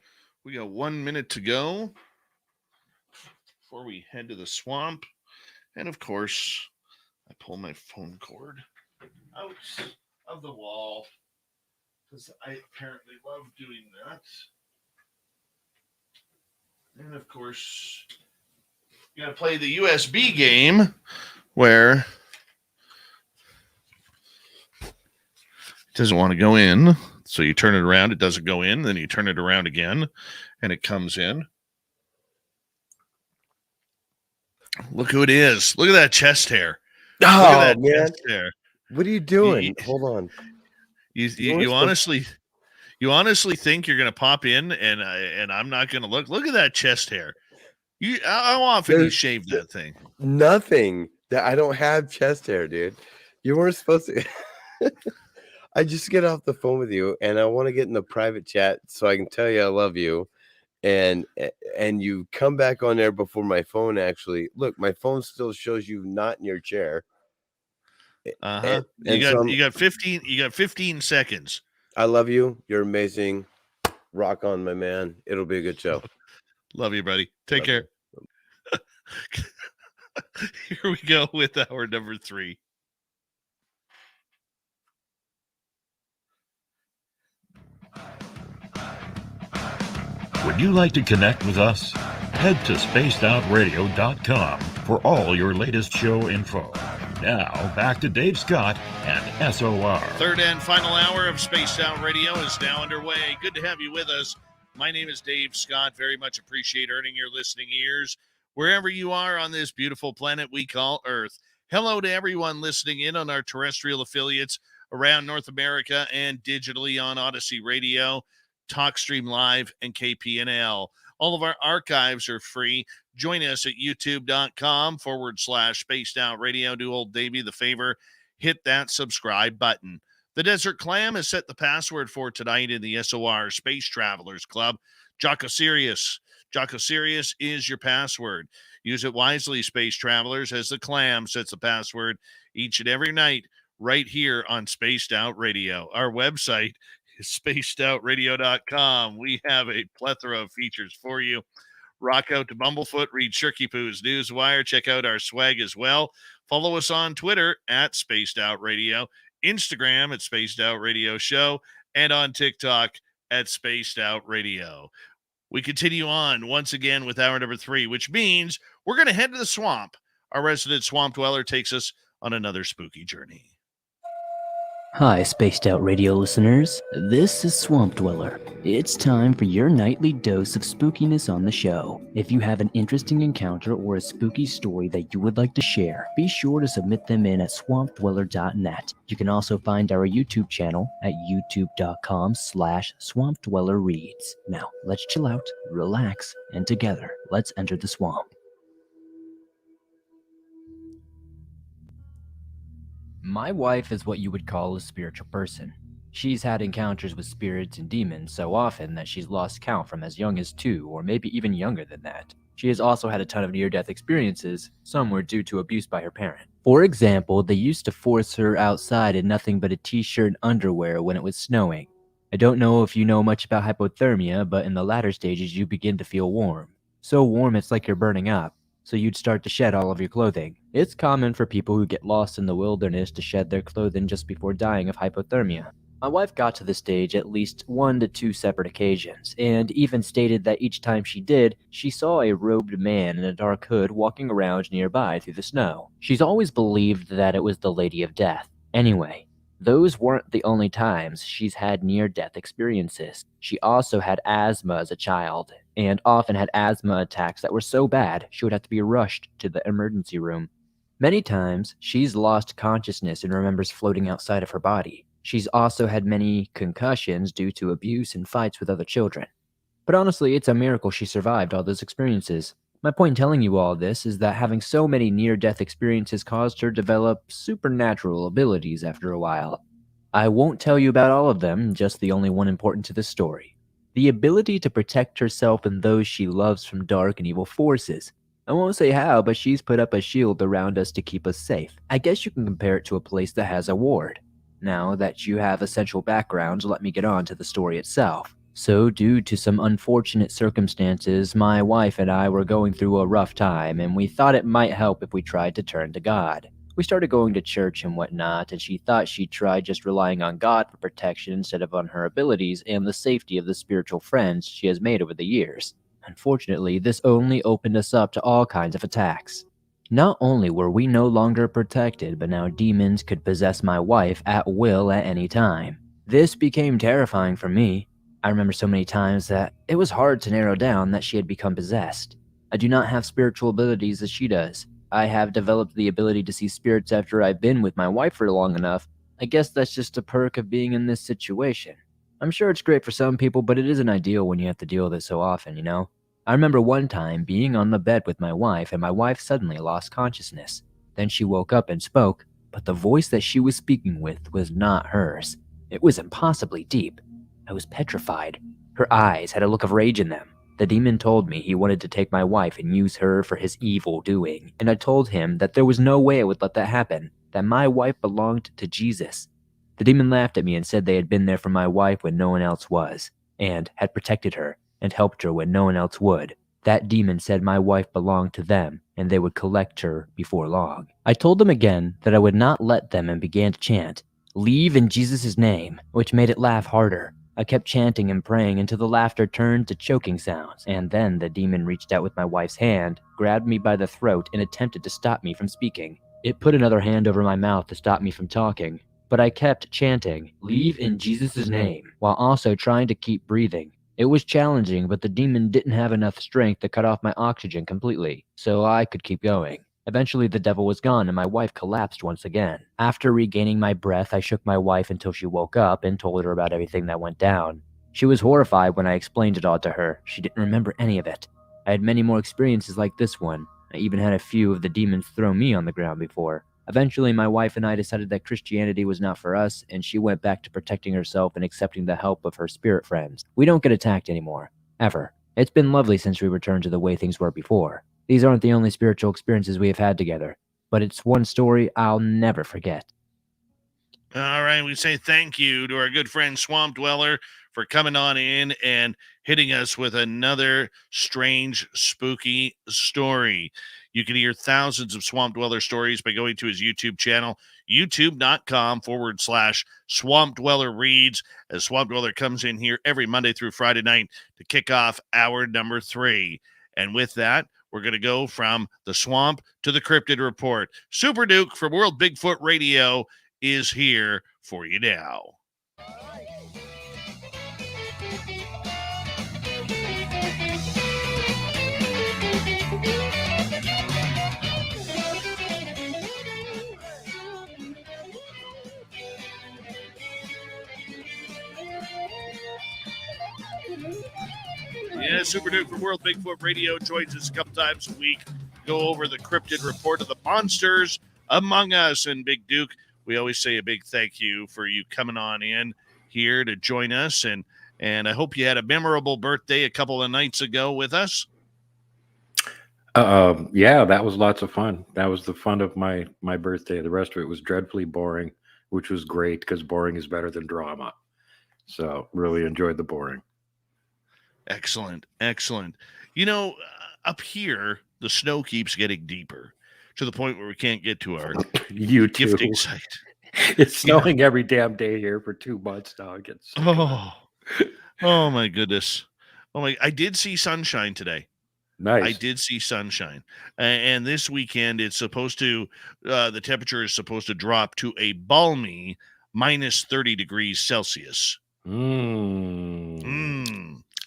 We got 1 minute to go before we head to the swamp. And of course, I pull my phone cord out of the wall because I apparently love doing that. And of course, you got to play the USB game where it doesn't want to go in. So you turn it around, it doesn't go in. Then you turn it around again, and it comes in. Look who it is. Look at that chest hair. Oh, Look at that man. chest hair. What are you doing? Hold on. You honestly think you're gonna pop in and I'm not gonna look? Look at that chest hair. How often you shave that thing? Nothing. That I don't have chest hair, dude. You weren't supposed to. I just get off the phone with you, and I want to get in the private chat so I can tell you I love you, and you come back on there before my phone actually. Look, my phone still shows you not in your chair. Uh-huh. You got 15 seconds. I love you. You're amazing. Rock on, my man. It'll be a good show. Love you, buddy. Take care. Here we go with hour number 3. Would you like to connect with us? Head to spacedoutradio.com for all your latest show info. Now, back to Dave Scott and SOR. Third and final hour of Spaced Out Radio is now underway. Good to have you with us. My name is Dave Scott. Very much appreciate earning your listening ears wherever you are on this beautiful planet we call Earth. Hello to everyone listening in on our terrestrial affiliates around North America and digitally on Odyssey Radio, TalkStream Live, and KPNL. All of our archives are free. Join us at youtube.com/Spaced Out Radio. Do old Davey the favor, hit that subscribe button. The Desert Clam has set the password for tonight in the SOR Space Travelers Club. Jocko Sirius. Jocko Sirius is your password. Use it wisely, Space Travelers, as the Clam sets the password each and every night right here on Spaced Out Radio. Our website is spacedoutradio.com. We have a plethora of features for you. Rock out to Bumblefoot, read Shirky Poo's Newswire, check out our swag as well. Follow us on Twitter at Spaced Out Radio, Instagram at Spaced Out Radio Show, and on TikTok at Spaced Out Radio. We continue on once again with hour number 3, which means we're going to head to the swamp. Our resident swamp dweller takes us on another spooky journey. Hi, Spaced Out Radio listeners. This is Swamp Dweller. It's time for your nightly dose of spookiness on the show. If you have an interesting encounter or a spooky story that you would like to share, be sure to submit them in at swampdweller.net. You can also find our YouTube channel at youtube.com/swampdwellerreads. Now, let's chill out, relax, and together, let's enter the swamp. My wife is what you would call a spiritual person. She's had encounters with spirits and demons so often that she's lost count from as young as 2 or maybe even younger than that. She has also had a ton of near-death experiences. Some were due to abuse by her parent. For example, they used to force her outside in nothing but a t-shirt and underwear when it was snowing. I don't know if you know much about hypothermia, but in the latter stages you begin to feel warm. So warm it's like you're burning up. So you'd start to shed all of your clothing. It's common for people who get lost in the wilderness to shed their clothing just before dying of hypothermia. My wife got to this stage at least 1 to 2 separate occasions, and even stated that each time she did, she saw a robed man in a dark hood walking around nearby through the snow. She's always believed that it was the Lady of Death. Anyway, those weren't the only times she's had near-death experiences. She also had asthma as a child, and often had asthma attacks that were so bad she would have to be rushed to the emergency room. Many times, she's lost consciousness and remembers floating outside of her body. She's also had many concussions due to abuse and fights with other children. But honestly, it's a miracle she survived all those experiences. My point in telling you all this is that having so many near-death experiences caused her to develop supernatural abilities after a while. I won't tell you about all of them, just the only one important to this story. The ability to protect herself and those she loves from dark and evil forces. I won't say how, but she's put up a shield around us to keep us safe. I guess you can compare it to a place that has a ward. Now that you have essential background, let me get on to the story itself. So, due to some unfortunate circumstances, my wife and I were going through a rough time, and we thought it might help if we tried to turn to God. We started going to church and whatnot, and she thought she'd try just relying on God for protection instead of on her abilities and the safety of the spiritual friends she has made over the years. Unfortunately, this only opened us up to all kinds of attacks. Not only were we no longer protected, but now demons could possess my wife at will at any time. This became terrifying for me. I remember so many times that it was hard to narrow down that she had become possessed. I do not have spiritual abilities as she does. I have developed the ability to see spirits after I've been with my wife for long enough. I guess that's just a perk of being in this situation. I'm sure it's great for some people, but it isn't ideal when you have to deal with it so often, you know? I remember one time being on the bed with my wife, and my wife suddenly lost consciousness. Then she woke up and spoke, but the voice that she was speaking with was not hers. It was impossibly deep. I was petrified. Her eyes had a look of rage in them. The demon told me he wanted to take my wife and use her for his evil doing, and I told him that there was no way I would let that happen, that my wife belonged to Jesus. The demon laughed at me and said they had been there for my wife when no one else was, and had protected her and helped her when no one else would. That demon said my wife belonged to them, and they would collect her before long. I told them again that I would not let them and began to chant, "Leave in Jesus' name," which made it laugh harder. I kept chanting and praying until the laughter turned to choking sounds, and then the demon reached out with my wife's hand, grabbed me by the throat, and attempted to stop me from speaking. It put another hand over my mouth to stop me from talking, but I kept chanting, "Leave in Jesus' name," while also trying to keep breathing. It was challenging, but the demon didn't have enough strength to cut off my oxygen completely, so I could keep going. Eventually, the devil was gone and my wife collapsed once again. After regaining my breath, I shook my wife until she woke up and told her about everything that went down. She was horrified when I explained it all to her. She didn't remember any of it. I had many more experiences like this one. I even had a few of the demons throw me on the ground before. Eventually, my wife and I decided that Christianity was not for us, and she went back to protecting herself and accepting the help of her spirit friends. We don't get attacked anymore. Ever. It's been lovely since we returned to the way things were before. These aren't the only spiritual experiences we have had together, but it's one story I'll never forget. All right, we say thank you to our good friend Swamp Dweller for coming on in and hitting us with another strange, spooky story. You can hear thousands of Swamp Dweller stories by going to his YouTube channel, youtube.com/Swamp Dweller Reads, as Swamp Dweller comes in here every Monday through Friday night to kick off hour number 3. And with that, we're going to go from the swamp to the Cryptid Report. Super Duke from World Bigfoot Radio is here for you now. Yeah, Super Duke from World Bigfoot Radio joins us a couple times a week. Go over the Cryptid Report of the monsters among us. And Big Duke, we always say a big thank you for you coming on in here to join us. And I hope you had a memorable birthday a couple of nights ago with us. Yeah, that was lots of fun. That was the fun of my birthday. The rest of it was dreadfully boring, which was great because boring is better than drama. So really enjoyed the boring. Excellent. You know, up here, the snow keeps getting deeper to the point where we can't get to our You too. gifting site. It's snowing every damn day here for 2 months now. It gets sick of it. Oh my goodness. I did see sunshine today. Nice. I did see sunshine. And this weekend, it's supposed to, the temperature is supposed to drop to a balmy minus 30 degrees Celsius.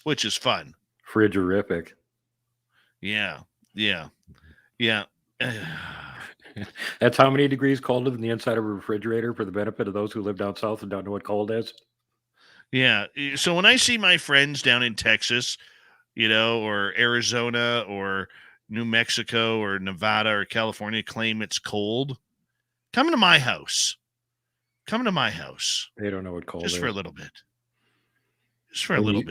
Which is fun. Frigorific. Yeah. That's how many degrees colder than the inside of a refrigerator for the benefit of those who live down south and don't know what cold is? Yeah. So when I see my friends down in Texas, or Arizona or New Mexico or Nevada or California claim it's cold, come to my house. They don't know what cold is. Just for a little bit.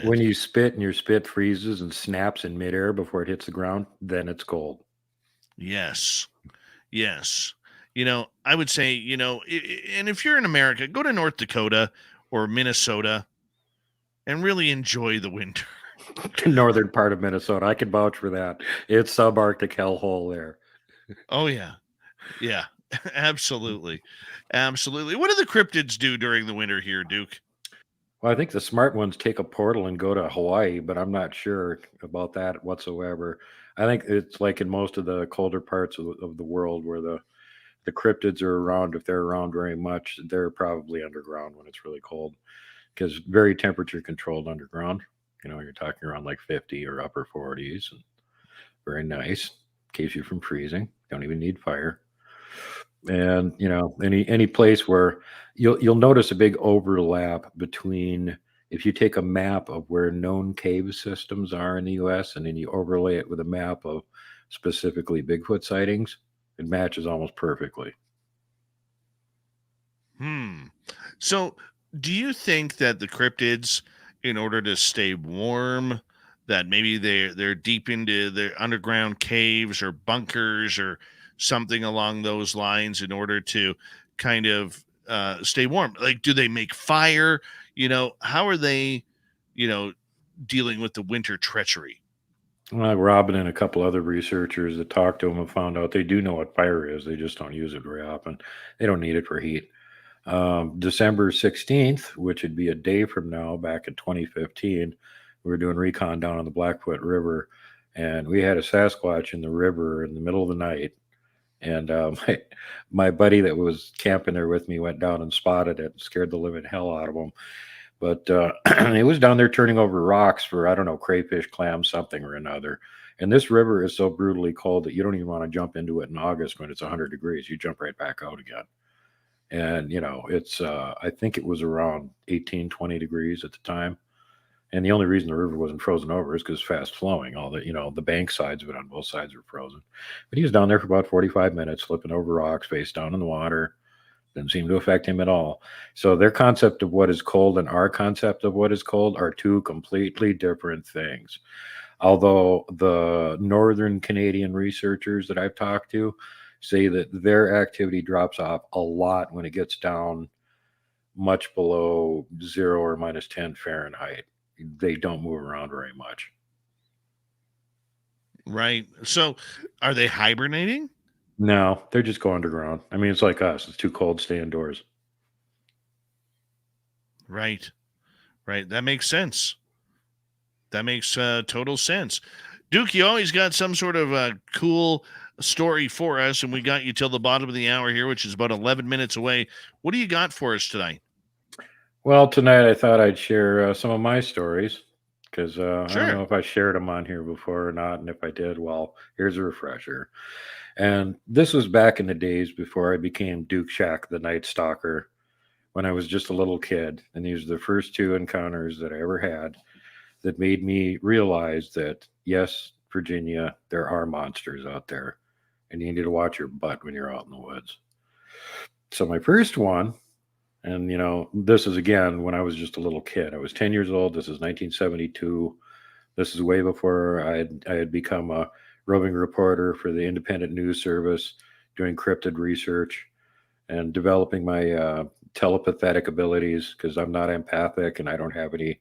When you spit and your spit freezes and snaps in midair before it hits the ground, then it's cold. Yes. I would say, and if you're in America, go to North Dakota or Minnesota and really enjoy the winter. The northern part of Minnesota. I can vouch for that. It's subarctic hellhole there. Oh yeah. Yeah. Absolutely. Absolutely. What do the cryptids do during the winter here, Duke? Well, I think the smart ones take a portal and go to Hawaii, but I'm not sure about that whatsoever. I think it's like in most of the colder parts of the world where the cryptids are around. If they're around very much, they're probably underground when it's really cold because very temperature controlled underground. You're talking around like 50 or upper 40s. And very nice. Keeps you from freezing. Don't even need fire. And any place where you'll notice a big overlap between if you take a map of where known cave systems are in the US and then you overlay it with a map of specifically Bigfoot sightings, it matches almost perfectly. So do you think that the cryptids, in order to stay warm, that maybe they're deep into their underground caves or bunkers or something along those lines in order to kind of stay warm? Like, do they make fire? How are they, dealing with the winter treachery? Well, Robin and a couple other researchers that talked to them have found out they do know what fire is. They just don't use it very often. They don't need it for heat. December 16th, which would be a day from now, back in 2015, we were doing recon down on the Blackfoot River, and we had a Sasquatch in the river in the middle of the night. And my buddy that was camping there with me went down and spotted it, scared the living hell out of him. But it was down there turning over rocks for, I don't know, crayfish, clams, something or another. And this river is so brutally cold that you don't even want to jump into it in August when it's 100 degrees. You jump right back out again. And, it's, I think it was around 18, 20 degrees at the time. And the only reason the river wasn't frozen over is because fast flowing. All the bank sides of it on both sides were frozen. But he was down there for about 45 minutes, flipping over rocks, face down in the water. Didn't seem to affect him at all. So their concept of what is cold and our concept of what is cold are two completely different things. Although the northern Canadian researchers that I've talked to say that their activity drops off a lot when it gets down much below 0 or minus 10 Fahrenheit. They don't move around very much. Right. So are they hibernating? No, they're just go underground. I mean, it's like us. It's too cold to stay indoors. Right. Right. That makes sense. That makes total sense. Duke, you always got some sort of cool story for us, and we got you till the bottom of the hour here, which is about 11 minutes away. What do you got for us tonight? Well, tonight I thought I'd share some of my stories because I Sure. don't know if I shared them on here before or not. And if I did, well, here's a refresher. And this was back in the days before I became Duke Shack, the Night Stalker, when I was just a little kid. And these are the first two encounters that I ever had that made me realize that, yes, Virginia, there are monsters out there, and you need to watch your butt when you're out in the woods. So my first one, and this is again when I was just a little kid. I was 10 years old. This is 1972. This is way before I had become a roving reporter for the Independent News Service, doing cryptid research and developing my telepathic abilities, because I'm not empathic and I don't have any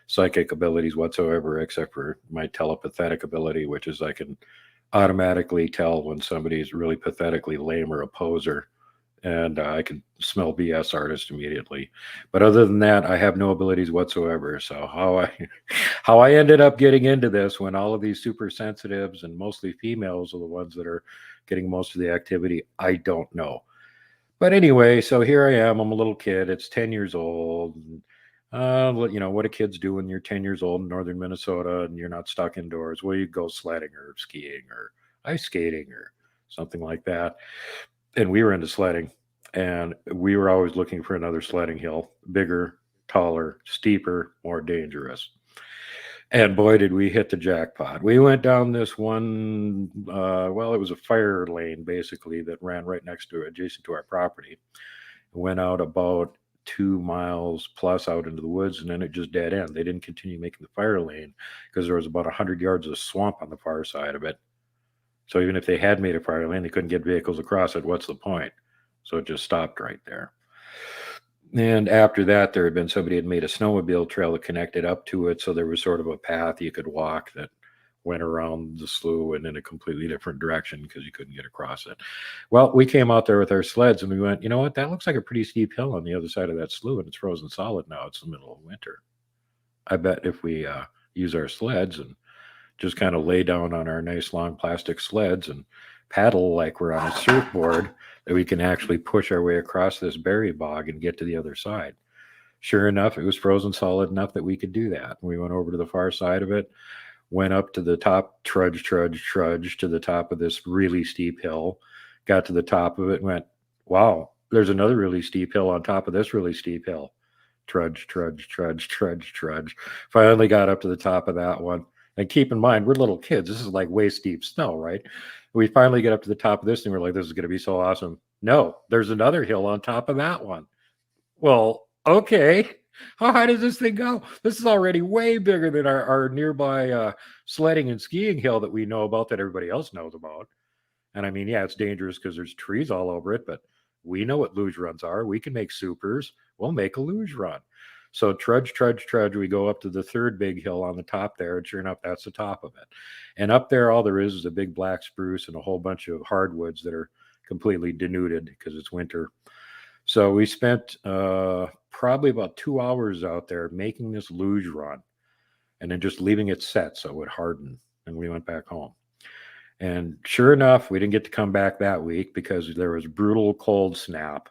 psychic abilities whatsoever, except for my telepathic ability, which is I can automatically tell when somebody's really pathetically lame or a poser, and I can smell BS artists immediately. But other than that, I have no abilities whatsoever. So how I ended up getting into this, when all of these super sensitives and mostly females are the ones that are getting most of the activity, I don't know. But anyway, so here I am. I'm a little kid. It's 10 years old. And, what do kids do when you're 10 years old in northern Minnesota and you're not stuck indoors? Well, you go sledding or skiing or ice skating or something like that. And we were into sledding, and we were always looking for another sledding hill, bigger, taller, steeper, more dangerous. And boy, did we hit the jackpot. We went down this one, it was a fire lane basically that ran right next to, adjacent to our property. Went out about 2 miles plus out into the woods, and then it just dead end. They didn't continue making the fire lane because there was about 100 yards of swamp on the far side of it. So even if they had made a fire lane, they couldn't get vehicles across it. What's the point? So it just stopped right there. And after that, there had been somebody had made a snowmobile trail that connected up to it. So there was sort of a path you could walk that went around the slough and in a completely different direction because you couldn't get across it. Well, we came out there with our sleds and we went, you know what? That looks like a pretty steep hill on the other side of that slough, and it's frozen solid now. It's the middle of winter. I bet if we use our sleds and just kind of lay down on our nice long plastic sleds and paddle like we're on a surfboard, that we can actually push our way across this berry bog and get to the other side. Sure enough, it was frozen solid enough that we could do that. We went over to the far side of it, went up to the top, trudge to the top of this really steep hill, got to the top of it and went, wow, there's another really steep hill on top of this really steep hill. Trudge. Finally got up to the top of that one. And keep in mind, we're little kids. This is like waist deep snow, right? We finally get up to the top of this and we're like, this is going to be so awesome. No, there's another hill on top of that one. Well, okay. How high does this thing go? This is already way bigger than our nearby sledding and skiing hill that we know about, that everybody else knows about. And I mean, yeah, it's dangerous because there's trees all over it, but we know what luge runs are. We can make supers. We'll make a luge run. So trudge. We go up to the third big hill on the top there, and sure enough, that's the top of it. And up there, all there is a big black spruce and a whole bunch of hardwoods that are completely denuded because it's winter. So we spent probably about 2 hours out there making this luge run and then just leaving it set so it would harden. And we went back home. And sure enough, we didn't get to come back that week because there was brutal cold snap.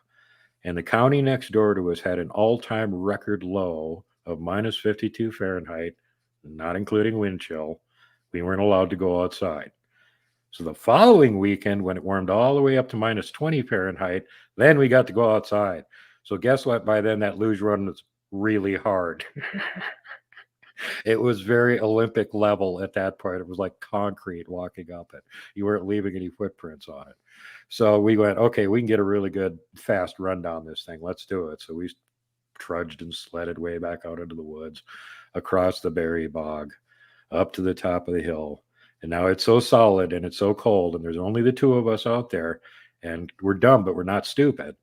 And the county next door to us had an all-time record low of minus 52 Fahrenheit, not including wind chill. We weren't allowed to go outside. So the following weekend, when it warmed all the way up to minus 20 Fahrenheit, then we got to go outside. So guess what? By then, that luge run was really hard. It was very Olympic level at that point. It was like concrete walking up it. You weren't leaving any footprints on it. So we went, okay, we can get a really good fast run down this thing. Let's do it. So we trudged and sledded way back out into the woods, across the berry bog, up to the top of the hill. And now it's so solid and it's so cold, and there's only the two of us out there, and we're dumb, but we're not stupid.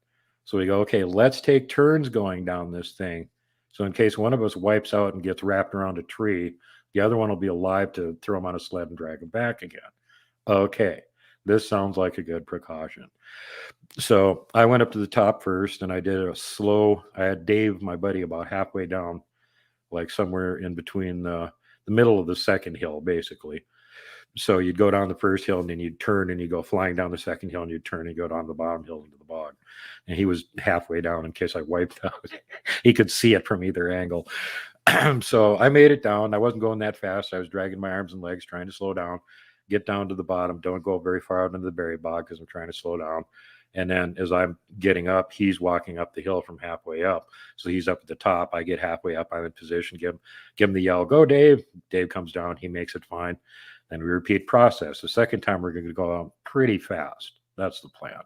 So we go, okay, let's take turns going down this thing. So in case one of us wipes out and gets wrapped around a tree, the other one will be alive to throw him on a sled and drag him back again. Okay, this sounds like a good precaution. So I went up to the top first, and I did a slow, I had Dave, my buddy, about halfway down, like somewhere in between the middle of the second hill, basically. So you'd go down the first hill and then you'd turn and you go flying down the second hill and you'd turn and go down the bottom hill into the bog. And he was halfway down in case I wiped out. He could see it from either angle. So I made it down. I wasn't going that fast. I was dragging my arms and legs, trying to slow down, get down to the bottom. Don't go very far out into the berry bog because I'm trying to slow down. And then as I'm getting up, he's walking up the hill from halfway up. So he's up at the top. I get halfway up. I'm in position. Give him the yell, go, Dave. Dave comes down. He makes it fine. Then we repeat process. The second time we're going to go out pretty fast. That's the plan.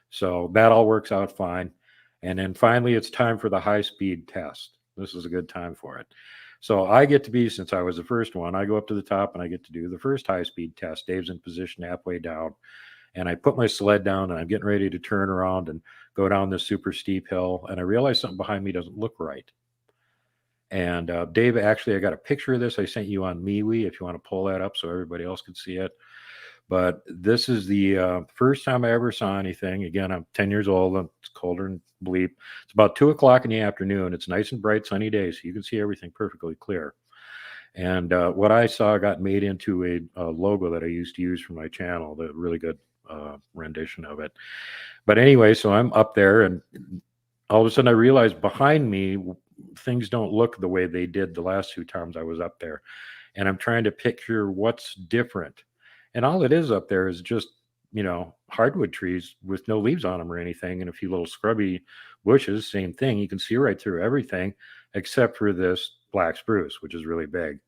So that all works out fine. And then finally, it's time for the high-speed test. This is a good time for it. So I get to be, since I was the first one, I go up to the top and I get to do the first high-speed test. Dave's in position halfway down. And I put my sled down and I'm getting ready to turn around and go down this super steep hill. And I realize something behind me doesn't look right. And Dave, actually, I got a picture of this I sent you on MeWe if you want to pull that up so everybody else can see it. But this is the first time I ever saw anything. Again, I'm 10 years old. And it's colder and bleep. It's about 2 o'clock in the afternoon. It's nice and bright, sunny day, so you can see everything perfectly clear. And what I saw got made into a logo that I used to use for my channel, the really good rendition of it. But anyway, so I'm up there, and all of a sudden I realized behind me, things don't look the way they did the last 2 times I was up there. And I'm trying to picture what's different. And all it is up there is just, hardwood trees with no leaves on them or anything, and a few little scrubby bushes, same thing. You can see right through everything except for this black spruce, which is really big.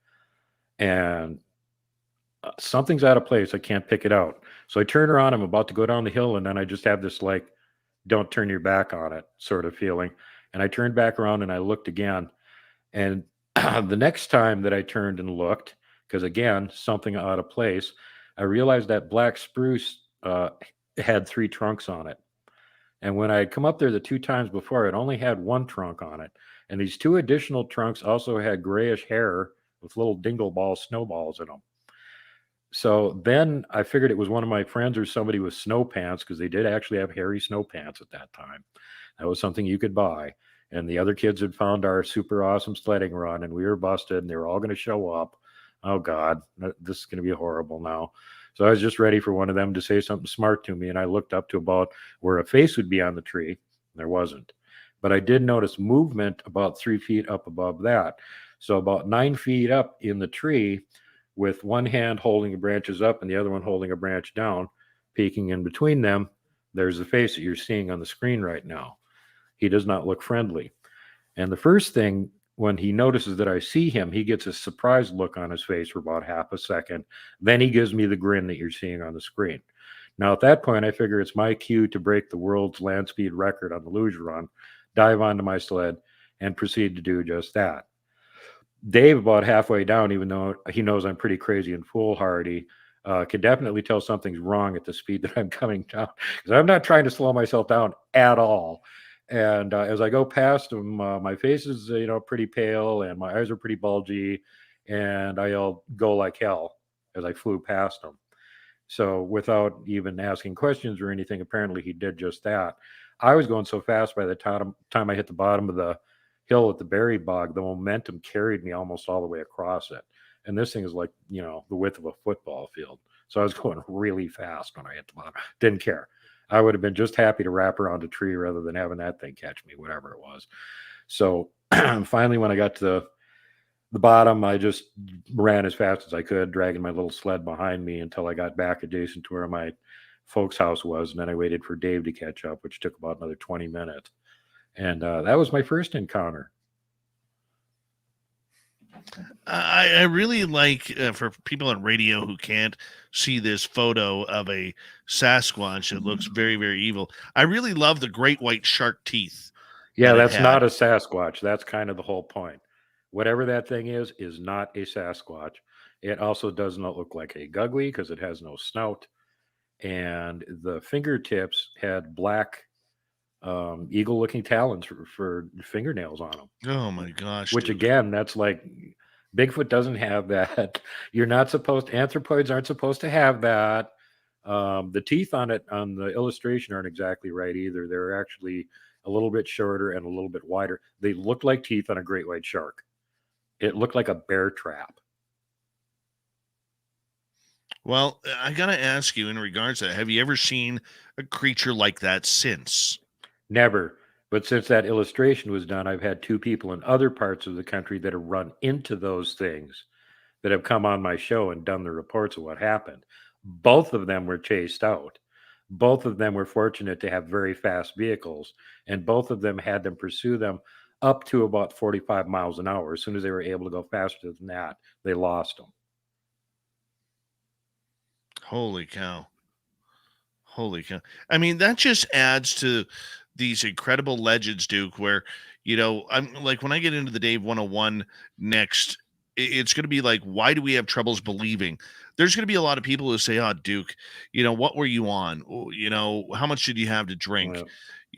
And something's out of place. I can't pick it out. So I turn around, I'm about to go down the hill, and then I just have this like, don't turn your back on it sort of feeling. And I turned back around and I looked again. And the next time that I turned and looked, because again, something out of place, I realized that black spruce had 3 trunks on it. And when I had come up there the 2 times before, it only had 1 trunk on it. And these 2 additional trunks also had grayish hair with little dingle balls, snowballs in them. So then I figured it was one of my friends or somebody with snow pants, because they did actually have hairy snow pants at that time. That was something you could buy. And the other kids had found our super awesome sledding run, and we were busted, and they were all going to show up. Oh, God, this is going to be horrible now. So I was just ready for one of them to say something smart to me, and I looked up to about where a face would be on the tree. There wasn't. But I did notice movement about 3 feet up above that. So about 9 feet up in the tree, with one hand holding the branches up and the other one holding a branch down, peeking in between them, there's the face that you're seeing on the screen right now. He does not look friendly. And the first thing, when he notices that I see him, he gets a surprised look on his face for about half a second. Then he gives me the grin that you're seeing on the screen. Now, at that point, I figure it's my cue to break the world's land speed record on the luge run, dive onto my sled, and proceed to do just that. Dave, about halfway down, even though he knows I'm pretty crazy and foolhardy, can definitely tell something's wrong at the speed that I'm coming down, because I'm not trying to slow myself down at all. And as I go past him, my face is pretty pale and my eyes are pretty bulgy, and I'll go like hell as I flew past him. So without even asking questions or anything, apparently he did just that. I was going so fast by the time I hit the bottom of the hill at the berry bog, the momentum carried me almost all the way across it. And this thing is like, the width of a football field. So I was going really fast when I hit the bottom. Didn't care. I would have been just happy to wrap around a tree rather than having that thing catch me, whatever it was. So finally, when I got to the bottom, I just ran as fast as I could, dragging my little sled behind me until I got back adjacent to where my folks' house was. And then I waited for Dave to catch up, which took about another 20 minutes. And that was my first encounter. I really like, for people on radio who can't see this photo of a Sasquatch, it looks very, very evil. I really love the great white shark teeth. Yeah, that's not a Sasquatch. That's kind of the whole point. Whatever that thing is not a Sasquatch. It also does not look like a Gugly because it has no snout. And the fingertips had black eagle-looking talons for fingernails on them. Oh my gosh! Which again, that's like Bigfoot doesn't have that. You're not supposed. Anthropoids aren't supposed to have that. The teeth on it on the illustration aren't exactly right either. They're actually a little bit shorter and a little bit wider. They look like teeth on a great white shark. It looked like a bear trap. Well, I gotta ask you in regards to that, have you ever seen a creature like that since? Never. But since that illustration was done, I've had 2 people in other parts of the country that have run into those things that have come on my show and done the reports of what happened. Both of them were chased out. Both of them were fortunate to have very fast vehicles, and both of them had them pursue them up to about 45 miles an hour. As soon as they were able to go faster than that, they lost them. Holy cow. Holy cow. I mean, that just adds to these incredible legends, Duke, where, I'm like, when I get into the Dave 101 next, it's going to be like, why do we have troubles believing? There's going to be a lot of people who say, oh, Duke, what were you on? How much did you have to drink?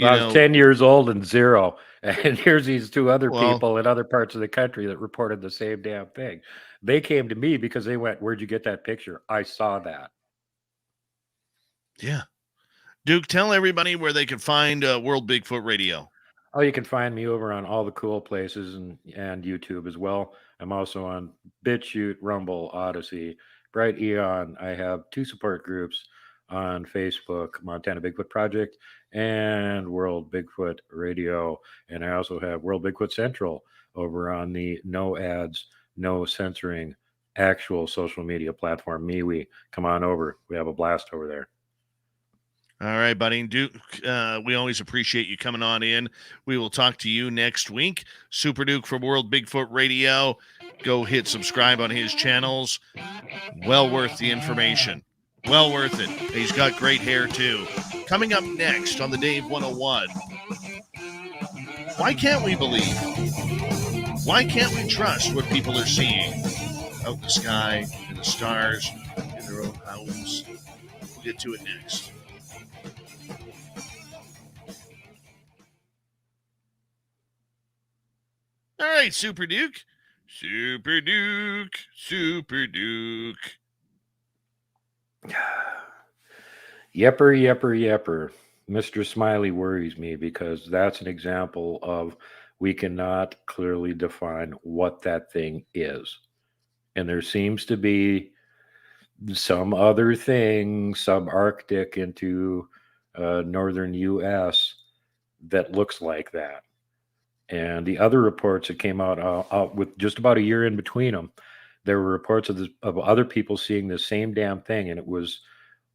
I was 10 years old and 0. And here's these 2 other people in other parts of the country that reported the same damn thing. They came to me because they went, where'd you get that picture? I saw that. Yeah. Duke, tell everybody where they can find World Bigfoot Radio. Oh, you can find me over on all the cool places and YouTube as well. I'm also on BitChute, Rumble, Odyssey, Bright Eon. I have 2 support groups on Facebook, Montana Bigfoot Project and World Bigfoot Radio. And I also have World Bigfoot Central over on the no ads, no censoring, actual social media platform, MeWe. Come on over. We have a blast over there. All right, buddy. Duke, we always appreciate you coming on in. We will talk to you next week. Super Duke from World Bigfoot Radio. Go hit subscribe on his channels. Well worth the information. Well worth it. He's got great hair, too. Coming up next on the Dave 101. Why can't we believe? Why can't we trust what people are seeing out in the sky, in the stars, in their own homes? We'll get to it next. All right, Super Duke. Super Duke. Super Duke. Yepper. Mr. Smiley worries me because that's an example of we cannot clearly define what that thing is. And there seems to be some other thing subarctic into northern U.S. that looks like that. And the other reports that came out with just about a year in between them, there were reports of other people seeing the same damn thing, and it was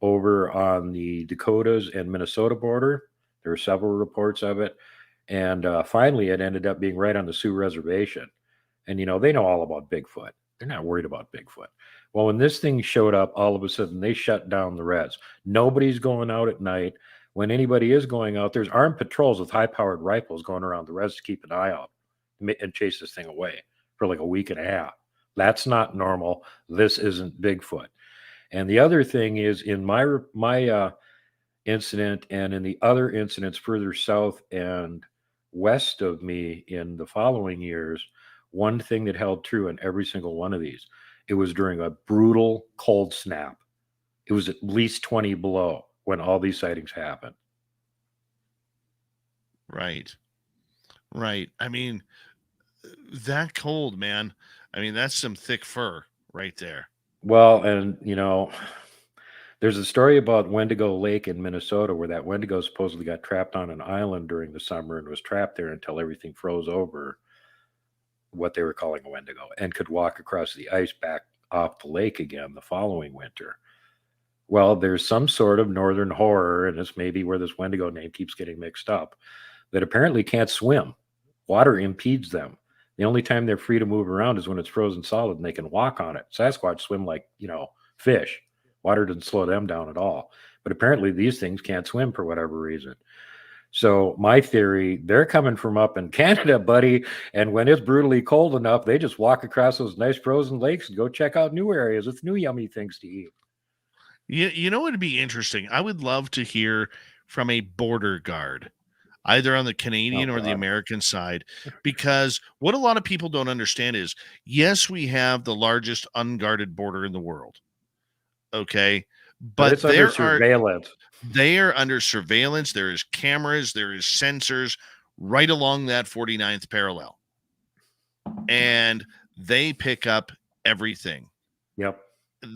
over on the Dakotas and Minnesota border. There were several reports of it, and finally, it ended up being right on the Sioux Reservation. And they know all about Bigfoot. They're not worried about Bigfoot. Well, when this thing showed up, all of a sudden they shut down the res. Nobody's going out at night. When anybody is going out, there's armed patrols with high-powered rifles going around the res to keep an eye out and chase this thing away for like a week and a half. That's not normal. This isn't Bigfoot. And the other thing is, in my incident and in the other incidents further south and west of me in the following years, one thing that held true in every single one of these, it was during a brutal cold snap. It was at least 20 below when all these sightings happened. Right. I mean, that cold, man. I mean, that's some thick fur right there. Well, and there's a story about Wendigo Lake in Minnesota where that Wendigo supposedly got trapped on an island during the summer and was trapped there until everything froze over, what they were calling a Wendigo, and could walk across the ice back off the lake again the following winter. Well, there's some sort of northern horror, and this may be where this Wendigo name keeps getting mixed up, that apparently can't swim. Water impedes them. The only time they're free to move around is when it's frozen solid and they can walk on it. Sasquatch swim like, fish. Water doesn't slow them down at all. But apparently these things can't swim for whatever reason. So my theory, they're coming from up in Canada, buddy. And when it's brutally cold enough, they just walk across those nice frozen lakes and go check out new areas with new yummy things to eat. You know what would be interesting? I would love to hear from a border guard, either on the Canadian or the American side, because what a lot of people don't understand is, yes, we have the largest unguarded border in the world. Okay. But it's under surveillance. They are under surveillance. There is cameras, there is sensors right along that 49th parallel. And they pick up everything. Yep.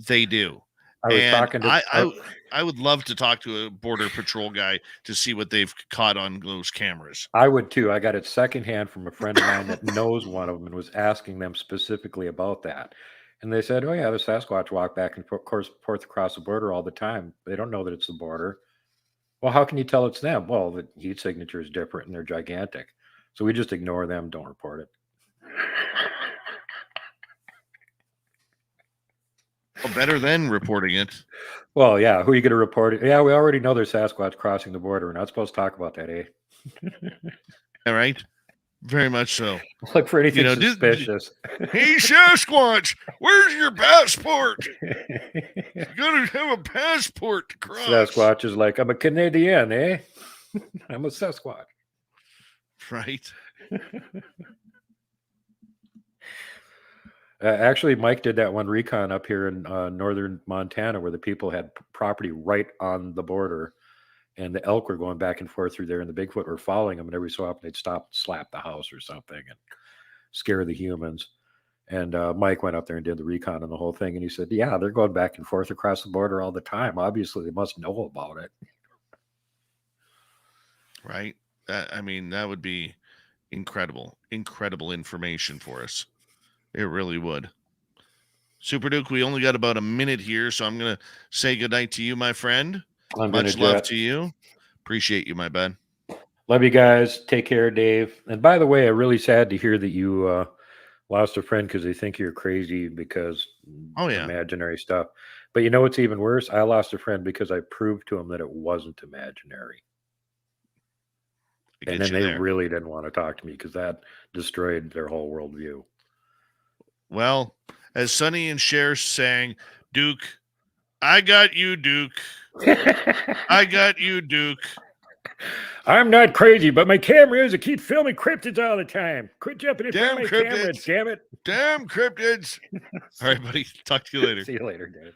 They do. I would love to talk to a border patrol guy to see what they've caught on those cameras. I would too. I got it secondhand from a friend of mine that knows one of them and was asking them specifically about that. And they said, oh yeah, the Sasquatch walk back and forth across the border all the time. They don't know that it's the border. Well, how can you tell it's them? Well, the heat signature is different and they're gigantic. So we just ignore them, don't report it. Well, better than reporting it. Well, yeah. Who are you going to report it? Yeah, we already know there's Sasquatch crossing the border. We're not supposed to talk about that, eh? All right. Very much so. Look for anything suspicious. Hey, Sasquatch, where's your passport? You gotta have a passport to cross. Sasquatch is like, I'm a Canadian, eh? I'm a Sasquatch. Right. Actually, Mike did that one recon up here in northern Montana where the people had property right on the border, and the elk were going back and forth through there, and the Bigfoot were following them, and every so often they'd stop and slap the house or something and scare the humans. And Mike went up there and did the recon on the whole thing, and he said, yeah, they're going back and forth across the border all the time. Obviously, they must know about it. Right. That would be incredible information for us. It really would. Super Duke, we only got about a minute here, so I'm going to say goodnight to you, my friend. Much love to you. Appreciate you, my bud. Love you guys. Take care, Dave. And by the way, I'm really sad to hear that you lost a friend because they think you're crazy because imaginary stuff. But you know what's even worse? I lost a friend because I proved to him that it wasn't imaginary. And then they really didn't want to talk to me because that destroyed their whole worldview. Well, as Sonny and Cher sang, Duke, I got you, Duke. I got you, Duke. I'm not crazy, but my camera is. I keep filming cryptids all the time. Quit jumping in front Damn of my camera, cryptids. damn it. Damn cryptids. All right, buddy. Talk to you later. See you later, Dave.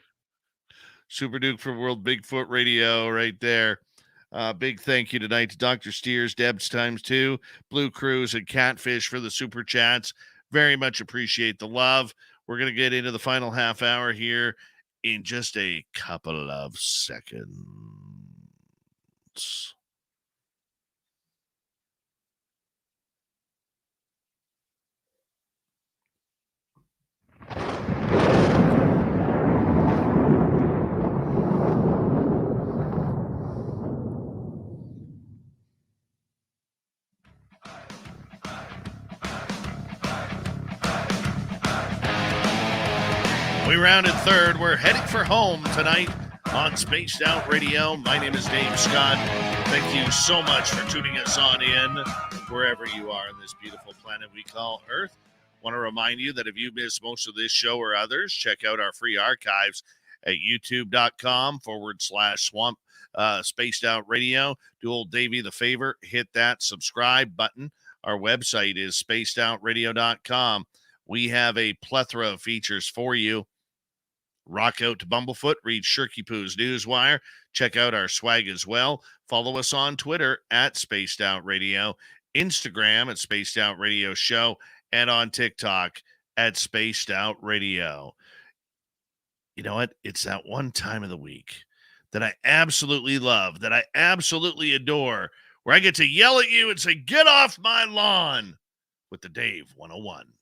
Super Duke from World Bigfoot Radio right there. Big thank you tonight to Dr. Steers, Debs ×2, Blue Cruise, and Catfish for the super chats. Very much appreciate the love. We're going to get into the final half hour here in just a couple of seconds. We rounded third. We're heading for home tonight on Spaced Out Radio. My name is Dave Scott. Thank you so much for tuning us on in wherever you are on this beautiful planet we call Earth. Want to remind you that if you missed most of this show or others, check out our free archives at youtube.com/swamp Spaced Out Radio. Do old Davey the favor, hit that subscribe button. Our website is spacedoutradio.com. We have a plethora of features for you. Rock out to Bumblefoot, read Shirky Poo's Newswire, check out our swag as well. Follow us on Twitter at Spaced Out Radio, Instagram at Spaced Out Radio Show, and on TikTok at Spaced Out Radio. You know what? It's that one time of the week that I absolutely love, that I absolutely adore, where I get to yell at you and say, "Get off my lawn," with the Dave 101.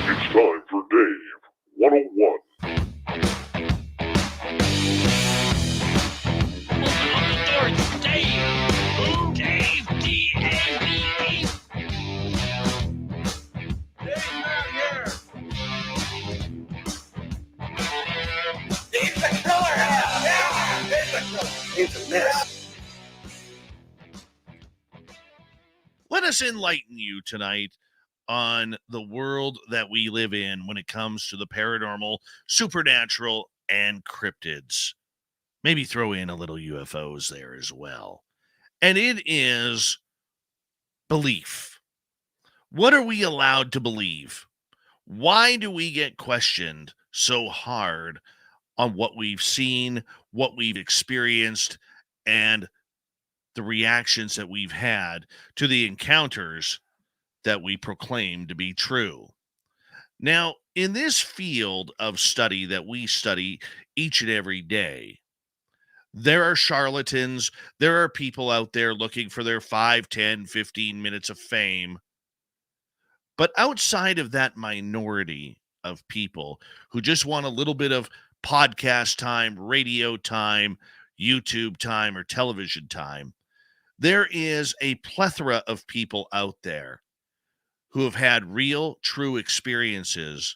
It's time for Dave 101. Open up the door, it's Dave. Dave, D-A-V-E. Dave's not here. Dave's the killer. Yeah, Dave's the killer. Dave's a mess. Let us enlighten you tonight on the world that we live in when it comes to the paranormal, supernatural, and cryptids. Maybe throw in a little UFOs there as well. And it is belief. What are we allowed to believe? Why do we get questioned so hard on what we've seen, what we've experienced, and the reactions that we've had to the encounters that we proclaim to be true? Now, in this field of study that we study each and every day, there are charlatans, there are people out there looking for their 5, 10, 15 minutes of fame. But outside of that minority of people who just want a little bit of podcast time, radio time, YouTube time, or television time, there is a plethora of people out there who have had real, true experiences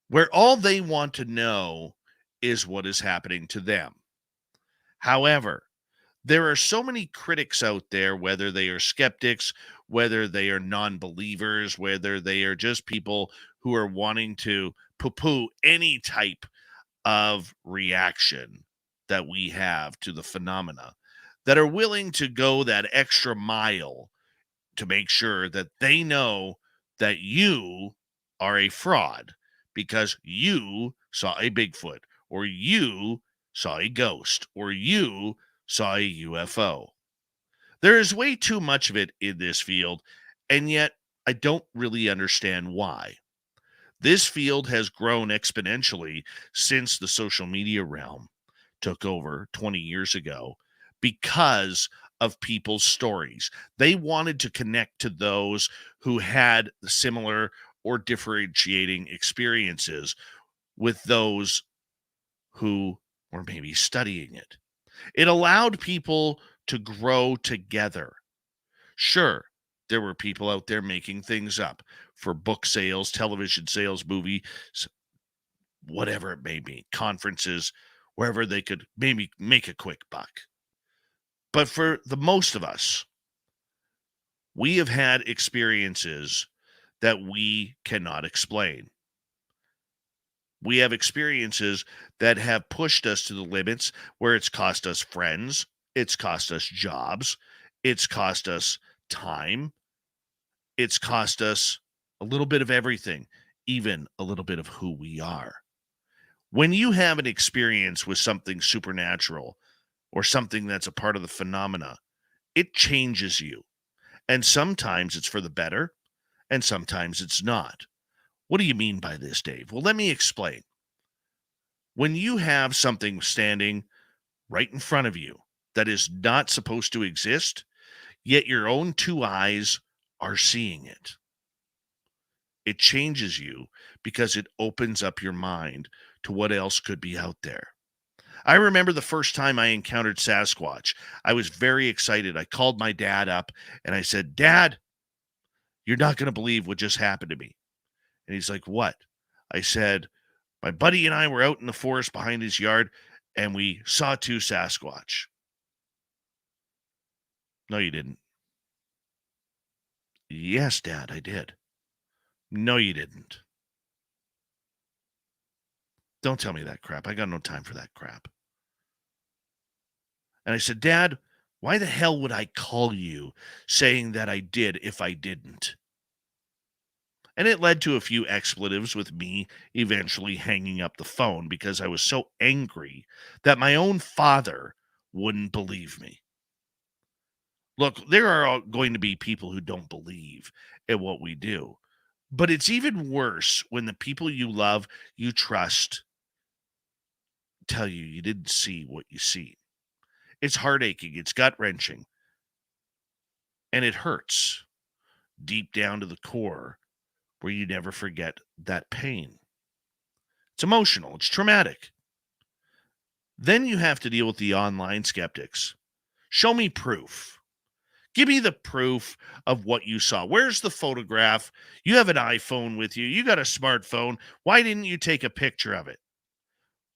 where all they want to know is what is happening to them. However, there are so many critics out there, whether they are skeptics, whether they are non-believers, whether they are just people who are wanting to poo-poo any type of reaction that we have to the phenomena, that are willing to go that extra mile to make sure that they know that you are a fraud because you saw a Bigfoot, or you saw a ghost, or you saw a UFO. There is way too much of it in this field, and yet I don't really understand why. This field has grown exponentially since the social media realm took over 20 years ago because of people's stories. They wanted to connect to those who had similar or differentiating experiences with those who were maybe studying it. It allowed people to grow together. Sure, there were people out there making things up for book sales, television sales, movies, whatever it may be, conferences, wherever they could maybe make a quick buck. But for the most of us, we have had experiences that we cannot explain. We have experiences that have pushed us to the limits where it's cost us friends, it's cost us jobs, it's cost us time, it's cost us a little bit of everything, even a little bit of who we are. When you have an experience with something supernatural or something that's a part of the phenomena, it changes you. And sometimes it's for the better, and sometimes it's not. What do you mean by this, Dave? Well, let me explain. When you have something standing right in front of you that is not supposed to exist, yet your own two eyes are seeing it, it changes you because it opens up your mind to what else could be out there. I remember the first time I encountered Sasquatch. I was very excited. I called my dad up and I said, Dad, you're not going to believe what just happened to me. And he's like, what? I said, my buddy and I were out in the forest behind his yard and we saw two Sasquatch. No, you didn't. Yes, Dad, I did. No, you didn't. Don't tell me that crap. I got no time for that crap. And I said, Dad, why the hell would I call you saying that I did if I didn't? And it led to a few expletives with me eventually hanging up the phone because I was so angry that my own father wouldn't believe me. Look, there are going to be people who don't believe in what we do. But it's even worse when the people you love, you trust, tell you you didn't see what you see. It's heartacheing, it's gut-wrenching, and it hurts deep down to the core where you never forget that pain. It's emotional, it's traumatic. Then you have to deal with the online skeptics. Show me proof. Give me the proof of what you saw. Where's the photograph? You have an iPhone with you. You got a smartphone. Why didn't you take a picture of it?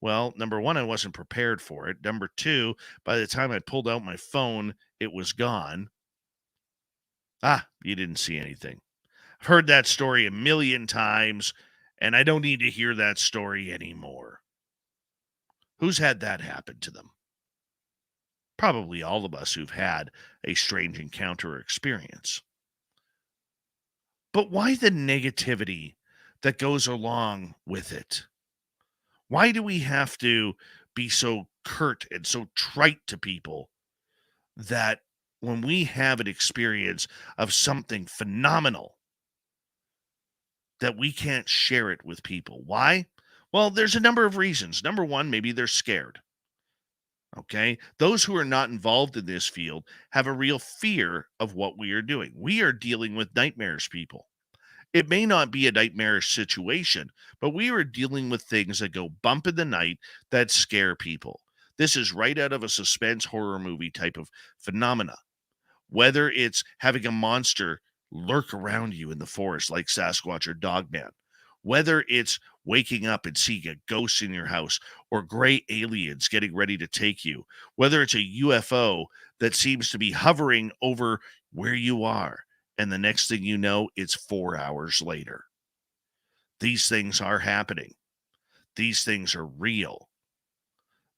Well, number one, I wasn't prepared for it. Number two, by the time I pulled out my phone, it was gone. You didn't see anything. I've heard that story a million times, and I don't need to hear that story anymore. Who's had that happen to them? Probably all of us who've had a strange encounter or experience. But why the negativity that goes along with it? Why do we have to be so curt and so trite to people that when we have an experience of something phenomenal, that we can't share it with people? Why? Well, there's a number of reasons. Number one, maybe they're scared. Okay. Those who are not involved in this field have a real fear of what we are doing. We are dealing with nightmares, people. It may not be a nightmarish situation, but we are dealing with things that go bump in the night that scare people. This is right out of a suspense horror movie type of phenomena. Whether it's having a monster lurk around you in the forest like Sasquatch or Dogman, whether it's waking up and seeing a ghost in your house or gray aliens getting ready to take you, whether it's a UFO that seems to be hovering over where you are, and the next thing you know, it's 4 hours later. These things are happening. These things are real.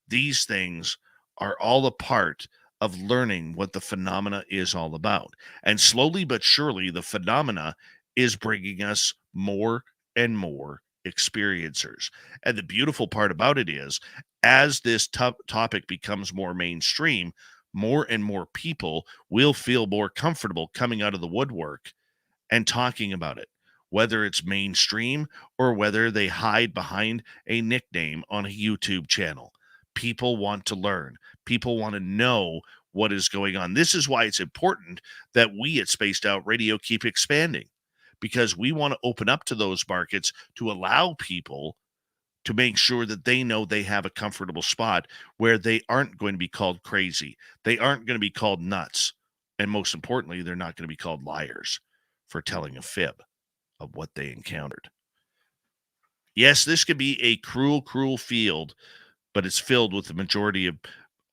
These things are all a part of learning what the phenomena is all about. And slowly but surely, the phenomena is bringing us more and more experiencers. And the beautiful part about it is, as this topic becomes more mainstream, more and more people will feel more comfortable coming out of the woodwork and talking about it, whether it's mainstream or whether they hide behind a nickname on a YouTube channel. People want to learn. People want to know what is going on. This is why it's important that we at Spaced Out Radio keep expanding, because we want to open up to those markets to allow people to make sure that they know they have a comfortable spot where they aren't going to be called crazy. They aren't going to be called nuts. And most importantly, they're not going to be called liars for telling a fib of what they encountered. Yes, this could be a cruel, cruel field, but it's filled with the majority of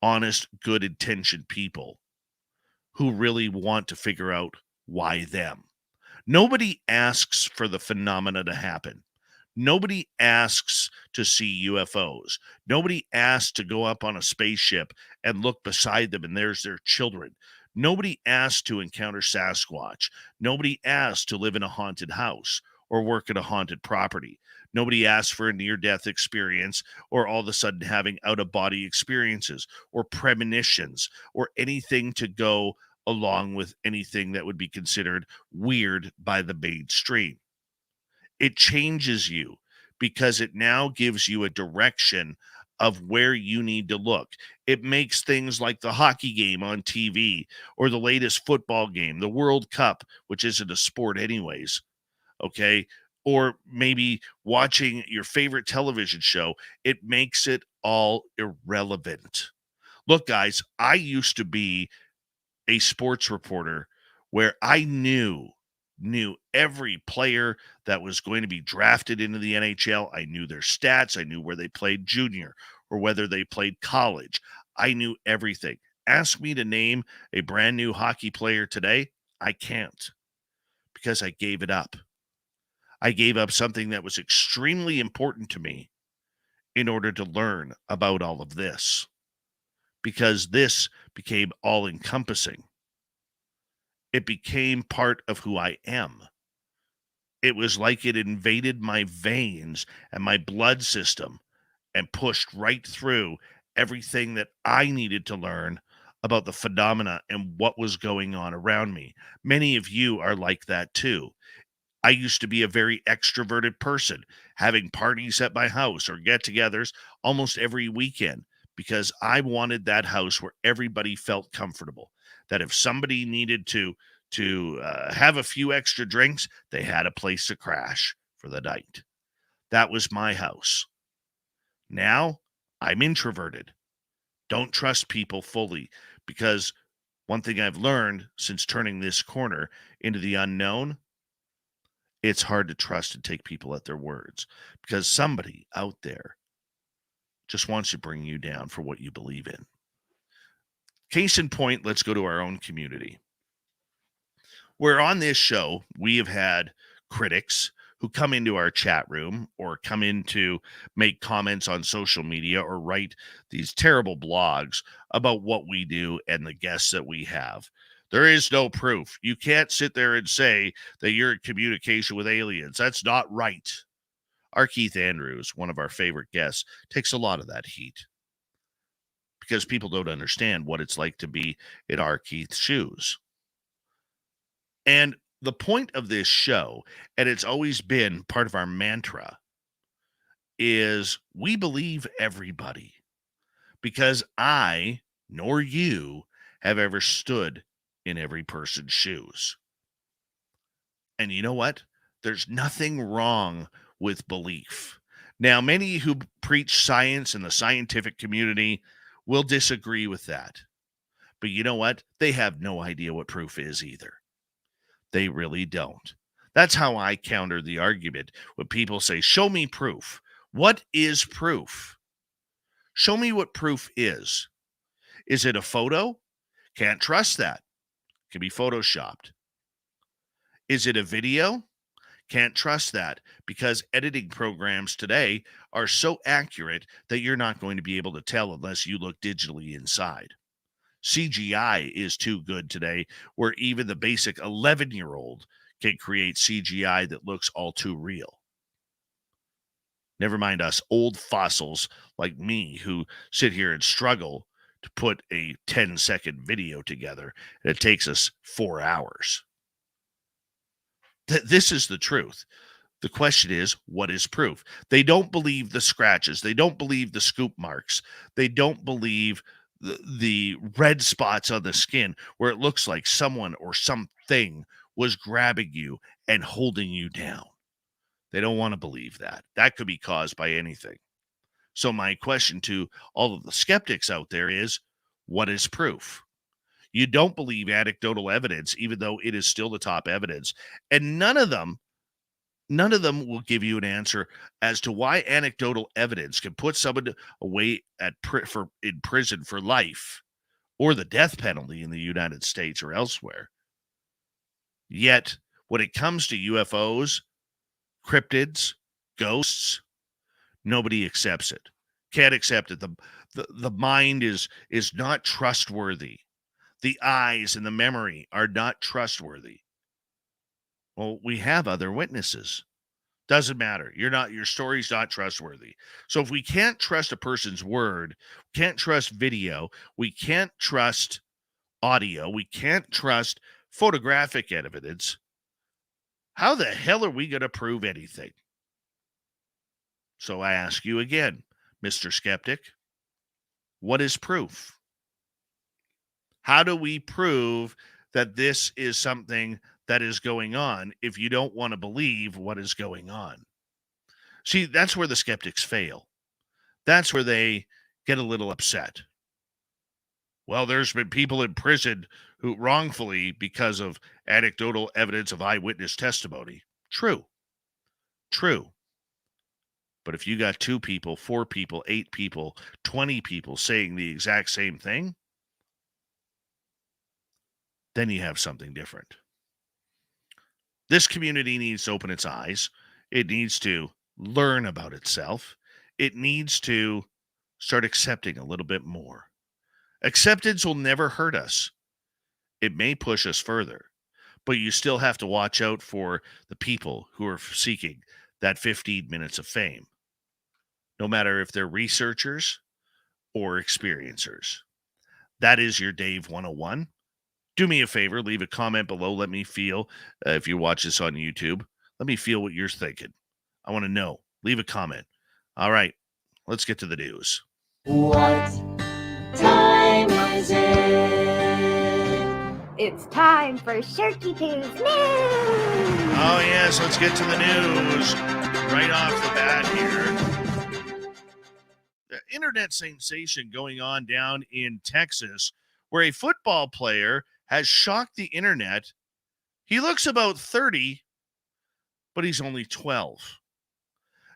honest, good-intentioned people who really want to figure out why them. Nobody asks for the phenomena to happen. Nobody asks to see UFOs. Nobody asks to go up on a spaceship and look beside them and there's their children. Nobody asks to encounter Sasquatch. Nobody asks to live in a haunted house or work at a haunted property. Nobody asks for a near-death experience or all of a sudden having out-of-body experiences or premonitions or anything to go along with anything that would be considered weird by the mainstream. It changes you because it now gives you a direction of where you need to look. It makes things like the hockey game on TV or the latest football game, the World Cup, which isn't a sport anyways, okay? Or maybe watching your favorite television show, it makes it all irrelevant. Look, guys, I used to be a sports reporter where I knew every player that was going to be drafted into the NHL. I knew their stats. I knew where they played junior or whether they played college. I knew everything. Ask me to name a brand new hockey player today. I can't because I gave it up. I gave up something that was extremely important to me in order to learn about all of this because this became all encompassing. It became part of who I am. It was like it invaded my veins and my blood system and pushed right through everything that I needed to learn about the phenomena and what was going on around me. Many of you are like that too. I used to be a very extroverted person, having parties at my house or get togethers almost every weekend because I wanted that house where everybody felt comfortable. That if somebody needed to have a few extra drinks, they had a place to crash for the night. That was my house. Now I'm introverted. Don't trust people fully because one thing I've learned since turning this corner into the unknown, it's hard to trust and take people at their words because somebody out there just wants to bring you down for what you believe in. Case in point, let's go to our own community. Where on this show, we have had critics who come into our chat room or come in to make comments on social media or write these terrible blogs about what we do and the guests that we have. There is no proof. You can't sit there and say that you're in communication with aliens. That's not right. Our Keith Andrews, one of our favorite guests, takes a lot of that heat because people don't understand what it's like to be in our Keith's shoes. And the point of this show, and it's always been part of our mantra, is we believe everybody because I nor you have ever stood in every person's shoes. And you know what? There's nothing wrong with belief. Now, many who preach science in the scientific community will disagree with that. But you know what? They have no idea what proof is either. They really don't. That's how I counter the argument when people say, show me proof. What is proof? Show me what proof is. Is it a photo? Can't trust that. Can be photoshopped. Is it a video? Can't trust that because editing programs today are so accurate that you're not going to be able to tell unless you look digitally inside. CGI is too good today, where even the basic 11-year-old can create CGI that looks all too real. Never mind us old fossils like me who sit here and struggle to put a 10-second video together, and it takes us 4 hours. This is the truth. The question is, what is proof? They don't believe the scratches. They don't believe the scoop marks. They don't believe the red spots on the skin where it looks like someone or something was grabbing you and holding you down. They don't want to believe that. That could be caused by anything. So my question to all of the skeptics out there is, what is proof? You don't believe anecdotal evidence, even though it is still the top evidence. And none of them will give you an answer as to why anecdotal evidence can put someone away in prison for life or the death penalty in the United States or elsewhere. Yet, when it comes to UFOs, cryptids, ghosts, nobody accepts it. Can't accept it. The mind is not trustworthy. The eyes and the memory are not trustworthy. Well, we have other witnesses. Doesn't matter. Your story's not trustworthy. So if we can't trust a person's word, can't trust video, we can't trust audio, we can't trust photographic evidence, how the hell are we going to prove anything? So I ask you again, Mr. Skeptic, what is proof? How do we prove that this is something that is going on if you don't want to believe what is going on? See, that's where the skeptics fail. That's where they get a little upset. Well, there's been people in prison who wrongfully because of anecdotal evidence of eyewitness testimony. True. But if you got 2 people, 4 people, 8 people, 20 people saying the exact same thing, then you have something different. This community needs to open its eyes. It needs to learn about itself. It needs to start accepting a little bit more. Acceptance will never hurt us. It may push us further, but you still have to watch out for the people who are seeking that 15 minutes of fame, no matter if they're researchers or experiencers. That is your Dave 101. Do me a favor, leave a comment below. Let me feel, if you watch this on YouTube, let me feel what you're thinking. I want to know. Leave a comment. All right, let's get to the news. What time is it? It's time for Shirky Poo's news! Oh, yes, let's get to the news right off the bat here. The internet sensation going on down in Texas, where a football player has shocked the internet. He looks about 30, but he's only 12.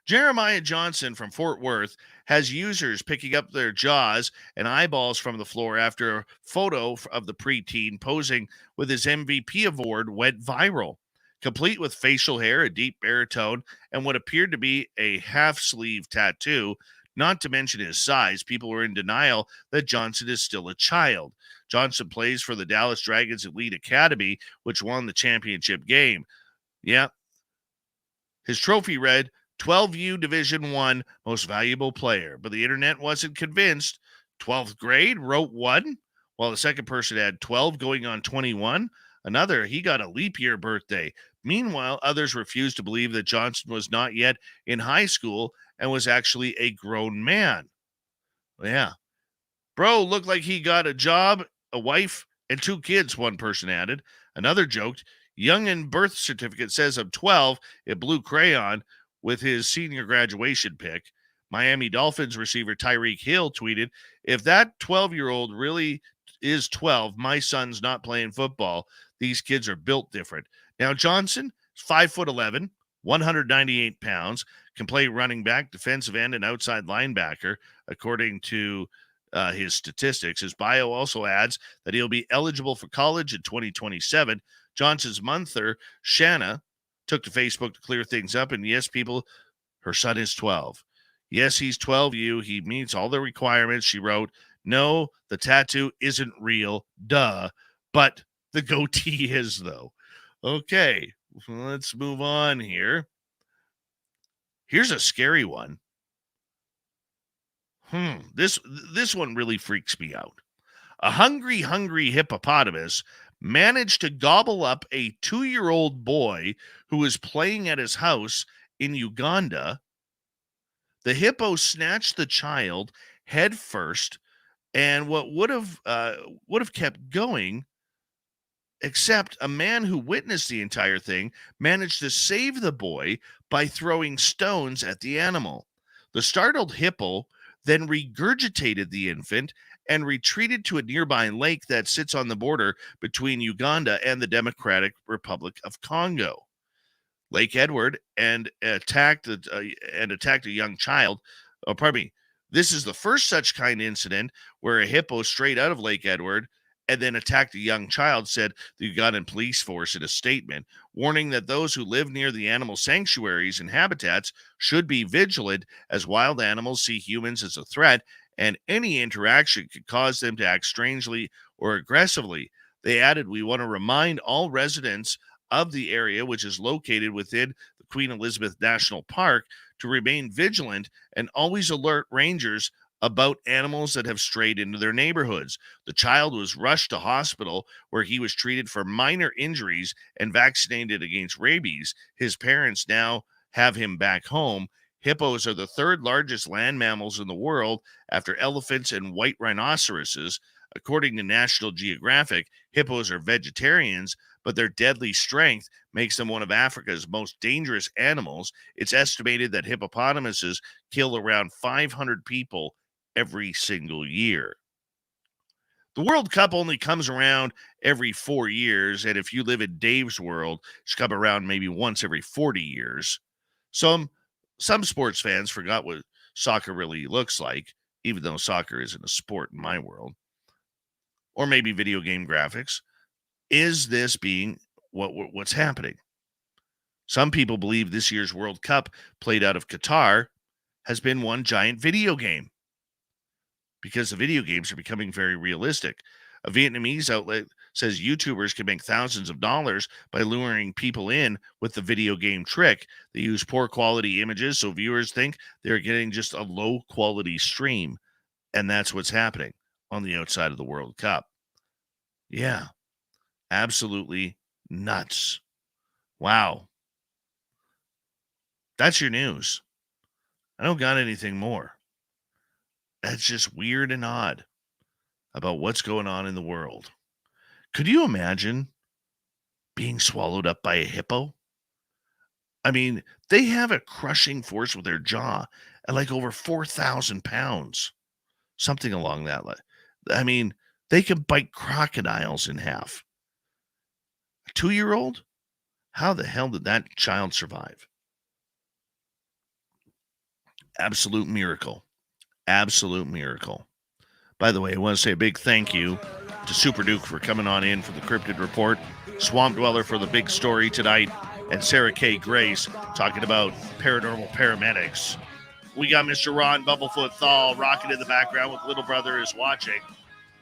Jeremiah Johnson from Fort Worth has users picking up their jaws and eyeballs from the floor after a photo of the preteen posing with his MVP award went viral, complete with facial hair, a deep baritone, and what appeared to be a half-sleeve tattoo. Not to mention his size, people were in denial that Johnson is still a child. Johnson plays for the Dallas Dragons Elite Academy, which won the championship game. Yeah. His trophy read, 12U Division I Most Valuable Player, but the internet wasn't convinced. 12th grade wrote 1, while the second person had 12 going on 21. Another, he got a leap year birthday. Meanwhile, others refused to believe that Johnson was not yet in high school and was actually a grown man. Yeah. Bro looked like he got a job, a wife, and 2 kids, one person added. Another joked, young in birth certificate says I'm 12 in blue crayon with his senior graduation pic. Miami Dolphins receiver Tyreek Hill tweeted, if that 12-year-old really is 12, my son's not playing football. These kids are built different. Now, Johnson is 5'11", 198 pounds, can play running back, defensive end, and outside linebacker, according to his statistics. His bio also adds that he'll be eligible for college in 2027. Johnson's mother, Shanna, took to Facebook to clear things up, and yes, people, her son is 12. Yes, he's 12U. He meets all the requirements. She wrote, no, the tattoo isn't real, duh, but the goatee is, though. Okay, let's move on here. Here's a scary one. This one really freaks me out. A hungry hippopotamus managed to gobble up a 2-year-old boy who was playing at his house in Uganda. The hippo snatched the child head first, and what would have kept going, except a man who witnessed the entire thing managed to save the boy by throwing stones at the animal. The startled hippo then regurgitated the infant and retreated to a nearby lake that sits on the border between Uganda and the Democratic Republic of Congo. Lake Edward and attacked a young child. Oh, pardon me. This is the first such kind incident where a hippo strayed out of Lake Edward and then attacked a young child, said the Ugandan police force in a statement, warning that those who live near the animal sanctuaries and habitats should be vigilant as wild animals see humans as a threat, and any interaction could cause them to act strangely or aggressively. They added, "We want to remind all residents of the area, which is located within the Queen Elizabeth National Park, to remain vigilant and always alert rangers about animals that have strayed into their neighborhoods." The child was rushed to hospital where he was treated for minor injuries and vaccinated against rabies. His parents now have him back home. Hippos are the third largest land mammals in the world after elephants and white rhinoceroses. According to National Geographic, hippos are vegetarians, but their deadly strength makes them one of Africa's most dangerous animals. It's estimated that hippopotamuses kill around 500 people every single year. The World Cup only comes around every 4 years, and if you live in Dave's world, it's come around maybe once every 40 years. Some sports fans forgot what soccer really looks like, even though soccer isn't a sport in my world. Or maybe video game graphics. Is this being what's happening? Some people believe this year's World Cup, played out of Qatar, has been one giant video game, because the video games are becoming very realistic. A Vietnamese outlet says YouTubers can make thousands of dollars by luring people in with the video game trick. They use poor quality images so viewers think they're getting just a low quality stream. And that's what's happening on the outside of the World Cup. Yeah, absolutely nuts. Wow. That's your news. I don't got anything more. That's just weird and odd about what's going on in the world. Could you imagine being swallowed up by a hippo? I mean, they have a crushing force with their jaw at like over 4,000 pounds, something along that line. I mean, they can bite crocodiles in half. A 2-year-old? How the hell did that child survive? Absolute miracle. Absolute miracle. By the way, I want to say a big thank you to Super Duke for coming on in for the Crypted Report, Swamp Dweller for the big story tonight, and Sarah K. Grace talking about paranormal paramedics. We got Mr. Ron Bumblefoot Thal rocking in the background with Little Brother is watching.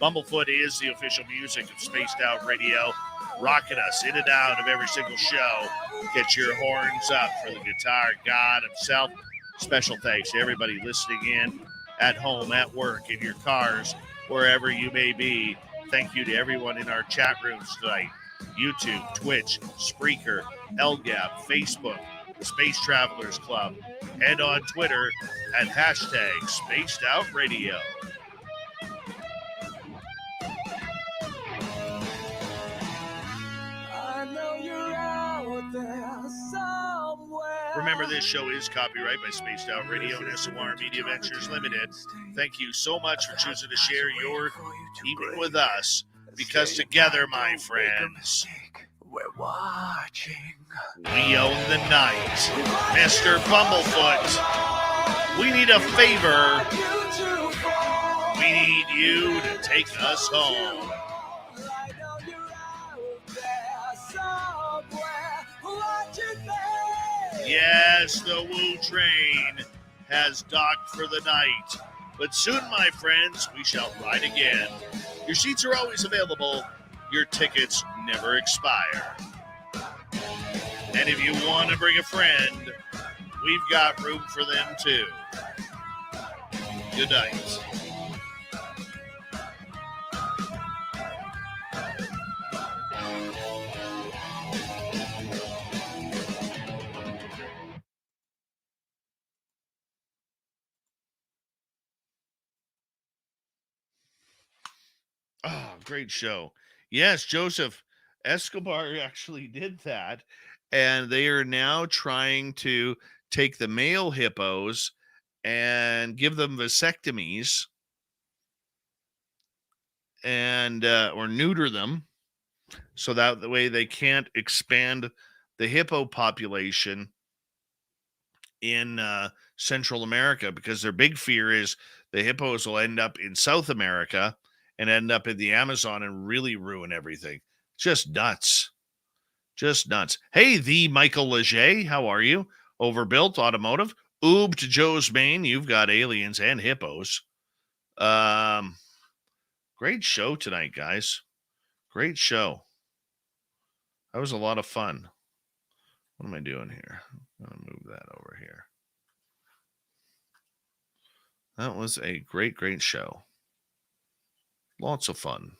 Bumblefoot is the official music of Spaced Out Radio, rocking us in and out of every single show. Get your horns up for the guitar god himself. Special thanks to everybody listening in at home, at work, in your cars, wherever you may be. Thank you to everyone in our chat rooms tonight. YouTube, Twitch, Spreaker, LGAP, Facebook, the Space Travelers Club, and on Twitter at hashtag Spaced Out Radio. I know you're out there somewhere. Remember, this show is copyright by Spaced Out Radio and SOR Media Ventures Limited. Thank you so much for choosing to share your evening with us, because together, my friends, We're watching. we own the night. Mr. Bumblefoot, we need a favor. We need you to take us home. Yes, the Woo Train has docked for the night. But soon, my friends, we shall ride again. Your seats are always available. Your tickets never expire. And if you want to bring a friend, we've got room for them too. Good night. Oh, great show. Yes, Joseph Escobar actually did that. And they are now trying to take the male hippos and give them vasectomies and or neuter them, so that the way they can't expand the hippo population in Central America, because their big fear is the hippos will end up in South America and end up in the Amazon and really ruin everything. Just nuts. Just nuts. Hey, the Michael Leger, how are you? Overbuilt Automotive. Oob to Joe's Maine. You've got aliens and hippos. Great show tonight, guys. Great show. That was a lot of fun. What am I doing here? I'm going to move that over here. That was a great, great show. Lots of fun.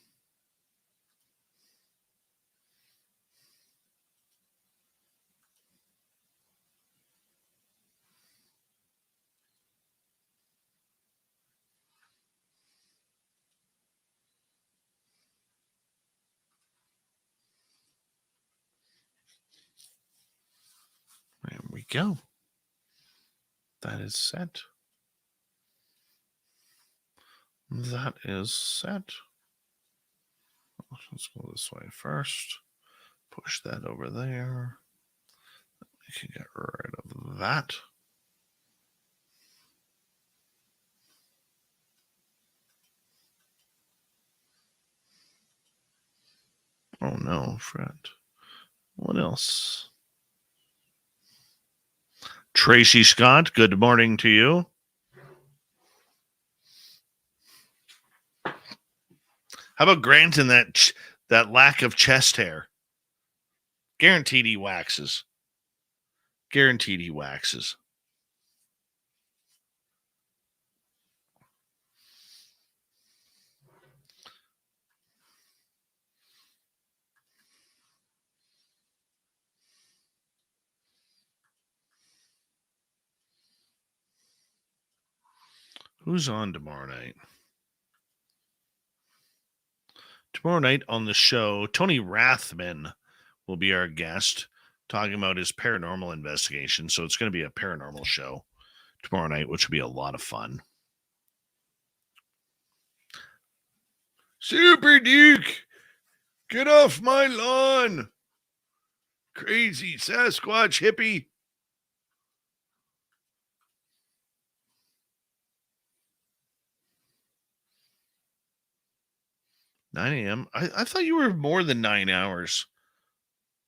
There we go. That is set. That is set. Let's go this way first. Push that over there. We can get rid of that. Oh no, Fred. What else? Tracy Scott, good morning to you. How about Grant and that lack of chest hair? Guaranteed he waxes. Guaranteed he waxes. Who's on tomorrow night? Tomorrow night on the show, Tony Rathman will be our guest, talking about his paranormal investigation. So it's going to be a paranormal show tomorrow night, which will be a lot of fun. Super Duke, get off my lawn. Crazy Sasquatch hippie. Nine a.m. I thought you were more than 9 hours,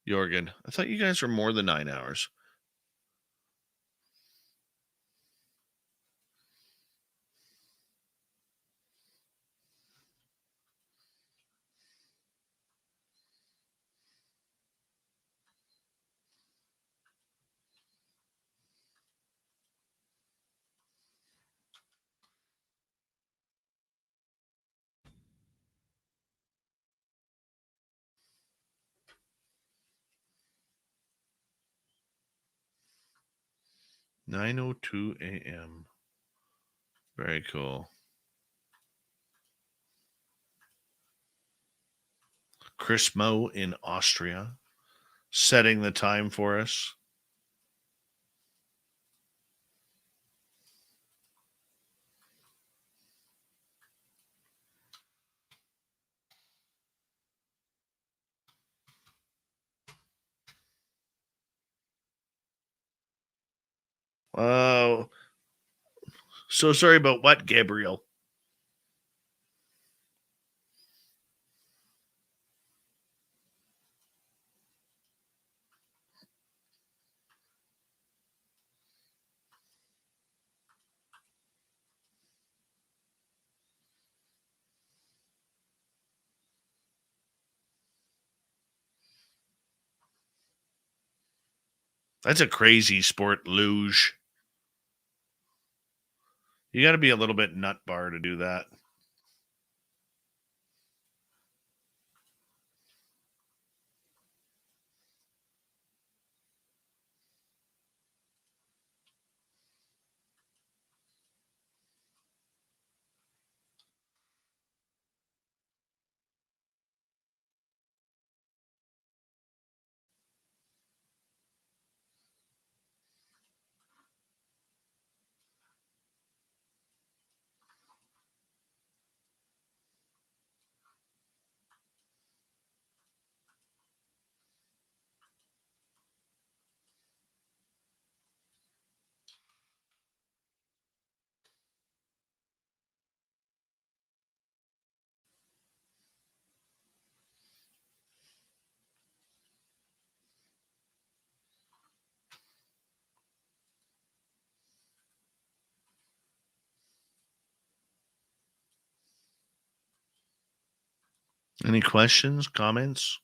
Jorgen. I thought you guys were more than 9 hours. (9:02 a.m.) Very cool. Chris Moe in Austria, setting the time for us. Oh, so sorry about what, Gabriel? That's a crazy sport, luge. You got to be a little bit nut bar to do that. Any questions, comments?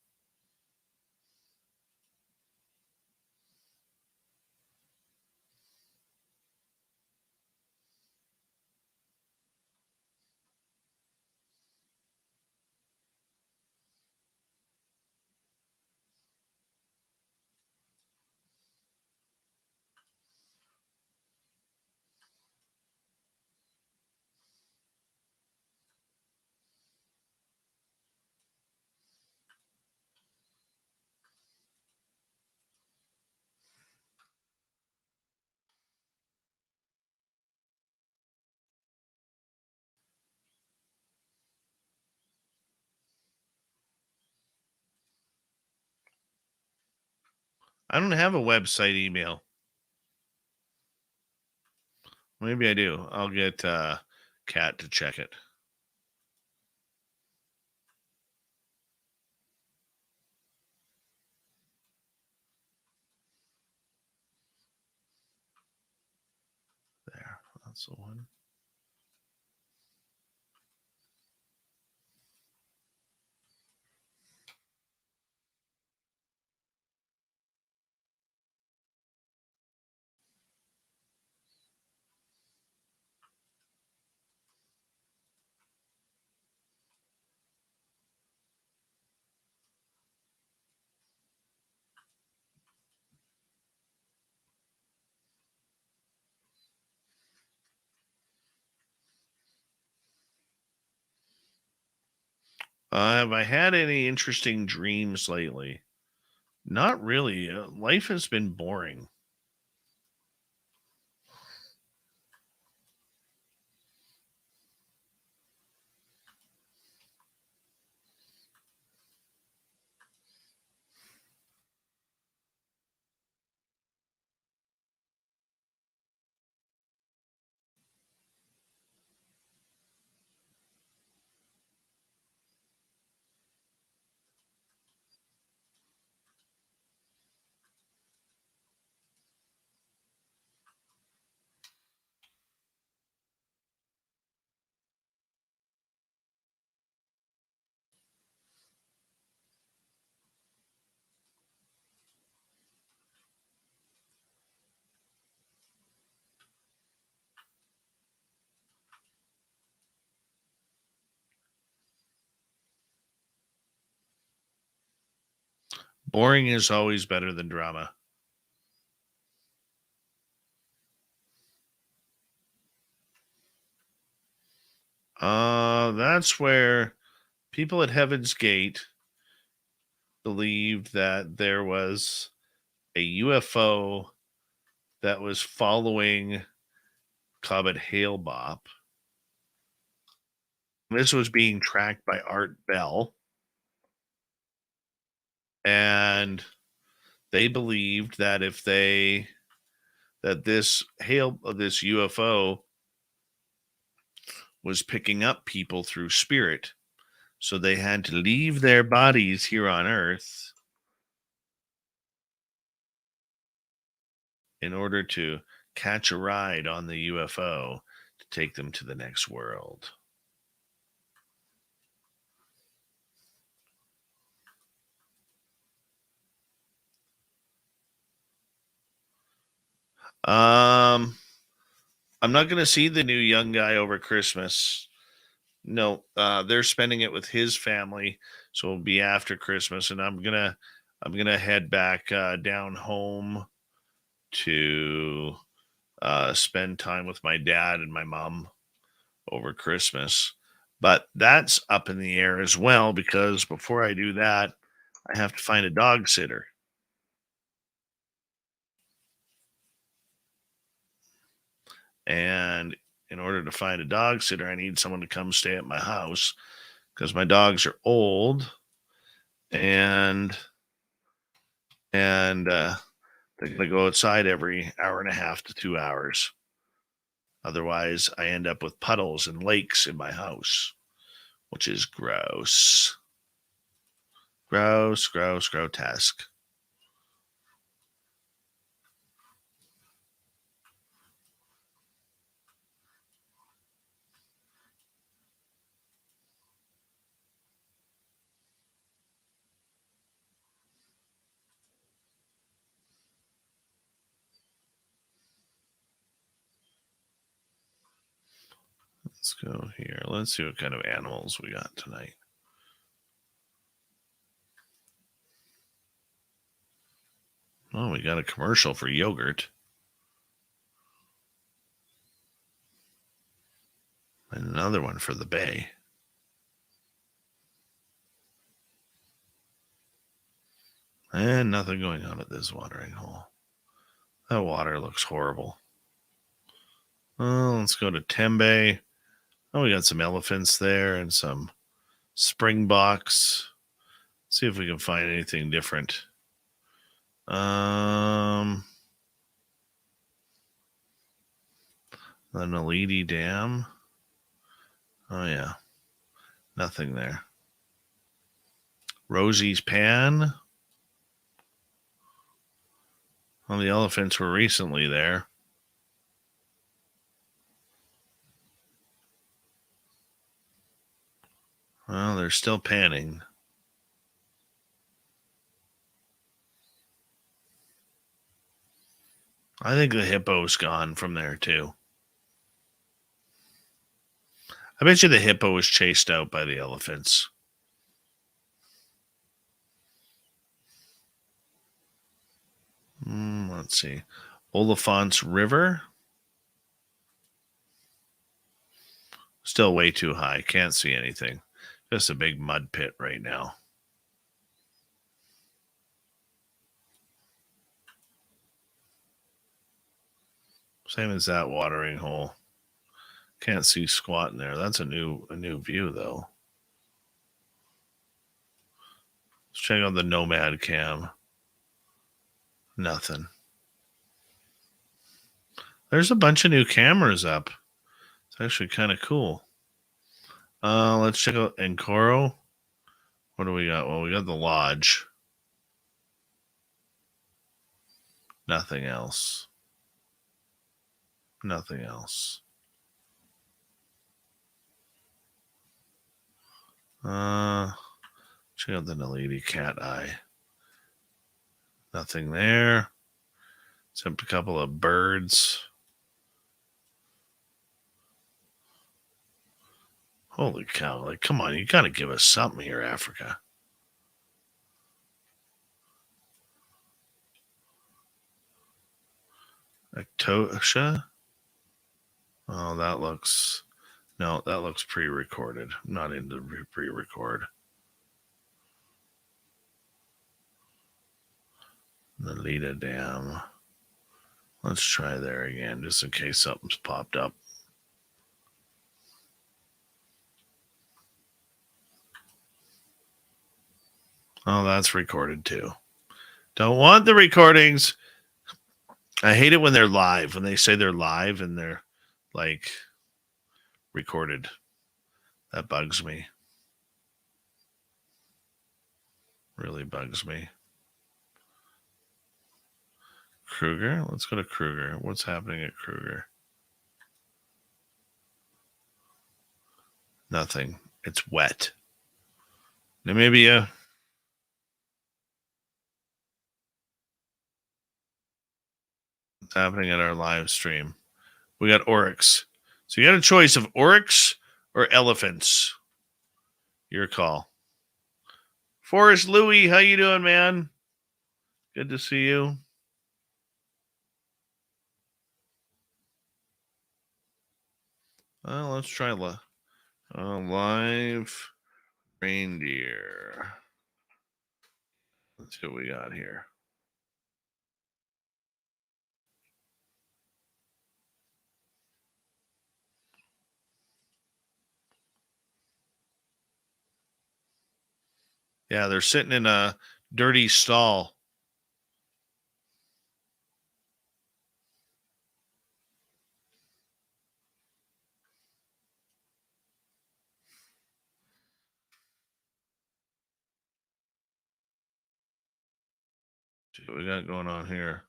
I don't have a website email. Maybe I do. I'll get Kat to check it. There. That's the one. Have I had any interesting dreams lately? Not really. Life has been boring. Boring is always better than drama. That's where people at Heaven's Gate believed that there was a UFO that was following Comet Hale-Bopp. This was being tracked by Art Bell. And they believed that this UFO was picking up people through spirit. So they had to leave their bodies here on Earth in order to catch a ride on the UFO to take them to the next world. I'm not going to see the new young guy over Christmas. No, they're spending it with his family, so it'll be after Christmas, and I'm gonna head back down home to spend time with my dad and my mom over Christmas. But that's up in the air as well, because before I do that, I have to find a dog sitter. And in order to find a dog sitter, I need someone to come stay at my house because my dogs are old and they're going to go outside every hour and a half to 2 hours. Otherwise, I end up with puddles and lakes in my house, which is gross. Gross, gross, grotesque. Let's go here. Let's see what kind of animals we got tonight. Oh, we got a commercial for yogurt. And another one for the bay. And nothing going on at this watering hole. That water looks horrible. Oh, let's go to Tembe. Oh, we got some elephants there and some springboks. See if we can find anything different. The Naledi Dam. Oh, yeah. Nothing there. Rosie's Pan. Well, the elephants were recently there. Well, they're still panning. I think the hippo's gone from there, too. I bet you the hippo was chased out by the elephants. Let's see. Oliphant's River. Still way too high. Can't see anything. Just a big mud pit right now. Same as that watering hole. Can't see squat in there. That's a new view, though. Let's check out the Nomad Cam. Nothing. There's a bunch of new cameras up. It's actually kind of cool. Let's check out Encoro. What do we got? Well, we got the lodge. Nothing else. Nothing else. Check out the Naledi Cat Eye. Nothing there. Except a couple of birds. Holy cow. Like, come on. You got to give us something here, Africa. Ectosha? Oh, that looks... No, that looks pre-recorded. I'm not into pre-record. The Lita Dam. Let's try there again, just in case something's popped up. Oh, that's recorded too. Don't want the recordings. I hate it when they're live. When they say they're live and they're like recorded. That bugs me. Really bugs me. Kruger? Let's go to Kruger. What's happening at Kruger? Nothing. It's wet. Namibia. What's happening at our live stream? We got oryx. So you got a choice of oryx or elephants. Your call. Forrest Louie, how you doing, man? Good to see you. Well, let's try live reindeer. Let's see what we got here. Yeah, they're sitting in a dirty stall. See what we got going on here.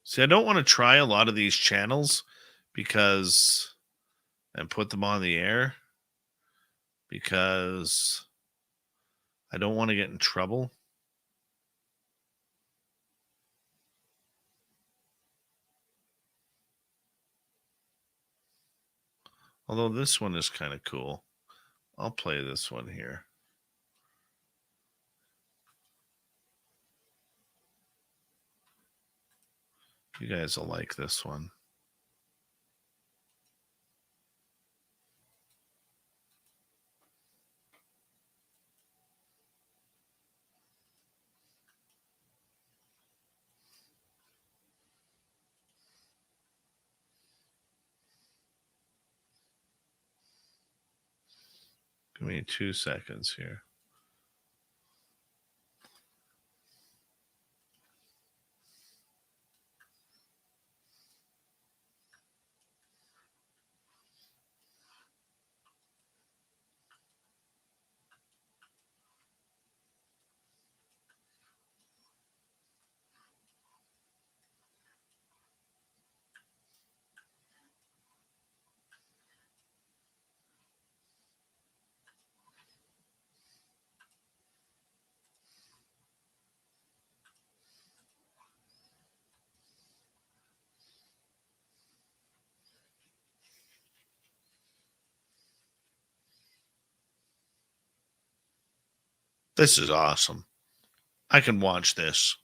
See, I don't want to try a lot of these channels because and put them on the air because I don't want to get in trouble. Although this one is kind of cool. I'll play this one here. You guys will like this one. Give me 2 seconds here. This is awesome. I can watch this.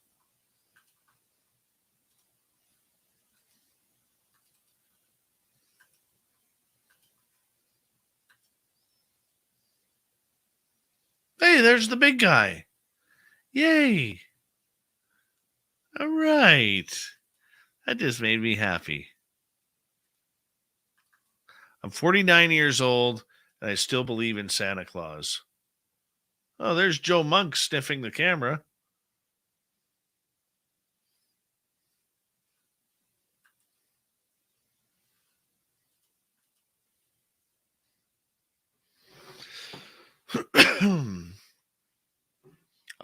Hey, there's the big guy. Yay. All right. That just made me happy. I'm 49 years old, and I still believe in Santa Claus. Oh, there's Joe Monk sniffing the camera. I'll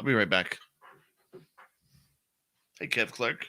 be right back. Hey, Kev Clark.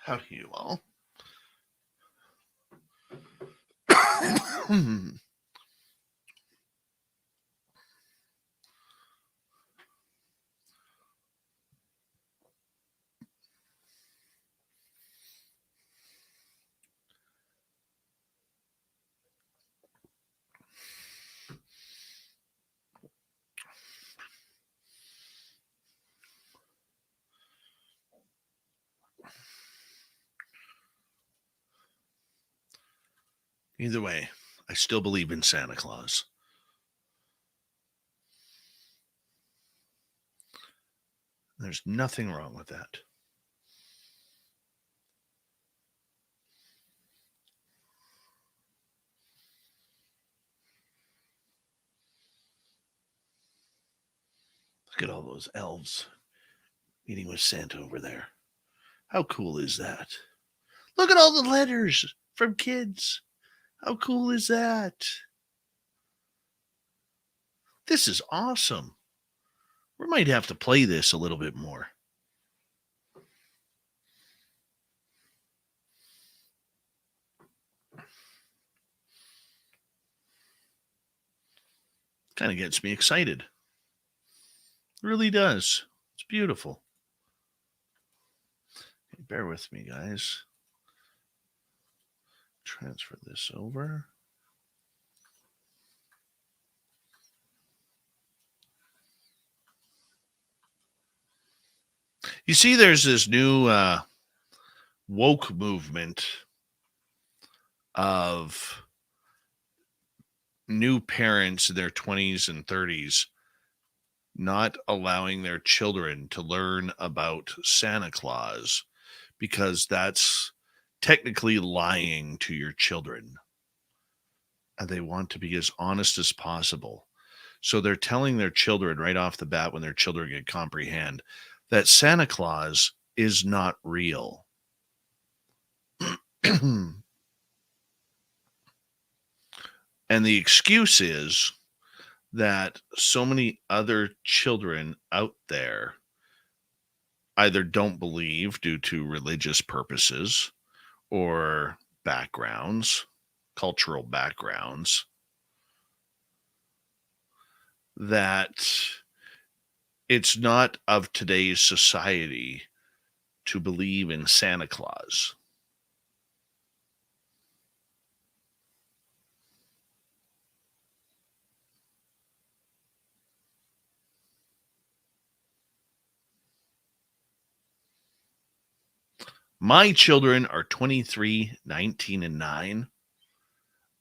Howdy, you all. Either way, I still believe in Santa Claus. There's nothing wrong with that. Look at all those elves meeting with Santa over there. How cool is that? Look at all the letters from kids. How cool is that? This is awesome. We might have to play this a little bit more. Kind of gets me excited. It really does. It's beautiful. Okay, bear with me, guys. Transfer this over. You see, there's this new woke movement of new parents in their 20s and 30s not allowing their children to learn about Santa Claus because that's technically lying to your children. And they want to be as honest as possible. So they're telling their children right off the bat when their children can comprehend that Santa Claus is not real. And the excuse is that so many other children out there either don't believe due to religious purposes or backgrounds, cultural backgrounds, that it's not of today's society to believe in Santa Claus. My children are 23, 19, and 9.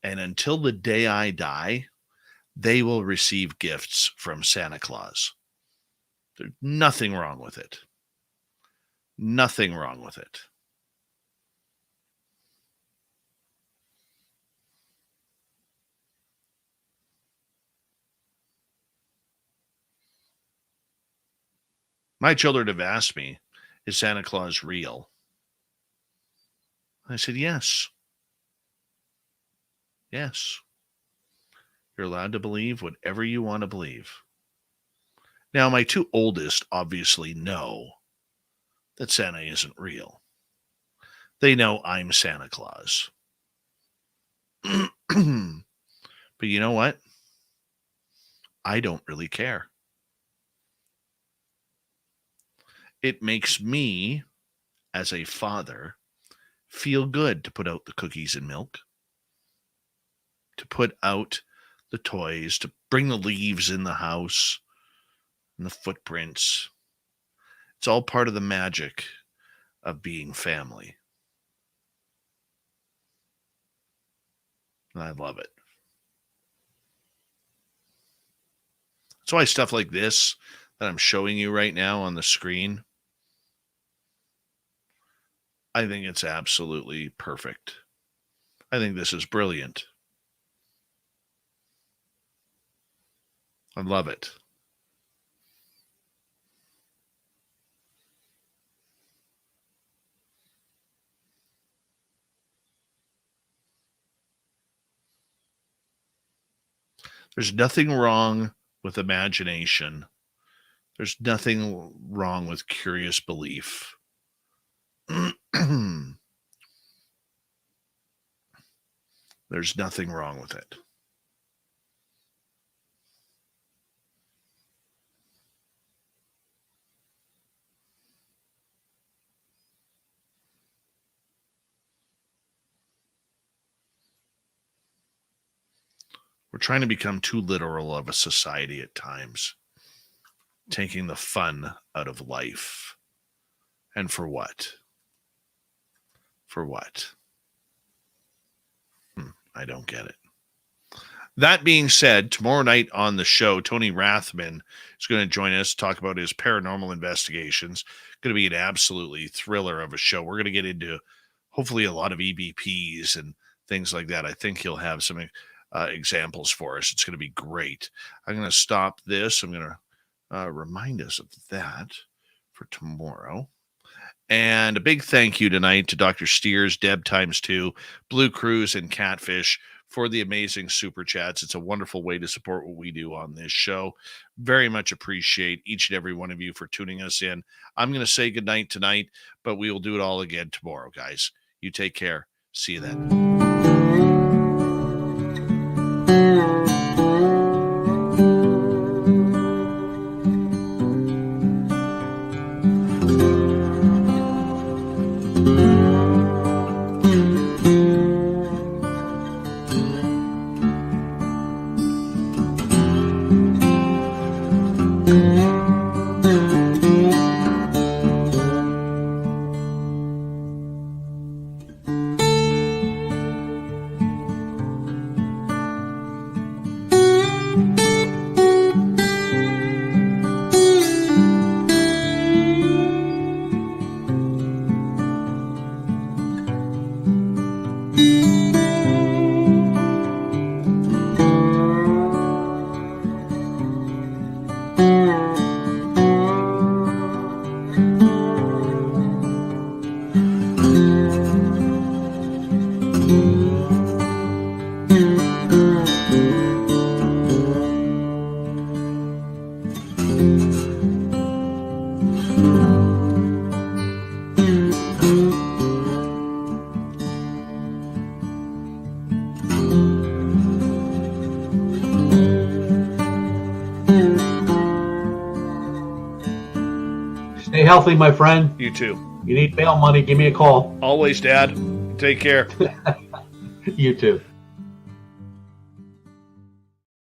And until the day I die, they will receive gifts from Santa Claus. There's nothing wrong with it. Nothing wrong with it. My children have asked me, is Santa Claus real? I said, yes. Yes. You're allowed to believe whatever you want to believe. Now, my two oldest obviously know that Santa isn't real. They know I'm Santa Claus. But you know what? I don't really care. It makes me, as a father, feel good to put out the cookies and milk, to put out the toys, to bring the leaves in the house and the footprints. It's all part of the magic of being family. And I love it. That's why stuff like this that I'm showing you right now on the screen, I think it's absolutely perfect. I think this is brilliant. I love it. There's nothing wrong with imagination. There's nothing wrong with curious belief. There's nothing wrong with it. We're trying to become too literal of a society at times, taking the fun out of life. And for what? For what? I don't get it. That being said, tomorrow night on the show, Tony Rathman is going to join us to talk about his paranormal investigations. Going to be an absolutely thriller of a show. We're going to get into hopefully a lot of EVPs and things like that. I think he'll have some examples for us. It's going to be great. I'm going to stop this. I'm going to remind us of that for tomorrow. And a big thank you tonight to Dr. Steers, Deb ×2, Blue Cruise, and Catfish for the amazing super chats. It's a wonderful way to support what we do on this show. Very much appreciate each and every one of you for tuning us in. I'm going to say goodnight tonight, but we will do it all again tomorrow, guys. You take care. See you then. Stay healthy, my friend. You too. You need bail money, give me a call. Always, Dad. Take care. You too.